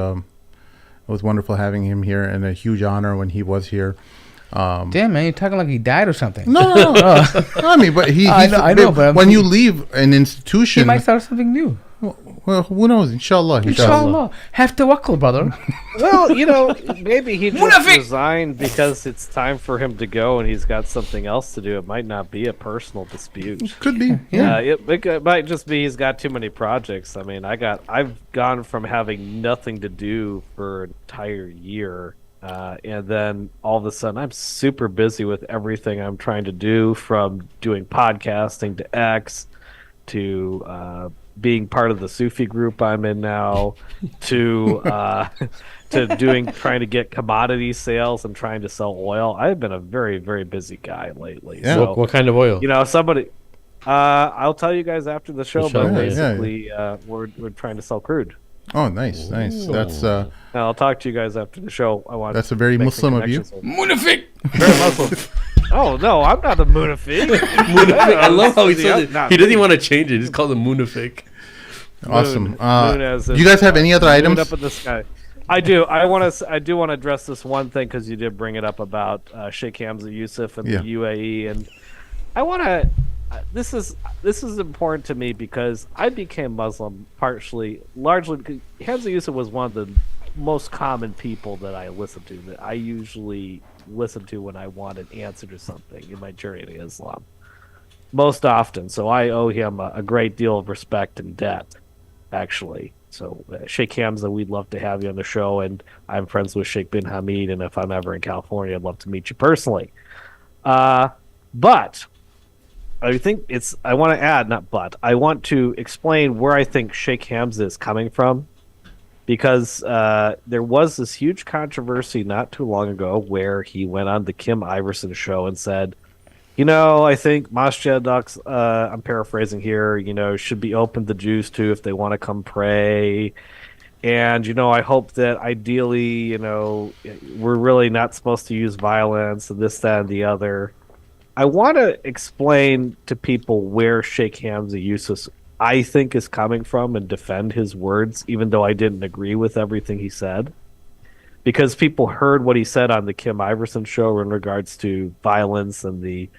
wonderful having him here, and a huge honor when he was here. Damn, man, you're talking like he died or something. No. I mean, but I know. But when you leave an institution, he might start something new. Well, who knows? Inshallah. Have tawakkul, brother. Well, maybe he just resigned because it's time for him to go and he's got something else to do. It might not be a personal dispute. Could be. Yeah. It might just be he's got too many projects. I mean, I've gone from having nothing to do for an entire year. And then all of a sudden I'm super busy with everything I'm trying to do, from doing podcasting to X to being part of the Sufi group I'm in now to trying to get commodity sales and trying to sell oil. I've been a very, very busy guy lately. Yeah. So, what kind of oil? Somebody I'll tell you guys after the show, but basically we're trying to sell crude. Oh, nice. That's I'll talk to you guys after the show. That's a very Muslim of you. Munafik. Very Muslim. Oh no, I'm not a Munafik. I love how he says it. He doesn't even want to change it. He's called a Munafik. Awesome. Do you guys have any other items? Up in the sky. I do. I do want to address this one thing, because you did bring it up about Sheikh Hamza Yusuf and the UAE, and I want to. This is important to me because I became Muslim largely because Hamza Yusuf was one of the most common people that I listened to, that I usually listen to when I want an answer to something in my journey to Islam. most often. So I owe him a great deal of respect and debt, actually. So Sheikh Hamza, we'd love to have you on the show, and I'm friends with Sheikh bin Hamid, and if I'm ever in California, I'd love to meet you personally. But I think I want to explain where I think Sheikh Hamza is coming from, because there was this huge controversy not too long ago where he went on the Kim Iverson show and said, I think Masjid al-Aqsa, I'm paraphrasing here, should be open to Jews too if they want to come pray. And, I hope that ideally, we're really not supposed to use violence and this, that, and the other. I want to explain to people where Sheikh Hamza Yusuf, I think, is coming from and defend his words, even though I didn't agree with everything he said. Because people heard what he said on the Kim Iverson show in regards to violence and the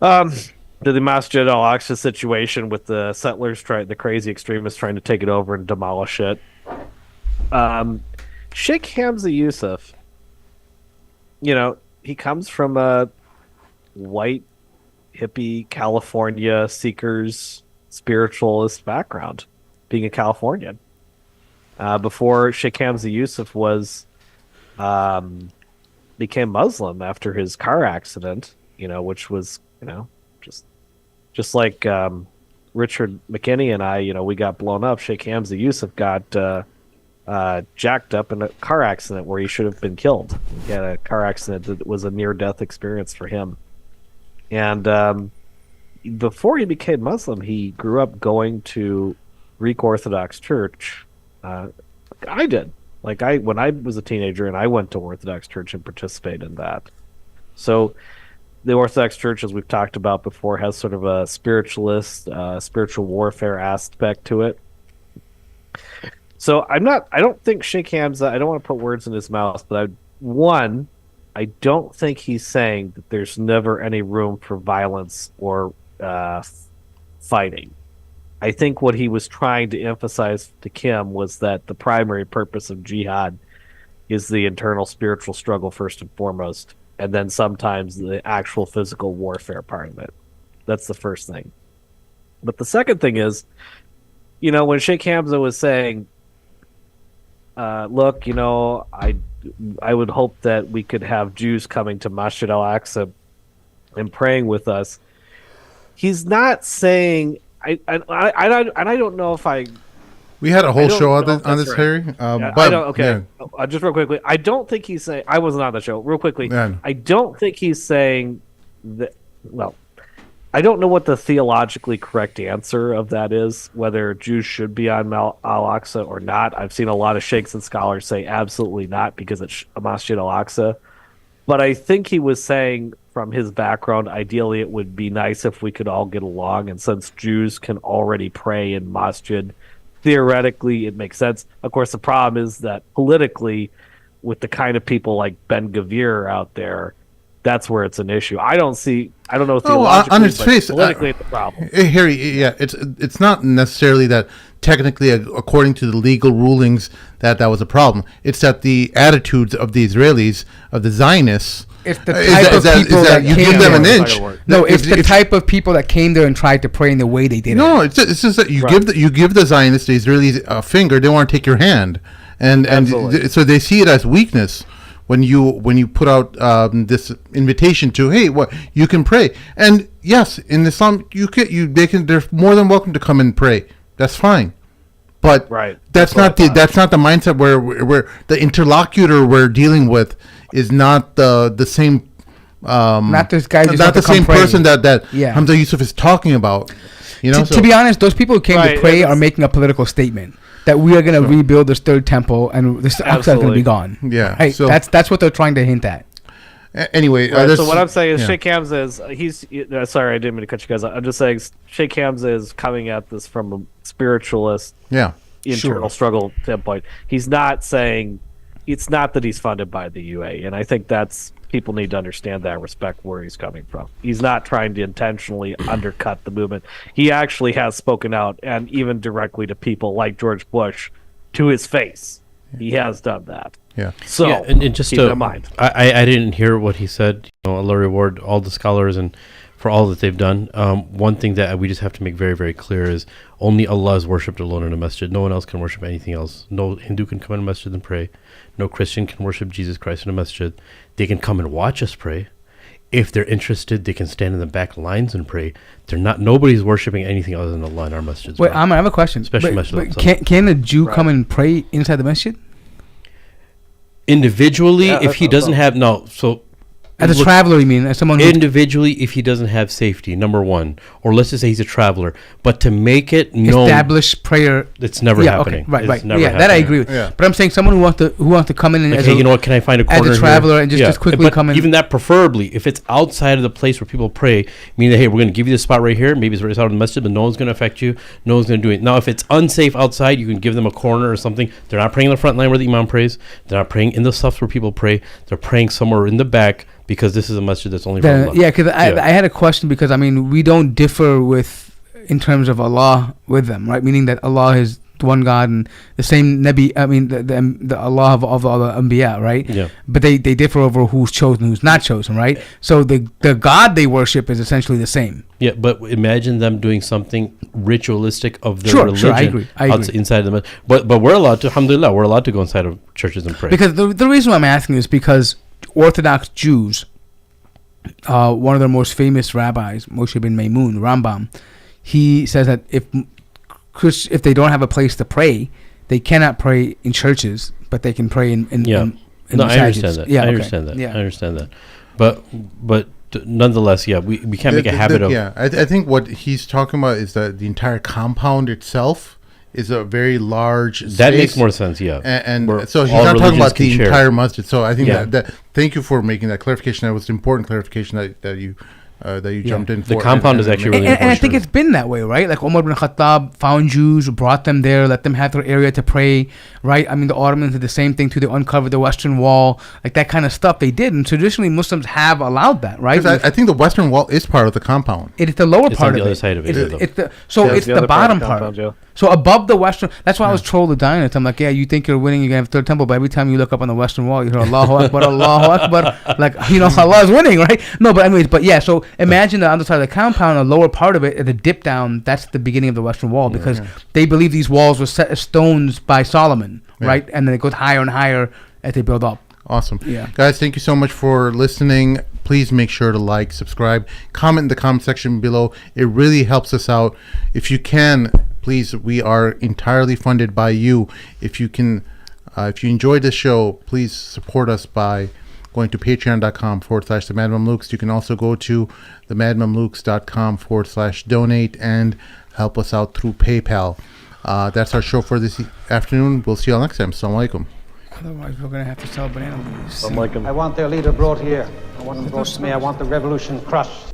Masjid al-Aqsa situation with the settlers, the crazy extremists trying to take it over and demolish it. Sheikh Hamza Yusuf, he comes from a white, hippie, California seekers, spiritualist background, being a Californian. Before Sheikh Hamza Yusuf became Muslim after his car accident, which was, just like Richard McKinney and I, we got blown up. Sheikh Hamza Yusuf got jacked up in a car accident where he should have been killed. He had a car accident that was a near-death experience for him. And before he became Muslim, he grew up going to Greek Orthodox Church. I did. When I was a teenager and I went to Orthodox Church and participated in that. So the Orthodox Church, as we've talked about before, has sort of a spiritualist, spiritual warfare aspect to it. So I don't think Sheikh Hamza, I don't want to put words in his mouth, but I don't think he's saying that there's never any room for violence or fighting. I think what he was trying to emphasize to Kim was that the primary purpose of jihad is the internal spiritual struggle first and foremost, and then sometimes the actual physical warfare part of it. That's the first thing. But the second thing is, when Sheikh Hamza was saying, look, I would hope that we could have Jews coming to Masjid al-Aqsa and praying with us. He's not saying... I don't know if we had a whole show on this, right. Harry. Just real quickly, I don't think he's saying. I wasn't on the show. Real quickly, Yeah. I don't think he's saying that. Well, I don't know what the theologically correct answer of that is. Whether Jews should be on al-Aqsa or not. I've seen a lot of sheikhs and scholars say absolutely not because it's a Masjid al-Aqsa. But I think he was saying, from his background, ideally it would be nice if we could all get along. And since Jews can already pray in masjid, theoretically it makes sense. Of course, the problem is that politically, with the kind of people like Ben Gvir out there, that's where it's an issue. I don't know theologically, on its face, politically it's a problem. Harry, yeah, it's not necessarily that technically, according to the legal rulings, that was a problem. It's that the attitudes of the Israelis, of the Zionists, it's the type of people that you came give them there. an inch. No, it's the type of people that came there and tried to pray in the way they did. No, it's just that you give the Zionists, the Israelis, a finger. They want to take your hand, and so they see it as weakness. When you put out this invitation to, hey, what you can pray, and yes, in Islam they're more than welcome to come and pray. That's fine, but that's not the mindset where the interlocutor we're dealing with is not the same. Not this guy. Not the same person that Hamza Yusuf is talking about. To be honest, those people who came to pray are making a political statement that we are going to rebuild this third temple and this Aqsa is going to be gone. Yeah, right? So that's what they're trying to hint at. Anyway, so what I'm saying is Sheikh Hamza is sorry, I didn't mean to cut you guys off. I'm just saying Sheikh Hamza is coming at this from a spiritualist, internal struggle standpoint. He's not saying it's not that he's funded by the UA, and I think that's people need to understand that, respect where he's coming from. He's not trying to intentionally undercut the movement. He actually has spoken out, and even directly to people like George Bush, to his face. He has done that. Yeah. So and just keep that in mind. I didn't hear what he said. Allah reward all the scholars and for all that they've done. One thing that we just have to make very, very clear is only Allah is worshipped alone in a masjid. No one else can worship anything else. No Hindu can come in a masjid and pray. No Christian can worship Jesus Christ in a masjid. They can come and watch us pray. If they're interested, they can stand in the back lines and pray. They're not. Nobody's worshiping anything other than Allah in our masjids. Wait, I have a question. Especially but masjid. Can a Jew come and pray inside the masjid? Individually, if he doesn't have as a traveler, you mean, as someone individually, if he doesn't have safety, number one, or let's just say he's a traveler, but to make it known, established prayer, it's never happening. Okay, right. Never happening. That I agree with. Yeah. But I'm saying someone who wants to come in and you know what? Can I find a corner as a traveler here? and just quickly come in? Even that, preferably, if it's outside of the place where people pray, meaning that, hey, we're going to give you this spot right here. Maybe it's right out of the masjid, but no one's going to affect you. No one's going to do it. Now, if it's unsafe outside, you can give them a corner or something. They're not praying in the front line where the imam prays. They're not praying in the stuff where people pray. They're praying somewhere in the back, because this is a masjid that's only for Allah. Yeah, because I had a question, because I mean, we don't differ in terms of Allah with them, right? Meaning that Allah is one God and the same Nabi. I mean, the Allah of all the Anbiya, right? Yeah. But they differ over who's chosen, who's not chosen, right? So the God they worship is essentially the same. Yeah, but imagine them doing something ritualistic of their religion. Sure, I agree. Inside of the but we're allowed to, alhamdulillah, we're allowed to go inside of churches and pray. Because the reason why I'm asking is because Orthodox Jews, one of their most famous rabbis, Moshe ben Maimon, Rambam, he says that if they don't have a place to pray, they cannot pray in churches, but they can pray in no, I understand that. Yeah, I understand that. I understand that. But nonetheless, we can't make a habit of. Yeah, I think what he's talking about is that the entire compound itself is a very large that space. Makes more sense, yeah. And so he's not talking about the entire masjid. So I think that thank you for making that clarification. That was an important clarification that you jumped in for. The compound is actually really important. And I think it's been that way, right? Like Umar bin Khattab found Jews, brought them there, let them have their area to pray, right? I mean, the Ottomans did the same thing too. They uncovered the Western Wall, like that kind of stuff they did. And traditionally, Muslims have allowed that, right? I think the Western Wall is part of the compound. It is the lower part of it. It's on the other side of it. It's the bottom part. So above the Western, that's why I was trolled to Zionist. I'm like, yeah, you think you're winning, you're going to have third temple, but every time you look up on the Western Wall, you hear Allahu Akbar, Allahu Akbar. Like, Allah is winning, right? No, but anyways, so imagine the underside of the compound, the lower part of it, at the dip down, that's the beginning of the Western Wall, because they believe these walls were set as stones by Solomon, right? And then it goes higher and higher as they build up. Awesome. Yeah. Guys, thank you so much for listening. Please make sure to like, subscribe, comment in the comment section below. It really helps us out. If you can, please, we are entirely funded by you. If you can, if you enjoyed this show, please support us by going to patreon.com/the Mad Mamluks. You can also go to themadmamluks.com/donate and help us out through PayPal. That's our show for this afternoon. We'll see you all next time. Assalamu alaikum. Otherwise, we're going to have to sell banana leaves. I want their leader brought here. I want him brought to me. I want the revolution crushed.